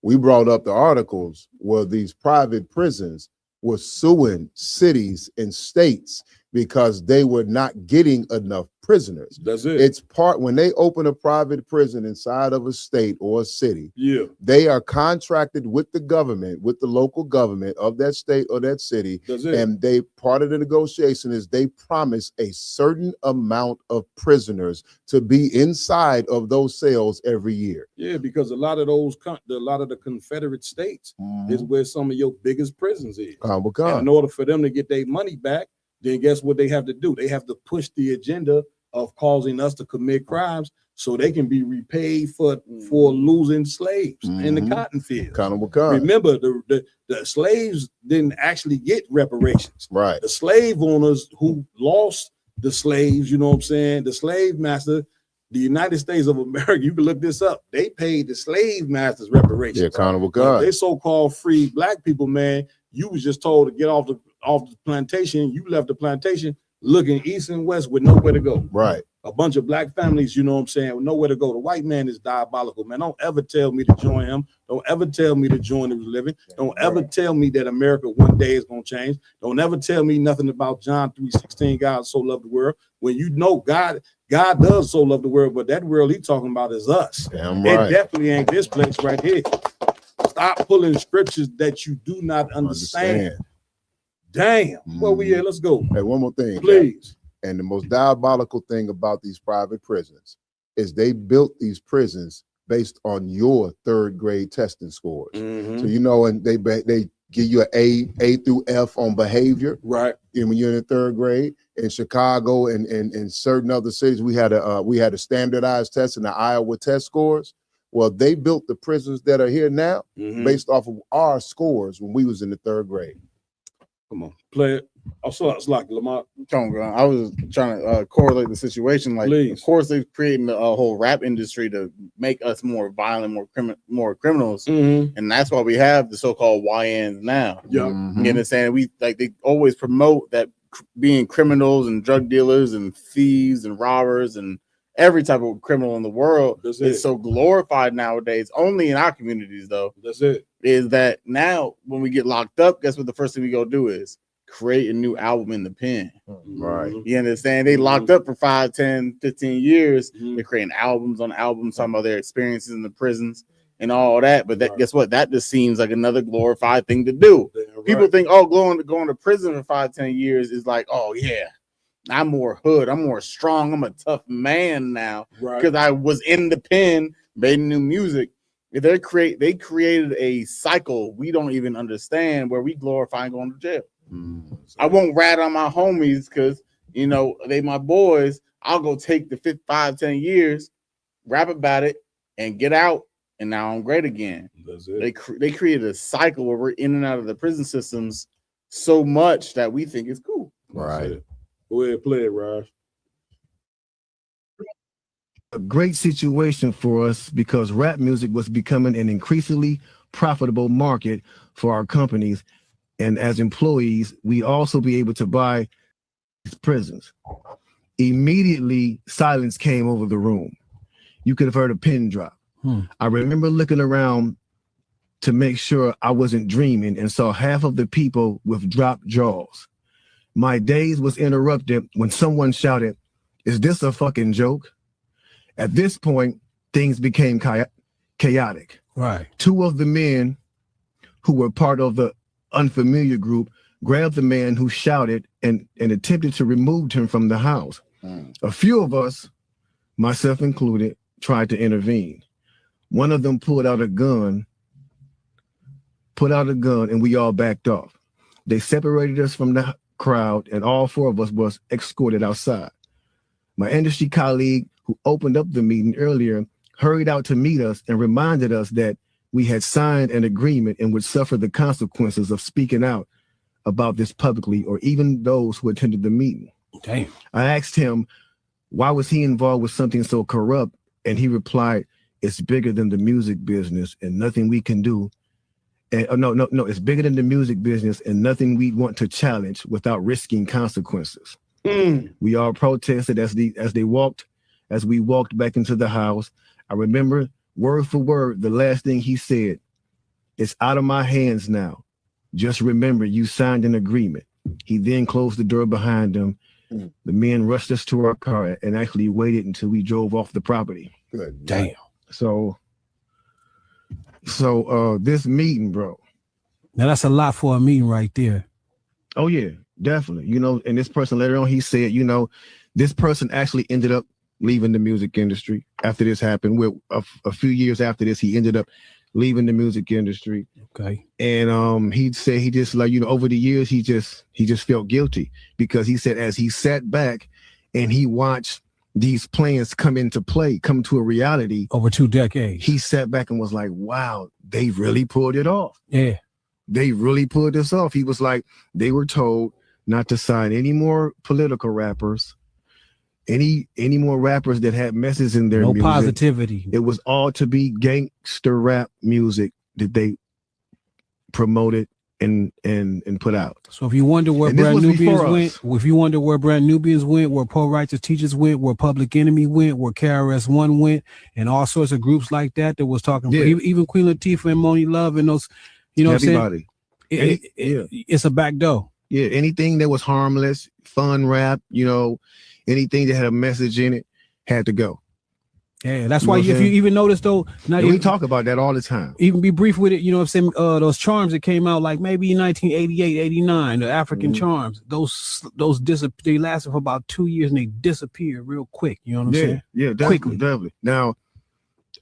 we brought up the articles where these private prisons were suing cities and states because they were not getting enough prisoners. That's it. It's part when they open a private prison inside of a state or a city. Yeah, they are contracted with the government, with the local government of that state or that city. That's it. And they part of the negotiation is they promise a certain amount of prisoners to be inside of those cells every year. Yeah, because a lot of the Confederate states is where some of your biggest prisons is. And in order for them to get their money back, then guess what they have to do? They have to push the agenda of causing us to commit crimes so they can be repaid for losing slaves in the cotton fields. Remember, the slaves didn't actually get reparations. Right. The slave owners who lost the slaves, you know what I'm saying, the slave master, the United States of America, you can look this up, they paid the slave masters reparations. Yeah, accountable God. They so-called free black people, man, you was just told to get off the plantation. You left the plantation looking east and west with nowhere to go. Right. A bunch of black families, you know what I'm saying, with nowhere to go. The white man is diabolical, man. Don't ever tell me to join him. Don't ever tell me to join the living. Don't ever tell me that America one day is going to change. Don't ever tell me nothing about John 3:16, God so loved the world. When you know God does so love the world, but that world he talking about is us. Damn It right. definitely ain't this place right here. Stop pulling scriptures that you do not understand. Damn. Well, we let's go. Hey, one more thing, please. Jack. And the most diabolical thing about these private prisons is they built these prisons based on your third grade testing scores. So you know, and they give you an A through F on behavior. Right. And when you're in the third grade, in Chicago and certain other cities, we had a standardized test in the Iowa test scores. Well, they built the prisons that are here now based off of our scores when we was in the third grade. Come on, play it. I saw it's like Lamont. I was trying to correlate the situation. Like, of course, they're creating a whole rap industry to make us more violent, more criminals, and that's why we have the so-called YNs now. Yeah, you understand? They always promote that being criminals and drug dealers and thieves and robbers and every type of criminal in the world is so glorified nowadays. Only in our communities, though. That's it. Is that now when we get locked up, guess what the first thing we go do is create a new album in the pen. Right. You understand? They locked up for 5, 10, 15 years. They're creating albums on albums, talking about their experiences in the prisons and all that. But guess what? That just seems like another glorified thing to do. People think, oh, going to prison for 5, 10 years is like, oh yeah, I'm more hood, I'm more strong, I'm a tough man now because I was in the pen making new music. They created a cycle we don't even understand where we glorify going to jail. I won't rat on my homies because you know they my boys. I'll go take the 5, 10 years, rap about it, and get out, and now I'm great again. That's it. They created a cycle where we're in and out of the prison systems so much that we think it's cool. Right. Go ahead, play it, Raj. A great situation for us because rap music was becoming an increasingly profitable market for our companies. And as employees, we also be able to buy prisons. Immediately, silence came over the room. You could have heard a pin drop. I remember looking around to make sure I wasn't dreaming and saw half of the people with dropped jaws. My daze was interrupted when someone shouted, "Is this a fucking joke?" At this point, things became chaotic. Right. 2 of the men who were part of the unfamiliar group grabbed the man who shouted and attempted to remove him from the house. A few of us, myself included, tried to intervene. One of them pulled out a gun, and we all backed off. They separated us from the crowd, and all 4 of us was escorted outside. My industry colleague who opened up the meeting earlier hurried out to meet us and reminded us that we had signed an agreement and would suffer the consequences of speaking out about this publicly, or even those who attended the meeting. Damn. I asked him, why was he involved with something so corrupt? And he replied, it's bigger than the music business and nothing we can do. And no, it's bigger than the music business and nothing we want to challenge without risking consequences. We all protested as we walked back into the house. I remember word for word the last thing he said. It's out of my hands now. Just remember you signed an agreement. He then closed the door behind him. The men rushed us to our car and actually waited until we drove off the property. Good. Damn. So this meeting, bro. Now that's a lot for a meeting right there. Oh yeah, definitely. You know, and this person later on, he said, you know, this person actually ended up leaving the music industry after this happened. With a few years after this, he ended up leaving the music industry. Okay. And he'd say he just, like, you know, over the years, he just felt guilty because he said as he sat back and he watched these plans come to a reality over 2 decades. He sat back and was like, wow, they really pulled it off. Yeah. They really pulled this off. He was like, they were told not to sign any more political rappers, any more rappers that had messages in their music. No positivity. It was all to be gangster rap music that they promoted and put out. So if you wonder where Brand Nubians went, where Poor Righteous Teachers went, where Public Enemy went, where KRS-One went, and all sorts of groups like that was talking, even Queen Latifah and Moni Love and those, you know what I'm saying? It's a back door. Yeah, anything that was harmless, fun rap, you know, anything that had a message in it had to go. Yeah, that's why if you even notice though, we talk about that all the time. Even be brief with it, you know what I'm saying? Those charms that came out like maybe in 1988, 89, the African charms, those they lasted for about 2 years and they disappeared real quick. You know what I'm saying? Yeah, definitely. Now,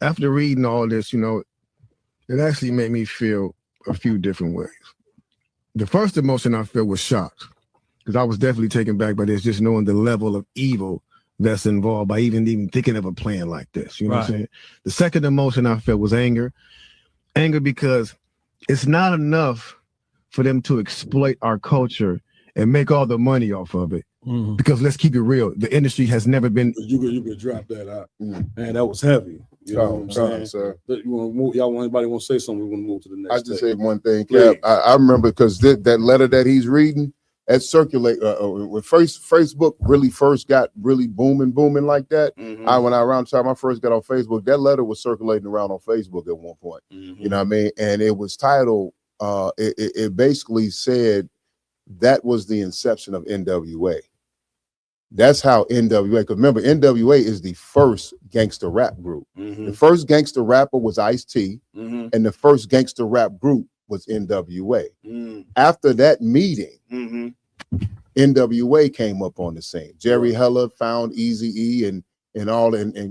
after reading all this, you know, it actually made me feel a few different ways. The first emotion I felt was shocked, because I was definitely taken back by this, just knowing the level of evil that's involved by even thinking of a plan like this. You know what I'm saying? The second emotion I felt was anger. Anger because it's not enough for them to exploit our culture and make all the money off of it. Mm-hmm. Because let's keep it real, the industry has never been. You could drop that out, man. That was heavy. You know what I'm saying? Sir. Anybody want to say something? We want to move to the next. I just say one thing, Cap. I remember because that letter that he's reading, that circulate when Facebook really first got really booming like that. Mm-hmm. Around the time I first got on Facebook, that letter was circulating around on Facebook at one point. Mm-hmm. You know what I mean? And it was titled. It basically said that was the inception of NWA. That's how NWA. Because remember, NWA is the first gangster rap group. Mm-hmm. The first gangster rapper was Ice-T, and the first gangster rap group was NWA. After that meeting, NWA came up on the scene. Jerry Heller found Eazy-E and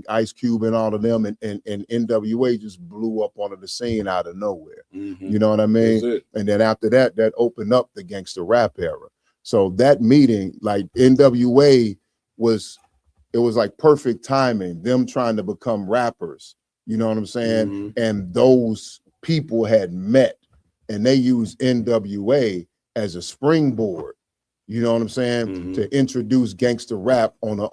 Ice Cube and all of them, and NWA just blew up onto the scene out of nowhere. You know what I mean? And then after that, that opened up the gangster rap era. So that meeting, like NWA was like perfect timing, them trying to become rappers. You know what I'm saying? And those people had met, and they used NWA as a springboard. You know what I'm saying? To introduce gangster rap on a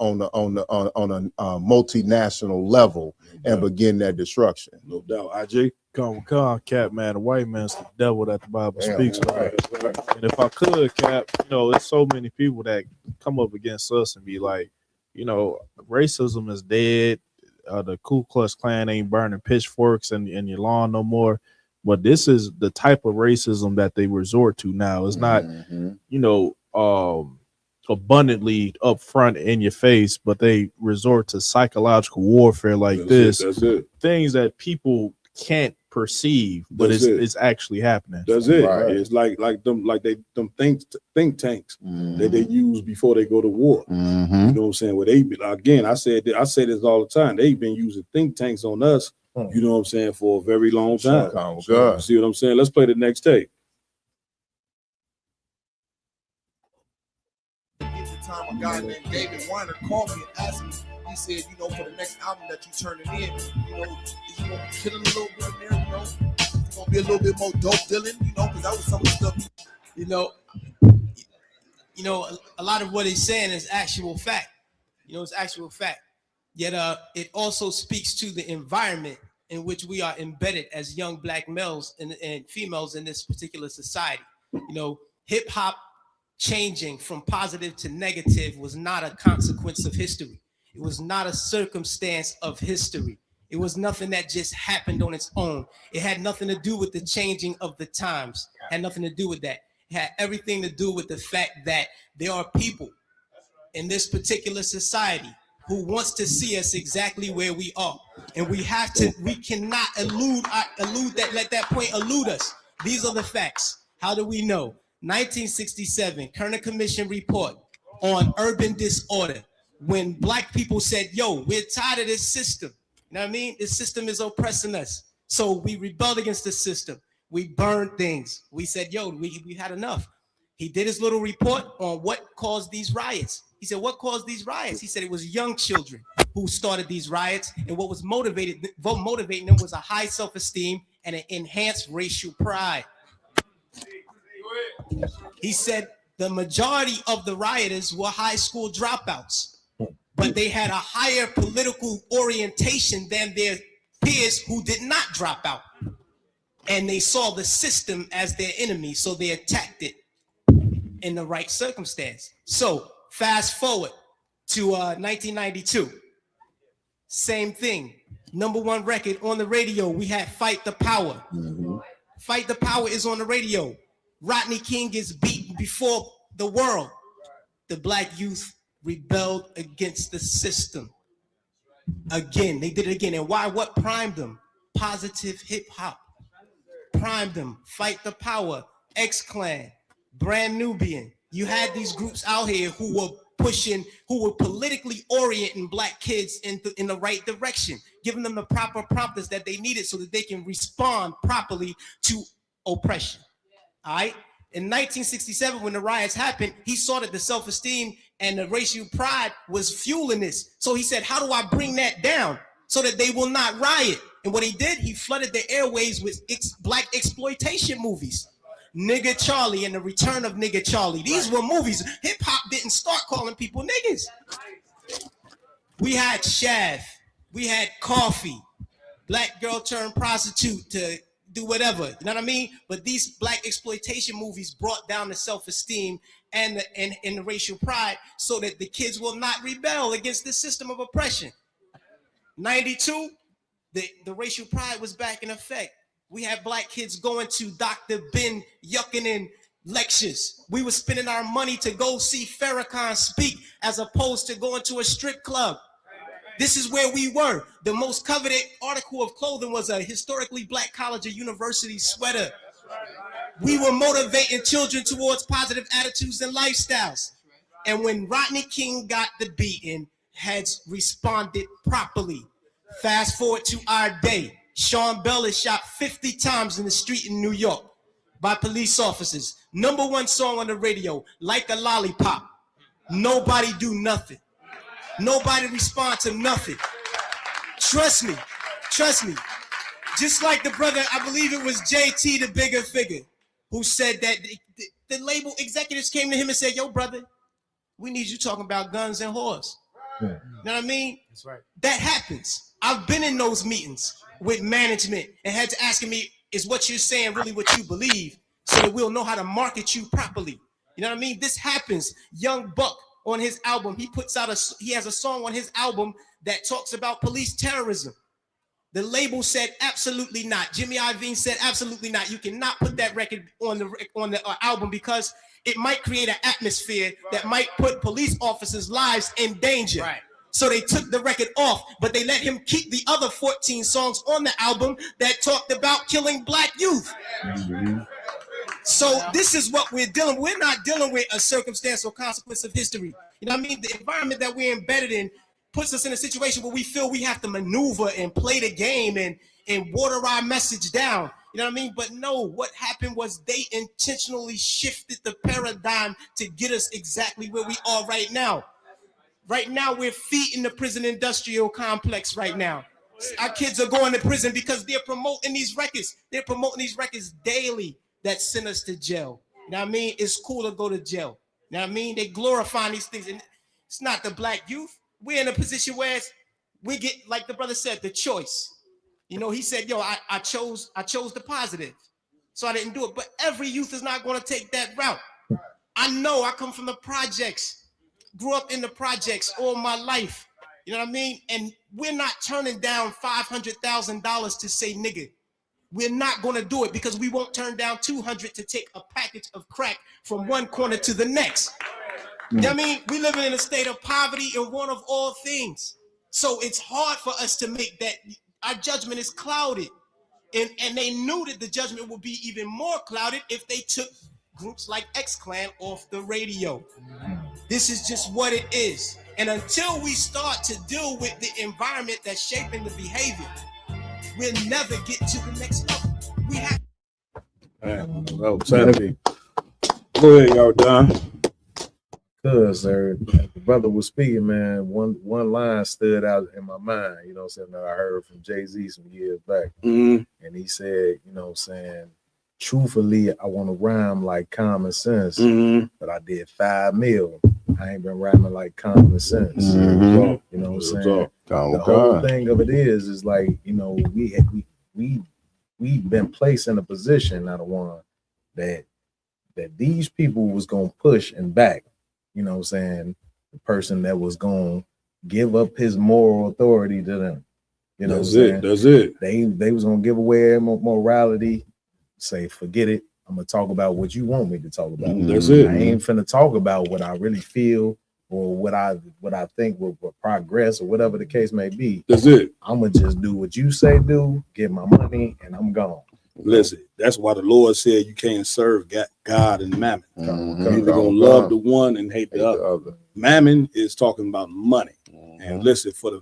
multinational level and begin that destruction. No doubt. IJ, come, Cap, man. The white man's the devil that the Bible speaks of. And if I could, Cap, you know, there's so many people that come up against us and be like, you know, racism is dead. The Ku Klux Klan ain't burning pitchforks in your lawn no more. But this is the type of racism that they resort to now. It's not, you know, abundantly upfront in your face, but they resort to psychological warfare like this. That's it. Things that people can't perceive, but it's actually happening. That's it. Right. It's like them think tanks that they use before they go to war. You know what I'm saying? Where they again, I say this all the time. They've been using think tanks on us. You know what I'm saying, for a very long time. See what I'm saying? Let's play the next tape. A guy named David Weiner called me and asked me, he said, you know, for the next album that you turning in, you know, is you gonna kill a little bit in there, you know? It's gonna be a little bit more dope dealing, you know, because that was some of the stuff. You know, a lot of what he's saying is actual fact. You know, it's actual fact. Yet it also speaks to the environment in which we are embedded as young black males and females in this particular society. You know, hip hop changing from positive to negative was not a consequence of history. It was not a circumstance of history. It was nothing that just happened on its own. It had nothing to do with the changing of the times. It had nothing to do with that. It had everything to do with the fact that there are people in this particular society who wants to see us exactly where we are. And we cannot let that point elude us. These are the facts. How do we know? 1967, Kerner Commission report on urban disorder. When black people said, yo, we're tired of this system. You know what I mean? This system is oppressing us. So we rebelled against the system. We burned things. We said, yo, we had enough. He did his little report on what caused these riots. He said, what caused these riots? He said it was young children who started these riots, and what was motivating them was a high self-esteem and an enhanced racial pride. He said the majority of the rioters were high school dropouts, but they had a higher political orientation than their peers who did not drop out. And they saw the system as their enemy, so they attacked it in the right circumstance. So fast forward to 1992. Same thing. #1 record on the radio. We had Fight the Power. Fight the Power is on the radio. Rodney King gets beaten before the world. The black youth rebelled against the system. Again, they did it again. And why? What primed them? Positive hip hop. Primed them. Fight the Power. X-Clan. Brand Nubian. You had these groups out here who were pushing, who were politically orienting black kids in the right direction, giving them the proper prompters that they needed so that they can respond properly to oppression. All right. In 1967, when the riots happened, he saw that the self-esteem and the racial pride was fueling this. So he said, how do I bring that down so that they will not riot? And what he did, he flooded the airways with black exploitation movies. Nigga Charlie and the Return of Nigga Charlie. These were movies. Hip hop didn't start calling people niggas. We had Shaft. We had Coffee. Black girl turned prostitute to do whatever. You know what I mean? But these black exploitation movies brought down the self-esteem and the racial pride so that the kids will not rebel against the system of oppression. 92, the racial pride was back in effect. We had black kids going to Dr. Ben Yuckinen lectures. We were spending our money to go see Farrakhan speak as opposed to going to a strip club. This is where we were. The most coveted article of clothing was a historically black college or university sweater. We were motivating children towards positive attitudes and lifestyles. And when Rodney King got the beating, heads responded properly. Fast forward to our day. Sean Bell is shot 50 times in the street in New York by police officers. #1 song on the radio, Like a Lollipop. Nobody do nothing. Nobody respond to nothing. Trust me. Just like the brother, I believe it was JT, the bigger figure, who said that the label executives came to him and said, yo, brother, we need you talking about guns and whores. You know what I mean? That's right. That happens. I've been in those meetings with management and had to ask me, is what you're saying really what you believe? So that we'll know how to market you properly. You know what I mean? This happens. Young Buck on his album, he has a song on his album that talks about police terrorism. The label said absolutely not. Jimmy Iovine said absolutely not. You cannot put that record on the album because it might create an atmosphere that might put police officers' lives in danger. Right. So they took the record off, but they let him keep the other 14 songs on the album that talked about killing black youth. So this is what we're dealing with. We're not dealing with a circumstantial consequence of history. You know what I mean? The environment that we're embedded in puts us in a situation where we feel we have to maneuver and play the game and water our message down. You know what I mean? But no, what happened was they intentionally shifted the paradigm to get us exactly where we are right now. Right now, we're feeding the prison industrial complex right now. Our kids are going to prison because they're promoting these records. They're promoting these records daily that send us to jail. You know what I mean? It's cool to go to jail. You know what I mean? They glorify these things. And it's not the black youth. We're in a position where we get, like the brother said, the choice. You know, he said, yo, I chose the positive. So I didn't do it. But every youth is not going to take that route. I know I come from the projects. Grew up in the projects all my life. You know what I mean? And we're not turning down $500,000 to say nigga. We're not going to do it because we won't turn down $200 to take a package of crack from one corner to the next. You know what I mean? We live in a state of poverty and want of all things. So it's hard for us to make that. Our judgment is clouded. And they knew that the judgment would be even more clouded if they took groups like X-Clan off the radio. This is just what it is. And until we start to deal with the environment that's shaping the behavior, we'll never get to the next level. We have. All right, well, Saturday. Go ahead, y'all done. Cause sir, the brother was speaking, man. One line stood out in my mind, you know what I'm saying, that I heard from Jay-Z some years back. And he said, you know what I'm saying, truthfully, I want to rhyme like common sense, but I did 5 mil. I ain't been rhyming like common sense. You know what I'm saying? The whole thing of it is like, you know, we've been placed in a position, not a one, that these people was gonna push and back. You know what I'm saying? The person that was going to give up his moral authority to them. You know That's it. That's it. They was going to give away morality, say, forget it. I'm going to talk about what you want me to talk about. That's it. I ain't finna talk about what I really feel or what I think will progress or whatever the case may be. That's it. I'm going to just do what you say do, get my money, and I'm gone. Listen, that's why the Lord said you can't serve God and mammon. You're either gonna love the one and hate the other. Mammon is talking about money. And listen, for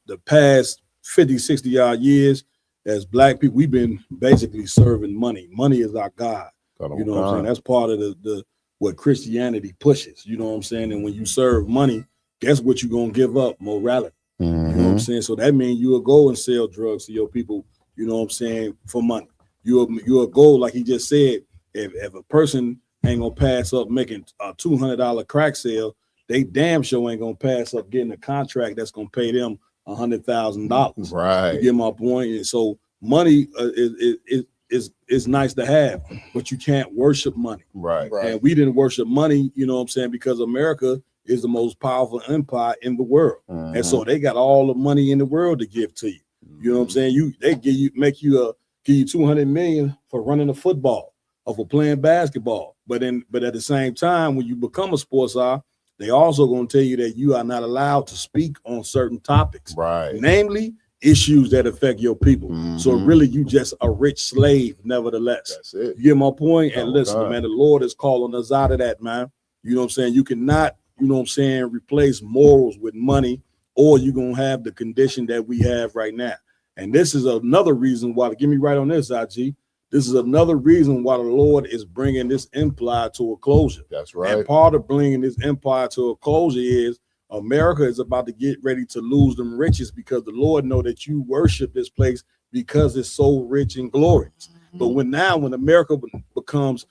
the past 50, 60 odd years, as black people, we've been basically serving money. Money is our God. You know what I'm saying? That's part of the what Christianity pushes. You know what I'm saying? And when you serve money, guess what you're gonna give up? Morality. You know what I'm saying? So that means you'll go and sell drugs to your people, you know what I'm saying, for money. You'll go, like he just said, if a person ain't gonna pass up making a $200 crack sale, they damn sure ain't gonna pass up getting a contract that's gonna pay them $100,000. Right. You get my point? And so money is nice to have, but you can't worship money. Right. And we didn't worship money, you know what I'm saying, because America is the most powerful empire in the world. And so they got all the money in the world to give to you. You know what I'm saying? They give you $200 million for running a football or for playing basketball. But at the same time, when you become a sports star, they also going to tell you that you are not allowed to speak on certain topics, right? Namely, issues that affect your people. So really, you just a rich slave, nevertheless. That's it. You get my point? And listen, man, the Lord is calling us out of that, man. You know what I'm saying? You cannot, you know what I'm saying, replace morals with money, or you're going to have the condition that we have right now. And this is another reason why, get me right on this, IG. This is another reason why the Lord is bringing this empire to a closure. That's right. And part of bringing this empire to a closure is America is about to get ready to lose them riches, because the Lord know that you worship this place because it's so rich and glorious. But when America becomes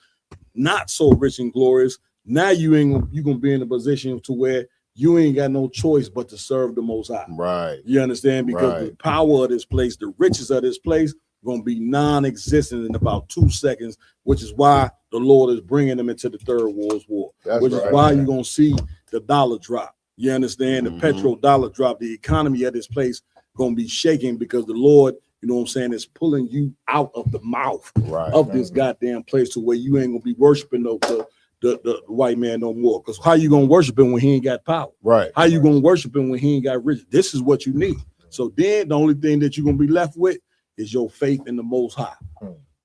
not so rich and glorious, now you're gonna be in a position to where you ain't got no choice but to serve the Most High. Right. You understand? Because the power of this place, the riches of this place, going to be non-existent in about 2 seconds, which is why the Lord is bringing them into the Third World War. Which is why you're going to see the dollar drop. You understand? The petrodollar drop. The economy of this place going to be shaking because the Lord, you know what I'm saying, is pulling you out of the mouth of this goddamn place to where you ain't going to be worshiping the white man no more. Because how you gonna worship him when he ain't got power? Right. How you gonna worship him when he ain't got riches? This is what you need. So then the only thing that you're gonna be left with is your faith in the Most High.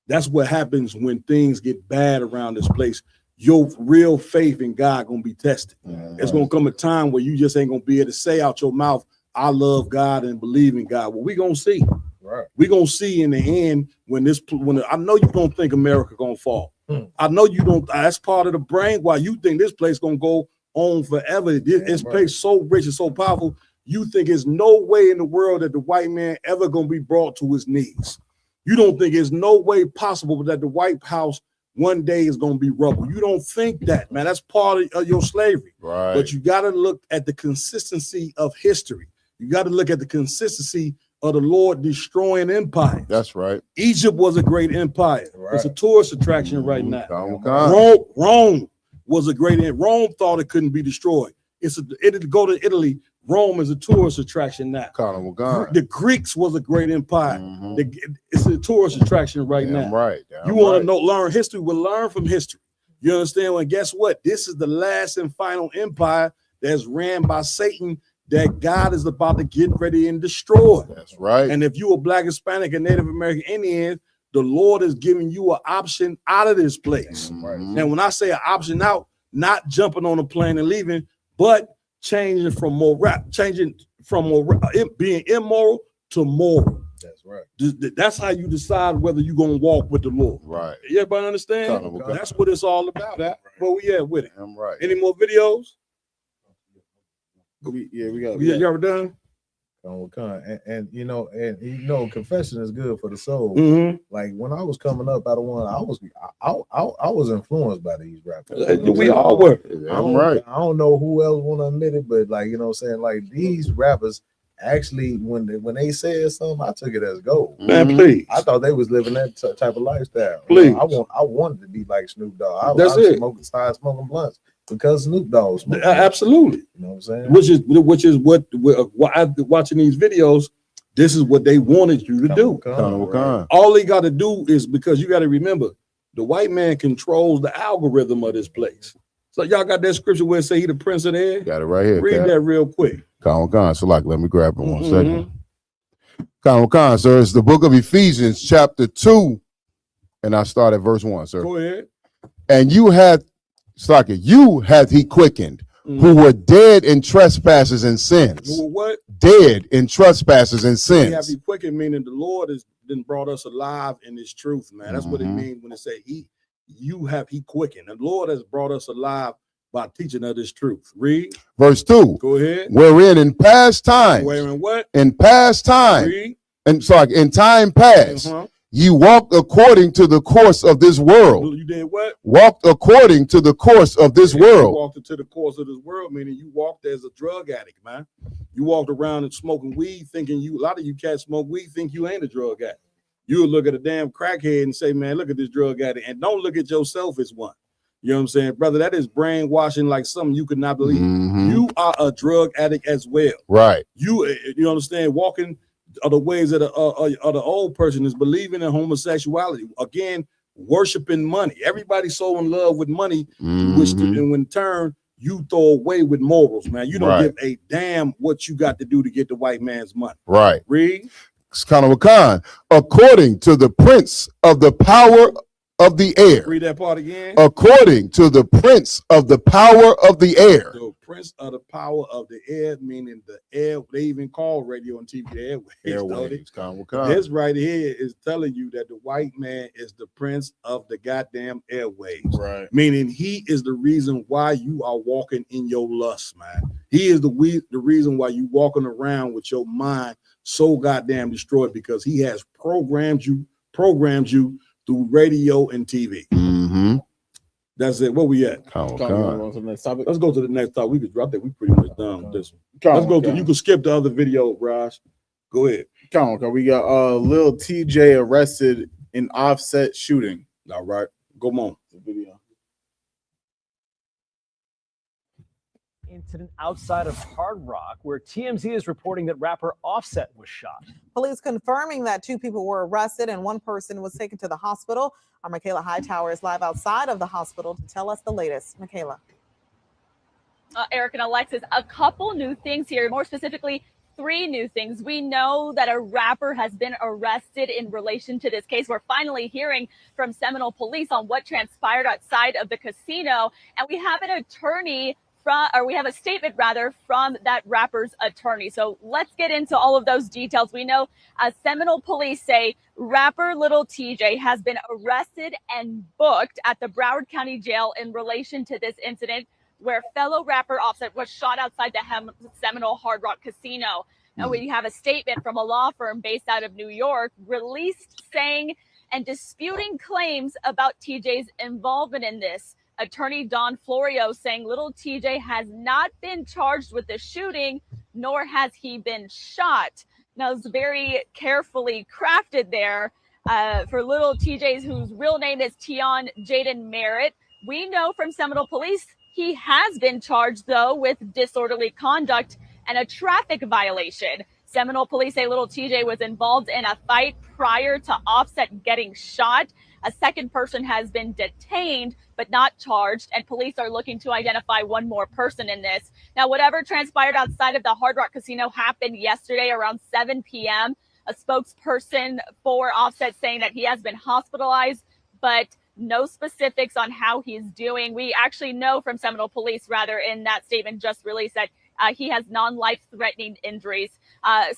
That's what happens when things get bad around this place. Your real faith in God gonna be tested. It's gonna come a time where you just ain't gonna be able to say out your mouth, I love God and believe in God. Well, we gonna see. We're gonna see in the end when I know you don't think America gonna fall. I know you don't. That's part of the brain why you think this place gonna go on forever. This place so rich and so powerful. You think there's no way in the world that the white man ever gonna be brought to his knees. You don't think there's no way possible that the White House one day is gonna be rubble. You don't think that, man. That's part of your slavery. Right. But you got to look at the consistency of history. You got to look at the consistency of the Lord destroying empire. That's right. Egypt was a great empire. It's a tourist attraction right now. Okay. Rome was a great. Rome thought it couldn't be destroyed. It'll go to Italy. Rome is a tourist attraction now. The Greeks was a great empire. It's a tourist attraction right now. Right. You want to learn history? Well, learn from history. You understand? Well, guess what? This is the last and final empire that's ran by Satan that God is about to get ready and destroy. That's right. And if you are Black, Hispanic, and Native American Indian, the Lord is giving you an option out of this place. And when I say an option out, not jumping on a plane and leaving, but changing from being immoral to moral. That's right. That's how you decide whether you're gonna walk with the Lord. Right. Everybody understand? That's what it's all about. But we with it. I'm right. Any more videos? We got. You ever done? And you know, confession is good for the soul. Mm-hmm. Like when I was coming up, I was influenced by these rappers. We all were. I don't know who else want to admit it, but like, you know what I'm saying, like these rappers actually, when they said something, I took it as gold. Man, please. I thought they was living that type of lifestyle. Please. I wanted to be like Snoop Dogg. That's it. Started smoking blunts because Snoop Dogg smoked. Absolutely. You know what I'm saying? Which is what after watching these videos, this is what they wanted you to do. All they got to do is, because you got to remember, the white man controls the algorithm of this place. So y'all got that scripture where it say he the prince of the air? Got it right here. Read that real quick. So like, let me grab it 1 second. Sir, it's the book of Ephesians, chapter 2, and I start at verse 1, sir. Go ahead. And you hath he quickened, who were dead in trespasses and sins. Who were what? Dead in trespasses and sins. He have he quickened, meaning the Lord has been brought us alive in his truth, man. That's what it means when it say he quickened. The Lord has brought us alive by teaching us this truth. Read. Verse 2. Go ahead. Wherein in past times. Wherein what? In past time. Read. In time past. You walked according to the course of this world. You did what? Walked according to the course of this world. You walked into the course of this world, meaning you walked as a drug addict, man. You walked around and smoking weed, thinking a lot of you cats smoke weed, think you ain't a drug addict. You would look at a damn crackhead and say, man, look at this drug addict, and don't look at yourself as one. You know what I'm saying, brother? That is brainwashing like something you could not believe. You are a drug addict as well. Right. You understand, walking are the ways of the old person is believing in homosexuality. Again, worshiping money. Everybody's so in love with money, which in turn you throw away with morals, man. You don't give a damn what you got to do to get the white man's money. Right. Read. It's kind of a con. According to the prince of the power of the air. Read that part again. According to the prince of the power of the air. The prince of the power of the air, meaning the air. They even call radio and TV the airwaves. This right here is telling you that the white man is the prince of the goddamn airwaves. Right. Meaning he is the reason why you are walking in your lust, man. He is the reason why you walking around with your mind so goddamn destroyed, because he has programmed you through radio and TV. That's it. Where we at? Let's go to the next topic. Let's go to the next topic. We could drop that. We pretty much done with this one. Let's go to. You can skip the other video, Raj. Go ahead. We got Lil TJ arrested in Offset shooting. All right, go on. The video. Incident outside of Hard Rock, where TMZ is reporting that rapper Offset was shot. Police confirming that 2 people were arrested and 1 person was taken to the hospital. Our Michaela Hightower is live outside of the hospital to tell us the latest. Michaela. Eric and Alexis, a couple new things here, more specifically 3 new things. We know that a rapper has been arrested in relation to this case. We're finally hearing from Seminole police on what transpired outside of the casino, and we have an attorney we have a statement from that rapper's attorney. So let's get into all of those details. We know Seminole police say rapper Little TJ has been arrested and booked at the Broward County Jail in relation to this incident where fellow rapper Offset was shot outside the Seminole Hard Rock Casino. And we have a statement from a law firm based out of New York released saying and disputing claims about TJ's involvement in this. Attorney Don Florio saying Little TJ has not been charged with the shooting, nor has he been shot. Now, it's very carefully crafted there for Little TJ's, whose real name is Tion Jaden Merritt. We know from Seminole police he has been charged, though, with disorderly conduct and a traffic violation. Seminole police say Little TJ was involved in a fight prior to Offset getting shot. A second person has been detained but not charged, and police are looking to identify 1 more person in this. Now, whatever transpired outside of the Hard Rock Casino happened yesterday around 7 p.m. A spokesperson for Offset saying that he has been hospitalized, but no specifics on how he's doing. We actually know from Seminole police, in that statement just released, that he has non-life-threatening injuries.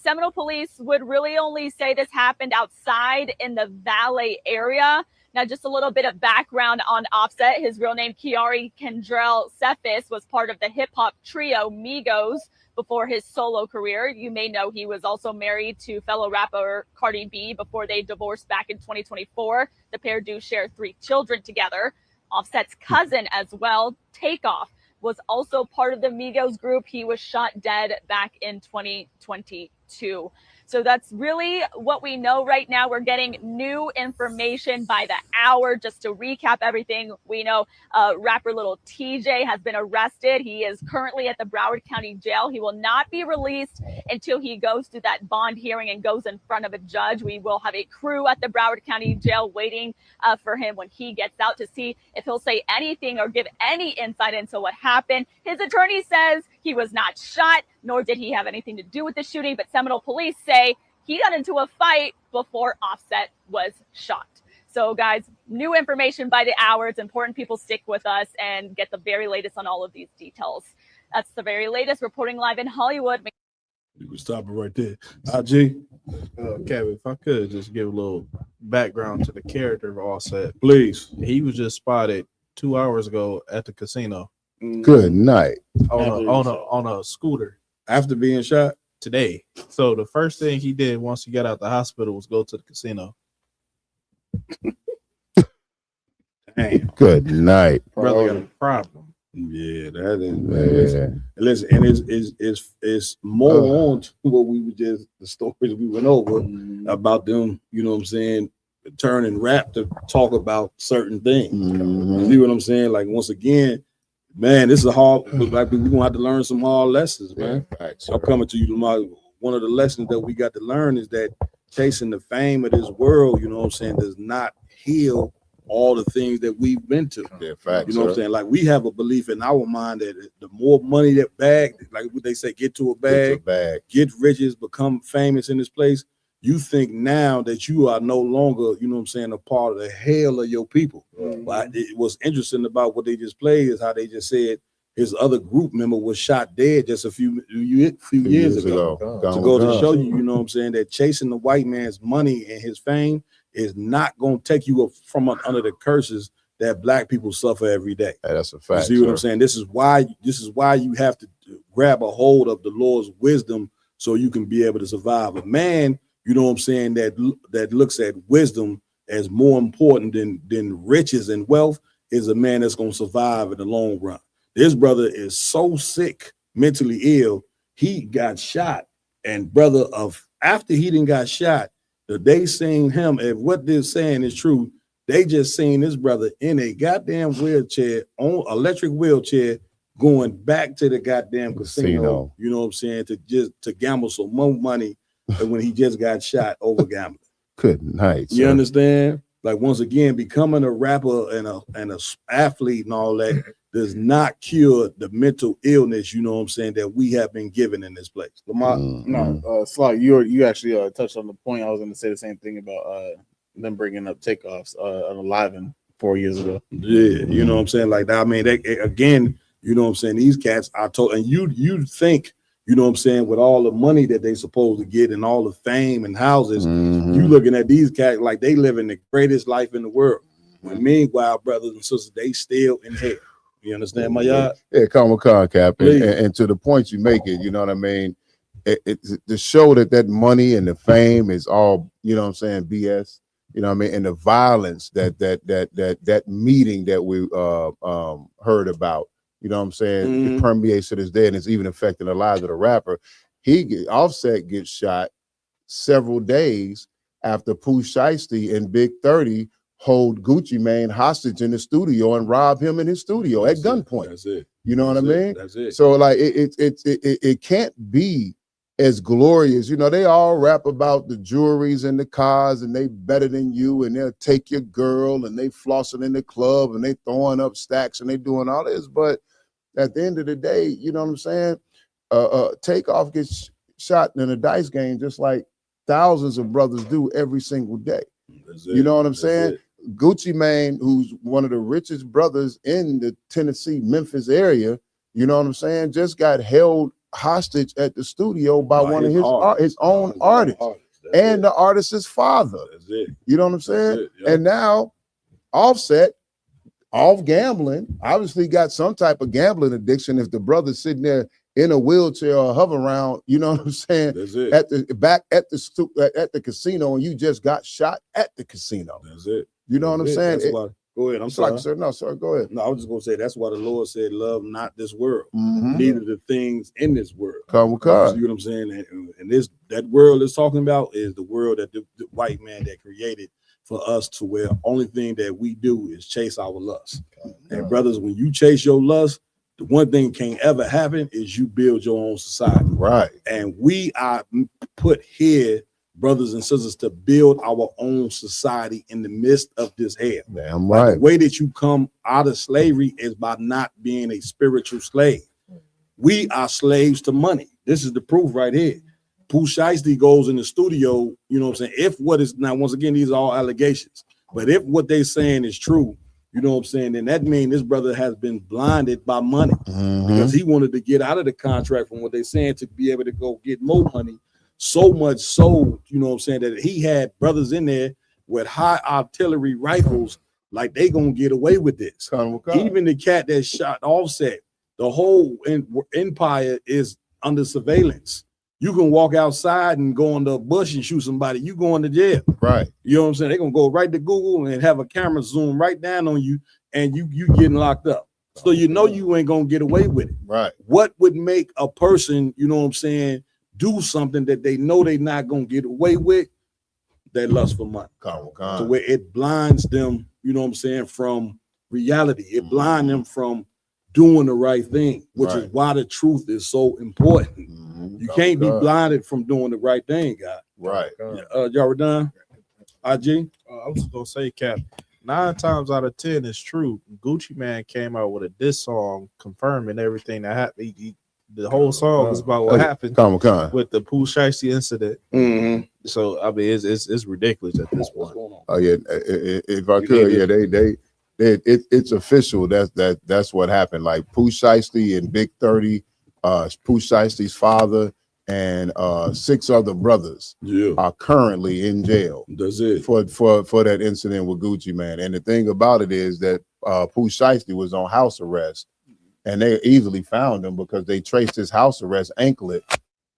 Seminole police would really only say this happened outside in the Valley area. Now, just a little bit of background on Offset. His real name, Kiari Kendrell Cephas, was part of the hip-hop trio Migos before his solo career. You may know he was also married to fellow rapper Cardi B before they divorced back in 2024. The pair do share 3 children together. Offset's cousin as well, Takeoff, was also part of the Migos group. He was shot dead back in 2022. So that's really what we know right now. We're getting new information by the hour. Just to recap everything, we know rapper Little TJ has been arrested. He is currently at the Broward County Jail. He will not be released until he goes to that bond hearing and goes in front of a judge. We will have a crew at the Broward County Jail waiting for him when he gets out to see if he'll say anything or give any insight into what happened. His attorney says he was not shot, nor did he have anything to do with the shooting, but Seminole police say he got into a fight before Offset was shot. So guys, new information by the hour. It's important people stick with us and get the very latest on all of these details. That's the very latest. Reporting live in Hollywood. You can stop it right there. IG. Kevin, if I could just give a little background to the character of Offset. Please. He was just spotted 2 hours ago at the casino. Good night. On a scooter. After being shot? Today. So the first thing he did once he got out the hospital was go to the casino. Damn. Good night. Brother got a problem. Yeah, that is. Listen, and it's more on to what we were just the stories we went over about them. You know what I'm saying? Turning rap to talk about certain things. You see what I'm saying? Like once again, man, this is a hard. Like we're gonna have to learn some hard lessons, man. I'm coming to you. One of the lessons that we got to learn is that chasing the fame of this world, you know what I'm saying, does not heal all the things that we've been to. Yeah, facts, you know what I'm saying? Like we have a belief in our mind that the more money that bag, like what they say, get to a bag, get riches, become famous in this place. You think now that you are no longer, you know what I'm saying, a part of the hell of your people. But what's interesting about what they just played is how they just said his other group member was shot dead just a few years ago. To go to show you, you know what I'm saying, that chasing the white man's money and his fame is not going to take you up from under the curses that black people suffer every day. That's a fact. You see what I'm saying? This is why you have to grab a hold of the Lord's wisdom so you can be able to survive. A man, you know what I'm saying, that looks at wisdom as more important than riches and wealth is a man that's going to survive in the long run. This brother is so sick, mentally ill, he got shot. And brother, after he didn't got shot, they seen him, and what they're saying is true. They just seen this brother in a goddamn wheelchair, on electric wheelchair, going back to the goddamn casino. You know what I'm saying? To gamble some more money when he just got shot over gambling. Good night. You understand? Like once again, becoming a rapper and a athlete and all that does not cure the mental illness, you know what I'm saying, that we have been given in this place. Sly, you actually touched on the point. I was going to say the same thing about them bringing up Takeoffs on Alive 4 years ago. Yeah, you know what I'm saying? Like, I mean, again, you know what I'm saying? These cats, and you think, you know what I'm saying, with all the money that they supposed to get and all the fame and houses, you looking at these cats like they living the greatest life in the world. When meanwhile, brothers and sisters, they still in hell. You understand my yard? Yeah, come on, Captain. And to the point you make it, you know what I mean? To show that money and the fame is all, you know what I'm saying, BS. You know what I mean? And the violence that meeting that we heard about, you know what I'm saying, it permeates to this day, and it's even affecting the lives of the rapper. Offset gets shot several days after Pooh Shiesty and Big 30 hold Gucci Mane hostage in the studio and rob him in his studio at gunpoint. That's it. You know what I mean? That's it. So like it can't be as glorious. You know, they all rap about the jewelries and the cars and they better than you and they'll take your girl and they flossing in the club and they throwing up stacks and they doing all this. But at the end of the day, you know what I'm saying? Takeoff gets shot in a dice game just like thousands of brothers do every single day. You know what I'm saying? Gucci Mane, who's one of the richest brothers in the Tennessee, Memphis area, you know what I'm saying, just got held hostage at the studio by one of his own artists and the artist's father. You know what I'm saying? And now Offset, off gambling, obviously got some type of gambling addiction if the brother's sitting there in a wheelchair or hover around, you know what I'm saying? That's it. At the casino, and you just got shot at the casino. That's it. You know what I'm saying? That's why. Go ahead. I'm it's sorry. like, sir, no, sir, go ahead. No, I was just gonna say that's why the Lord said, "Love not this world, Mhm. neither the things in this world." Come with God. You see what I'm saying? And that world is talking about is the world that the white man that created for us, to where only thing that we do is chase our lust. And brothers, when you chase your lust, the one thing can't ever happen is you build your own society. Right. And we are put here, brothers and sisters, to build our own society in the midst of this hell. Damn Like, right. the way that you come out of slavery is by not being a spiritual slave. We are slaves to money. This is the proof right here. Pooh Shiesty goes in the studio, you know what I'm saying? If what is, now, once again, these are all allegations, but if what they're saying is true, you know what I'm saying, then that means this brother has been blinded by money because he wanted to get out of the contract from what they're saying to be able to go get more money. So much so, you know what I'm saying, that he had brothers in there with high artillery rifles, like they gonna get away with this. Even the cat that shot Offset, the whole empire is under surveillance. You can walk outside and go in the bush and shoot somebody, you going to jail. Right. You know what I'm saying? They're gonna go right to Google and have a camera zoom right down on you, and you getting locked up. So you know you ain't gonna get away with it. Right. What would make a person, you know what I'm saying, do something that they know they're not gonna get away with? Their lust for money. To where it blinds them, you know what I'm saying, from reality. It blinds them from doing the right thing, which is why the truth is so important. You can't be blinded from doing the right thing, guy. Right. Y'all were done? IG? I was gonna say, Cap, 9 times out of 10 it's true. Gucci Man came out with a diss song confirming everything that happened. The whole song is about what happened with the Pooh Shiesty incident. So I mean, it's ridiculous at this point. Oh yeah, if I could, yeah, it's official. That's what happened. Like Pooh Shiesty and Big 30, Pooh Shiesty's father, and 6 other brothers are currently in jail. That's it. For that incident with Gucci Man. And the thing about it is that Pooh Shiesty was on house arrest, and they easily found him because they traced his house arrest anklet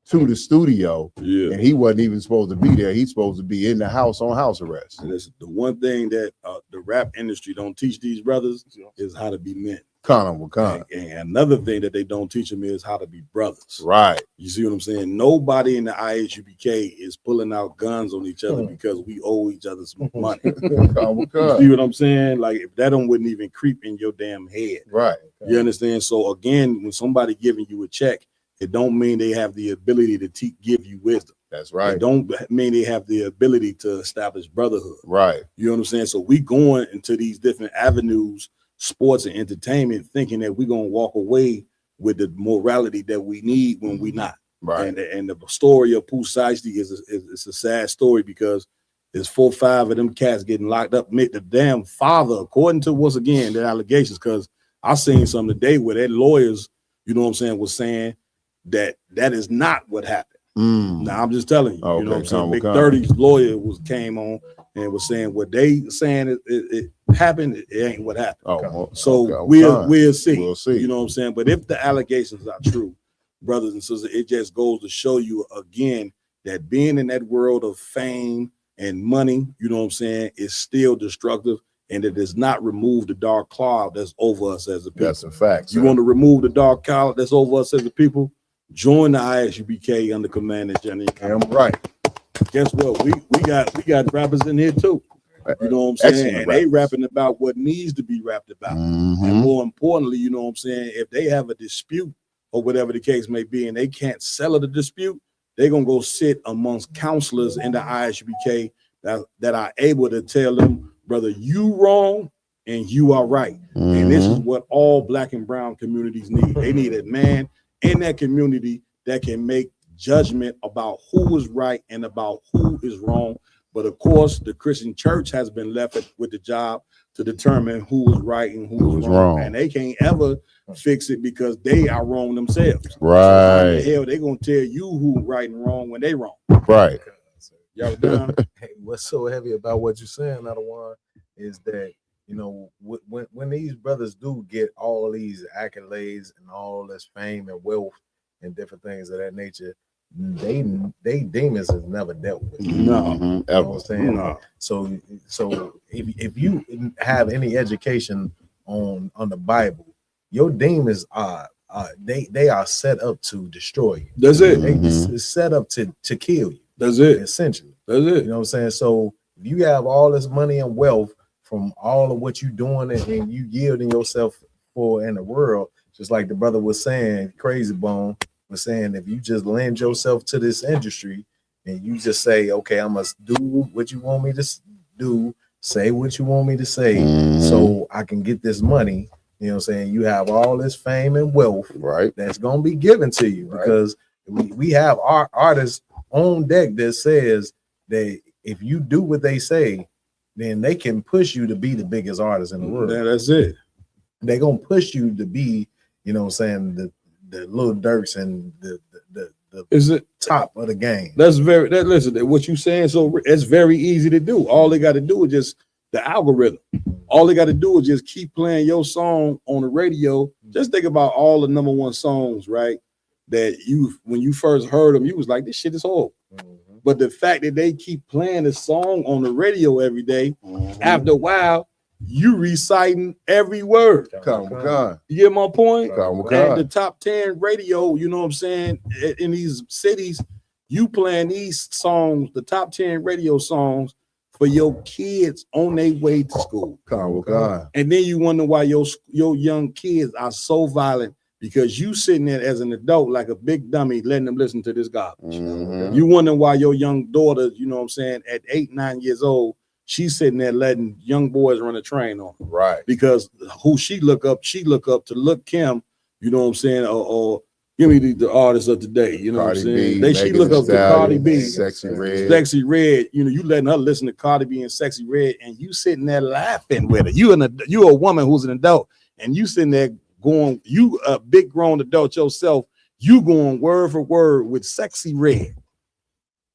to the studio. Yeah. And he wasn't even supposed to be there. He's supposed to be in the house on house arrest. And that's the one thing that the rap industry don't teach these brothers is how to be men. And another thing that they don't teach them is how to be brothers. Right. You see what I'm saying? Nobody in the IHUBK is pulling out guns on each other because we owe each other some money. You see what I'm saying? Like, if that wouldn't even creep in your damn head. Right. You understand? So again, when somebody giving you a check, it don't mean they have the ability to give you wisdom. That's right. It don't mean they have the ability to establish brotherhood. Right. You know what I'm saying? So we going into these different avenues, sports and entertainment, thinking that we're gonna walk away with the morality that we need when we not. Right. And the story of Pooh Shiesty is a sad story because there's 4 or 5 of them cats getting locked up. The damn father, according to once again the allegations, because I seen something today where their lawyers, you know what I'm saying, was saying that is not what happened. Now I'm just telling you, you know what I'm saying. Big 30's lawyer came on and was saying what they saying it happened. It ain't what happened. So we'll see. We'll see. You know what I'm saying. But if the allegations are true, brothers and sisters, it just goes to show you again that being in that world of fame and money, you know what I'm saying, is still destructive, and it does not remove the dark cloud that's over us as a people. That's a fact. You want to remove the dark cloud that's over us as a people? Join the ISUBK under command of Jenny. I'm right. Guess what? We got rappers in here too. You know what I'm saying? Excellent and rappers. they rapping about what needs to be rapped about. And more importantly, you know what I'm saying, if they have a dispute or whatever the case may be, and they can't settle the dispute, they're gonna go sit amongst counselors in the ISUBK that are able to tell them, brother, you wrong and you are right. And this is what all black and brown communities need. They need a man in that community that can make judgment about who is right and about who is wrong. But of course, the Christian church has been left with the job to determine who is right and who is wrong. And they can't ever fix it because they are wrong themselves. Right. So how the hell they gonna tell you who right and wrong when they wrong? Right. Y'all done? Hey, what's so heavy about what you're saying, another one, is that, you know, when these brothers do get all these accolades and all this fame and wealth, and different things of that nature, they demons is never dealt with. No, you know what I'm saying? No. So if you have any education on the Bible, your demons are they are set up to destroy you. That's it. It's set up to kill you. That's it. Essentially. That's it. You know what I'm saying? So if you have all this money and wealth from all of what you're doing and you yielding yourself for in the world, just like the brother was saying, Crazy Bone was saying, if you just lend yourself to this industry and you just say, okay, I must do what you want me to do, say what you want me to say, so I can get this money. You know what I'm saying? You have all this fame and wealth, right? That's gonna be given to you because we have our artists on deck that says that if you do what they say, then they can push you to be the biggest artist in the world. Yeah, that's it. They're gonna push you to be, you know what I'm saying, the Lil Durks and the is it top of the game. That's listen, what you saying, so it's very easy to do. All they got to do is just the algorithm. All they got to do is just keep playing your song on the radio. Just think about all the #1 songs, right? That when you first heard them, you was like, this shit is horrible. But the fact that they keep playing the song on the radio every day, after a while, you reciting every word. You get my point? At the top 10 radio, you know what I'm saying? In these cities, you playing these songs, the top 10 radio songs for your kids on their way to school. And then you wonder why your young kids are so violent because you sitting there as an adult like a big dummy letting them listen to this garbage. You wonder why your young daughter, you know what I'm saying, at 8, 9 years old, she's sitting there letting young boys run a train on her. Right. Because who she look up to Look Kim, you know what I'm saying, or give me the artists of today, you know Cardi what I'm saying? B, She look up to Cardi B, Sexy Red. Sexy Red, you know, you letting her listen to Cardi B and Sexy Red, and you sitting there laughing with her. You a woman who's an adult, and you sitting there going, you a big grown adult yourself, you going word for word with Sexy Red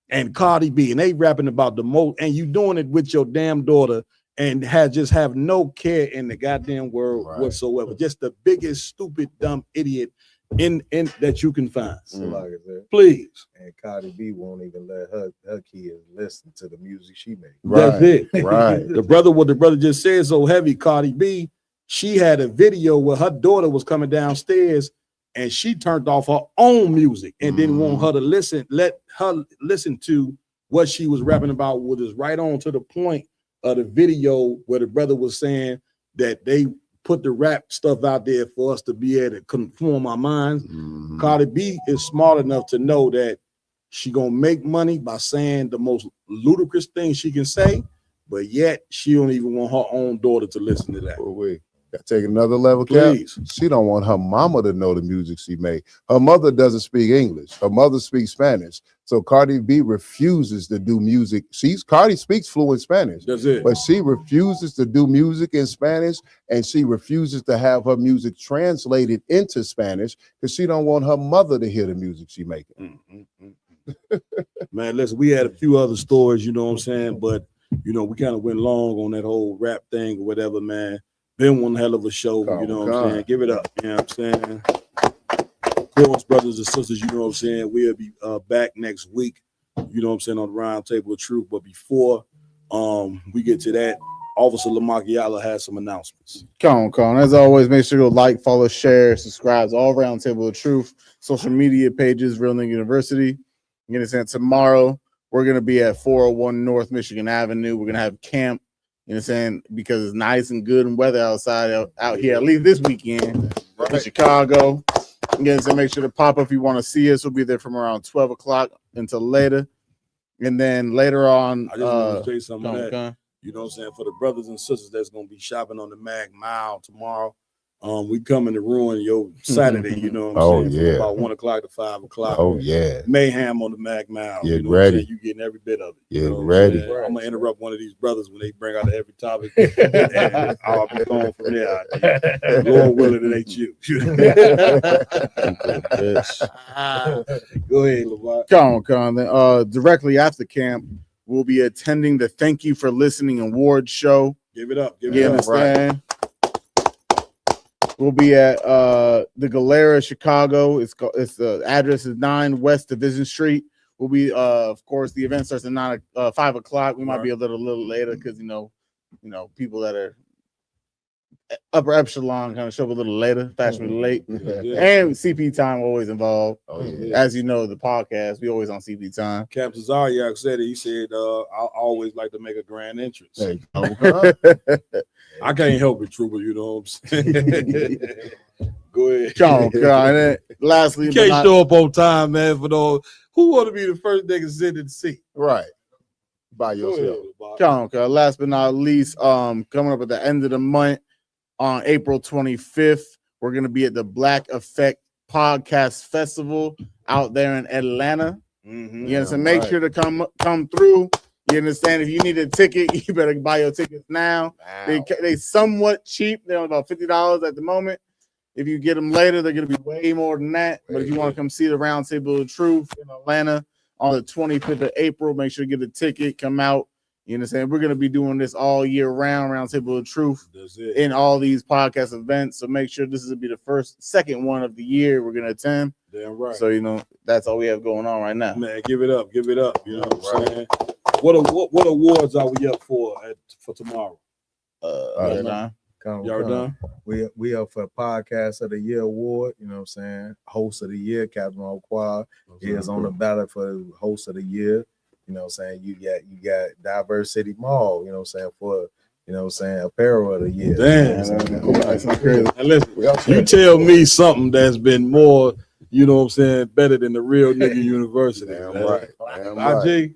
and Cardi B, and they rapping about the most, and you doing it with your damn daughter, and have no care in the goddamn world whatsoever. Just the biggest stupid dumb idiot in that you can find. Please. And Cardi B won't even let her kids listen to the music she makes. That's it. Right. What the brother just said so heavy. Cardi B, she had a video where her daughter was coming downstairs and she turned off her own music and didn't want her to let her listen to what she was rapping about, which is right on to the point of the video where the brother was saying that they put the rap stuff out there for us to be able to conform our minds. Cardi B is smart enough to know that she gonna make money by saying the most ludicrous things she can say, but yet she don't even want her own daughter to listen to that. Take another level, please. She don't want her mama to know the music she made. Her mother doesn't speak English. Her mother speaks Spanish. So Cardi B refuses to do music. Cardi speaks fluent Spanish. That's it. But she refuses to do music in Spanish, and she refuses to have her music translated into Spanish because she don't want her mother to hear the music she making. Man, listen, we had a few other stories, you know what I'm saying, but you know, we kind of went long on that whole rap thing or whatever, man. Been one hell of a show, you know what I'm saying? Give it up, you know what I'm saying? Of course, brothers and sisters, you know what I'm saying? We'll be back next week, you know what I'm saying, on the Round Table of Truth. But before we get to that, Officer Lamakiala has some announcements. Come on. As always, make sure to like, follow, share, subscribe to all Round Table of Truth, social media pages, Real Nigga University. You understand? Tomorrow, we're going to be at 401 North Michigan Avenue. We're going to have camp. You know what I'm saying? Because it's nice and good and weather outside out here, at least this weekend in Chicago. Again, so make sure to pop up if you want to see us. We'll be there from around 12 o'clock until later. And then later on, I just want to say something on that. You know what I'm saying? For the brothers and sisters that's going to be shopping on the Mag Mile tomorrow, we coming to ruin your Saturday, you know what I'm saying? From about 1 o'clock to 5 o'clock. Oh, yeah. Mayhem on the Mag Mile. Get you know ready. You getting every bit of it. Get ready. I'm going to interrupt one of these brothers when they bring out a heavy topic. And I'll be going from there. Lord willing, it ain't you. Go ahead, Lamar. Come on. Then, directly after camp, we'll be attending the Thank You for Listening Awards show. Give it up. You understand? We'll be at the Galera, Chicago. It's the address is 9 West Division Street. We'll be of course the event starts at 5 o'clock. We might be a little later because you know people that are upper epsilon kind of show up a little later, fashionably late. And CP time always involved. As you know, the podcast, we always on CP time. Captain Zaryak said it. He said, I always like to make a grand entrance. I can't help it, Trooper, you know what I'm saying? Go ahead. And then lastly, you can't show up on time, man, for those who want to be the first nigga sitting in the seat. Right. By yourself. Last but not least, coming up at the end of the month on April 25th, we're going to be at the Black Effect Podcast Festival out there in Atlanta. You understand? Make sure to come through. You understand? If you need a ticket, you better buy your tickets now. They somewhat cheap. They're about $50 at the moment. If you get them later, they're going to be way more than that. But if you want to come see the Round Table of Truth in Atlanta on the 25th of April, make sure you get a ticket. Come out. You understand? We're going to be doing this all year round, Round Table of Truth, in all these podcast events. So make sure this is going to be the second one of the year we're going to attend. Damn right. So, that's all we have going on right now. Man, give it up. You know what I'm saying? What awards are we up for tomorrow? Y'all done? Y'all done? We up for Podcast of the Year award. You know what I'm saying? Host of the Year, Captain O'Quad is on the ballot for Host of the Year. You know what I'm saying? You got Diverse City Mall. You know what I'm saying? Apparel of the Year. Damn. Listen, you tell me something that's been more, you know what I'm saying, better than the real nigga university. Damn right. IG.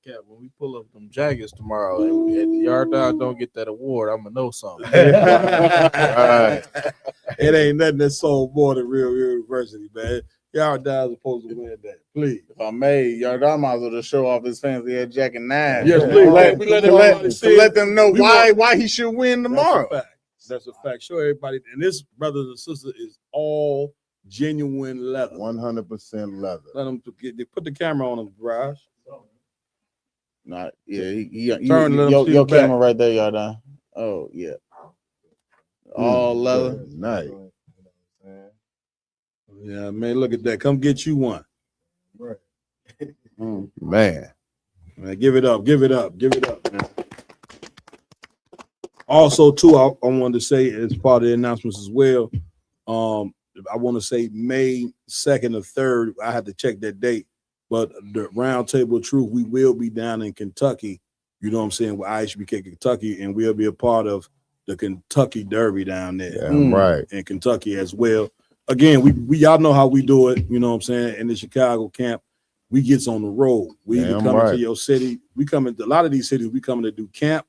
Cap, when we pull up them jackets tomorrow and the Yard Dog don't get that award, I'm gonna know something. It ain't nothing that sold more than real university, man. Yard Dog is supposed to win that. Please. If I may, Yard Dog might as well just show off his fancy air jacket now. Yes, please. Let them know why he should win tomorrow. That's a fact. Show everybody. And this, brothers and sisters, is all genuine leather. 100% leather. Let them put the camera on him, Raj. Not your your camera right there, y'all done. Oh yeah, all leather. Nice. Yeah, man, look at that. Come get you one. Right. Man, give it up, man. Also, too, I wanted to say as part of the announcements as well. I want to say May 2nd or 3rd. I have to check that date. But the Round Table of Truth, we will be down in Kentucky, you know what I'm saying, with IHBK Kentucky, and we'll be a part of the Kentucky Derby down there. Right. In Kentucky as well. Again, we y'all know how we do it, you know what I'm saying, in the Chicago camp. We gets on the road. We either come to your city, we come into a lot of these cities, we coming to do camp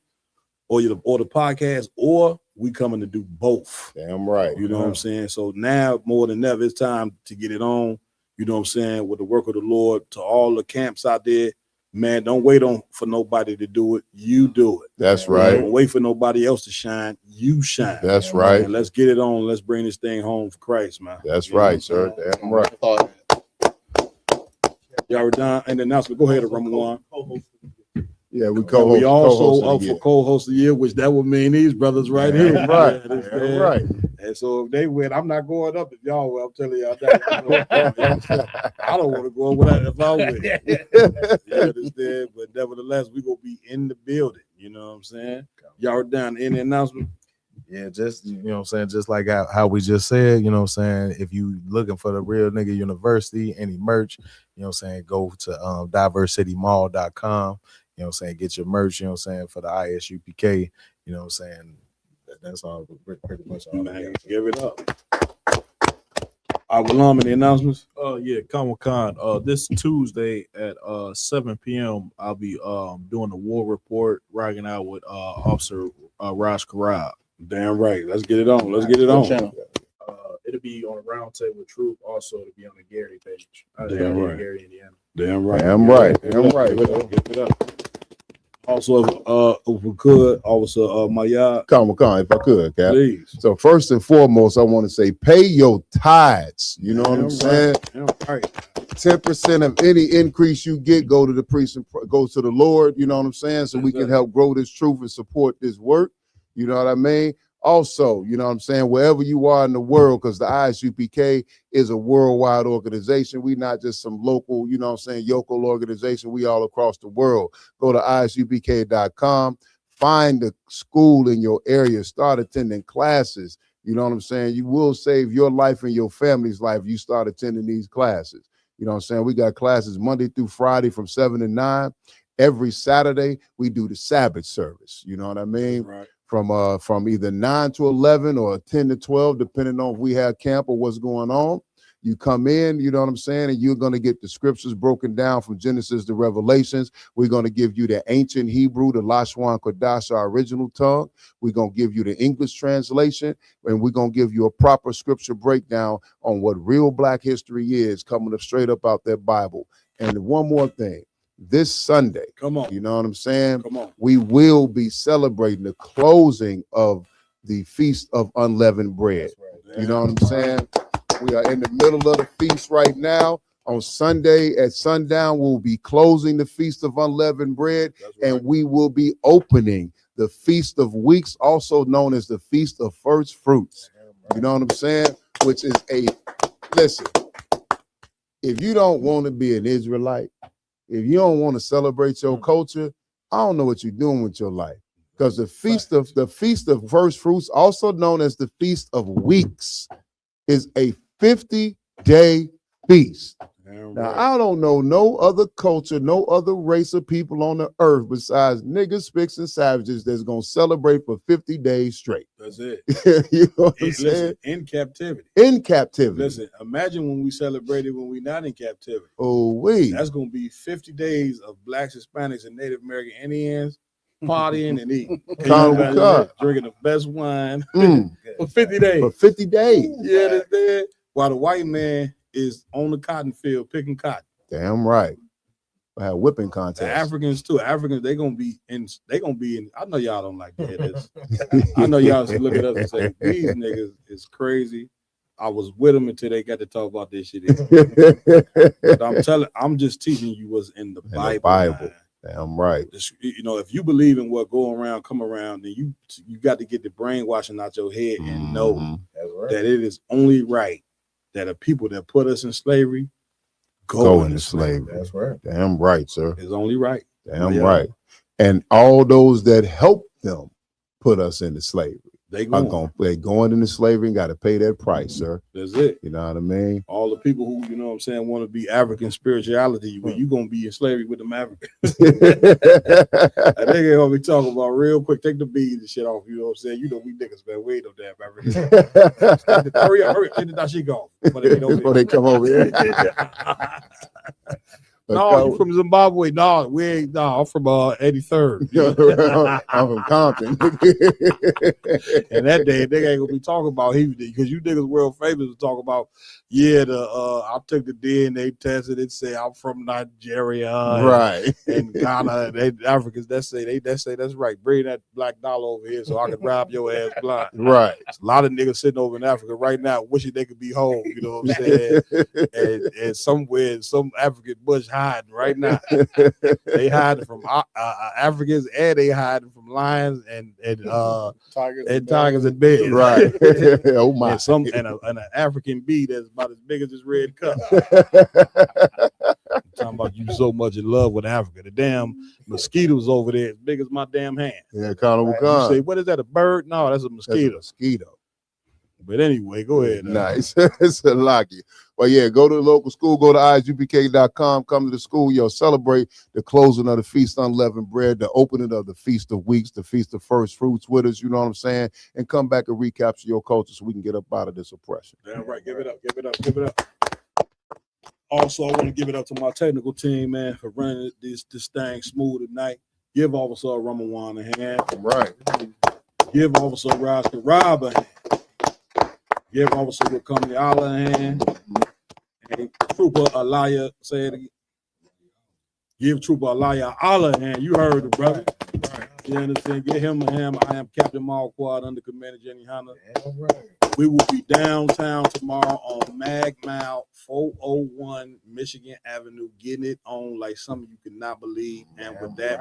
or the podcast, or we coming to do both. Damn right. You know what I'm saying? So now more than ever, it's time to get it on. You know what I'm saying? With the work of the Lord, to all the camps out there, man, don't wait for nobody to do it. You do it. That's right. Don't wait for nobody else to shine. You shine. That's right. Man, let's get it on. Let's bring this thing home for Christ, man. That's right, sir. Damn right. Y'all were done. And the announcement. Go ahead, Ramon. Yeah, we also up for co-host of the year, which that would mean these brothers right here. Right. Right. And so if they win, I'm not going up. If y'all win, I'm telling y'all that. I don't want to go over if I win. You understand? But nevertheless, we gonna be in the building. You know what I'm saying? Y'all are down in the announcement. Yeah, just you know what I'm saying, just like how we just said, you know what I'm saying. If you looking for the Real Nigga University, any merch, you know what I'm saying, go to diversitymall.com. You know what I'm saying? Get your merch, you know what I'm saying, for the ISUPK. You know what I'm saying? That's all pretty much all. Man, give it up. Walam, any announcements? Yeah, Comic-Con. This Tuesday at 7 p.m. I'll be doing a war report, rocking out with Officer Raj Karab. Damn right. Let's get it on. Let's get it on. It'll be on a Round Table of Truth. Also, it'll be on the Gary page. Damn right. Gary, Indiana. Damn right. Damn right. Damn right. Give it up. Also, if we could, also, Maya. Comic-Con, if I could, Cap. Please. So first and foremost, I want to say pay your tithes. You know what I'm saying? Damn right. 10% of any increase you get go to the priest and goes to the Lord. You know what I'm saying? So we can help grow this truth and support this work. You know what I mean? Also, you know what I'm saying, wherever you are in the world, because the ISUPK is a worldwide organization. We not just some local, you know what I'm saying, yokel organization. We all across the world. Go to isupk.com, find the school in your area, start attending classes. You know what I'm saying? You will save your life and your family's life if you start attending these classes. You know what I'm saying? We got classes Monday through Friday from 7 to 9. Every Saturday, we do the Sabbath service. You know what I mean? Right. From either 9 to 11 or 10 to 12, depending on if we have camp or what's going on. You come in, you know what I'm saying, and you're going to get the scriptures broken down from Genesis to Revelations. We're going to give you the ancient Hebrew, the Lashon Kodash, our original tongue. We're going to give you the English translation, and we're going to give you a proper scripture breakdown on what real Black history is, coming up straight up out that Bible. And one more thing. This Sunday, come on, you know what I'm saying? Come on. We will be celebrating the closing of the Feast of Unleavened Bread. Right. You know what I'm saying? We are in the middle of the feast right now. On Sunday at sundown, we'll be closing the Feast of Unleavened Bread, and we will be opening the Feast of Weeks, also known as the Feast of First Fruits. You know what I'm saying? Which is listen, if you don't want to be an Israelite, if you don't want to celebrate your culture, I don't know what you're doing with your life. Because the Feast of First Fruits, also known as the Feast of Weeks, is a 50-day feast. Now, I don't know no other culture, no other race of people on the earth besides niggas, spics, and savages that's going to celebrate for 50 days straight. That's it. You know what I'm Listen, saying? in captivity. In captivity. Listen, imagine when we celebrated when we're not in captivity. Oh, That's going to be 50 days of Blacks, Hispanics, and Native American Indians partying and eating. Drinking the best wine for 50 days. For 50 days. You understand? While the white man is on the cotton field picking cotton. Damn right. I had whipping contest. The Africans too. Africans, they gonna be in. I know y'all don't like to hear this. I know y'all look at us and say these niggas is crazy. I was with them until they got to talk about this shit. But I'm just teaching you what's in the Bible. Damn right. You know, if you believe in what come around, then you got to get the brainwashing out your head and know that it is only right that a people that put us in slavery go into slavery. That's right. Damn right, sir. It's only right. Damn right. And all those that help them put us into slavery, they're going into slavery and got to pay that price, sir. That's it. You know what I mean? All the people who, you know what I'm saying, want to be African spirituality, well, you going to be in slavery with them Africans. I think they're going to be talking about real quick. Take the beads and shit off, you know what I'm saying? You know, we niggas, man, we ain't no damn Africans. hurry up, take the dashik off. Before they come over here. No, you from Zimbabwe? No, we ain't. No, I'm from 83rd. I'm from Compton. And that day, they ain't gonna be talking about because you niggas world famous to talk about. Yeah, I took the DNA test and it say I'm from Nigeria, right? And Ghana. They Africans that say that's right. Bring that black dollar over here so I can rob your ass blind. Right. A lot of niggas sitting over in Africa right now wishing they could be home. You know what I'm saying? and somewhere in some African bush hiding right now. They hiding from Africans and they hiding from lions and tigers and bears. Right. Oh my. And an African bee that's about as big as this red cup. I'm talking about you so much in love with Africa. The damn mosquitoes over there as big as my damn hand. Yeah, Carnival You say, what is that? A bird? No, that's a mosquito. That's a mosquito. But anyway, go ahead. Nice. It's a lucky. Well, yeah, go to the local school, go to isupk.com, come to the school, celebrate the closing of the Feast of Unleavened Bread, the opening of the Feast of Weeks, the Feast of First Fruits with us, you know what I'm saying? And come back and recapture your culture so we can get up out of this oppression. Damn right. Give it up. Give it up. Give it up. Also, I want to give it up to my technical team, man, for running this thing smooth tonight. Give Officer Ramawan a hand. Right. Give Officer Roscoe Rob a hand. Give Officer Rukami Allah a hand. And Trooper Alaya, say it again. Give Trooper Alaya Allah a hand. You heard it, brother. Right. You understand? Give him a hand. I am Captain Malquad under Commander Jenny Hunter. Right. We will be downtown tomorrow on Mag Mile 401 Michigan Avenue, getting it on like something you cannot believe. And with that,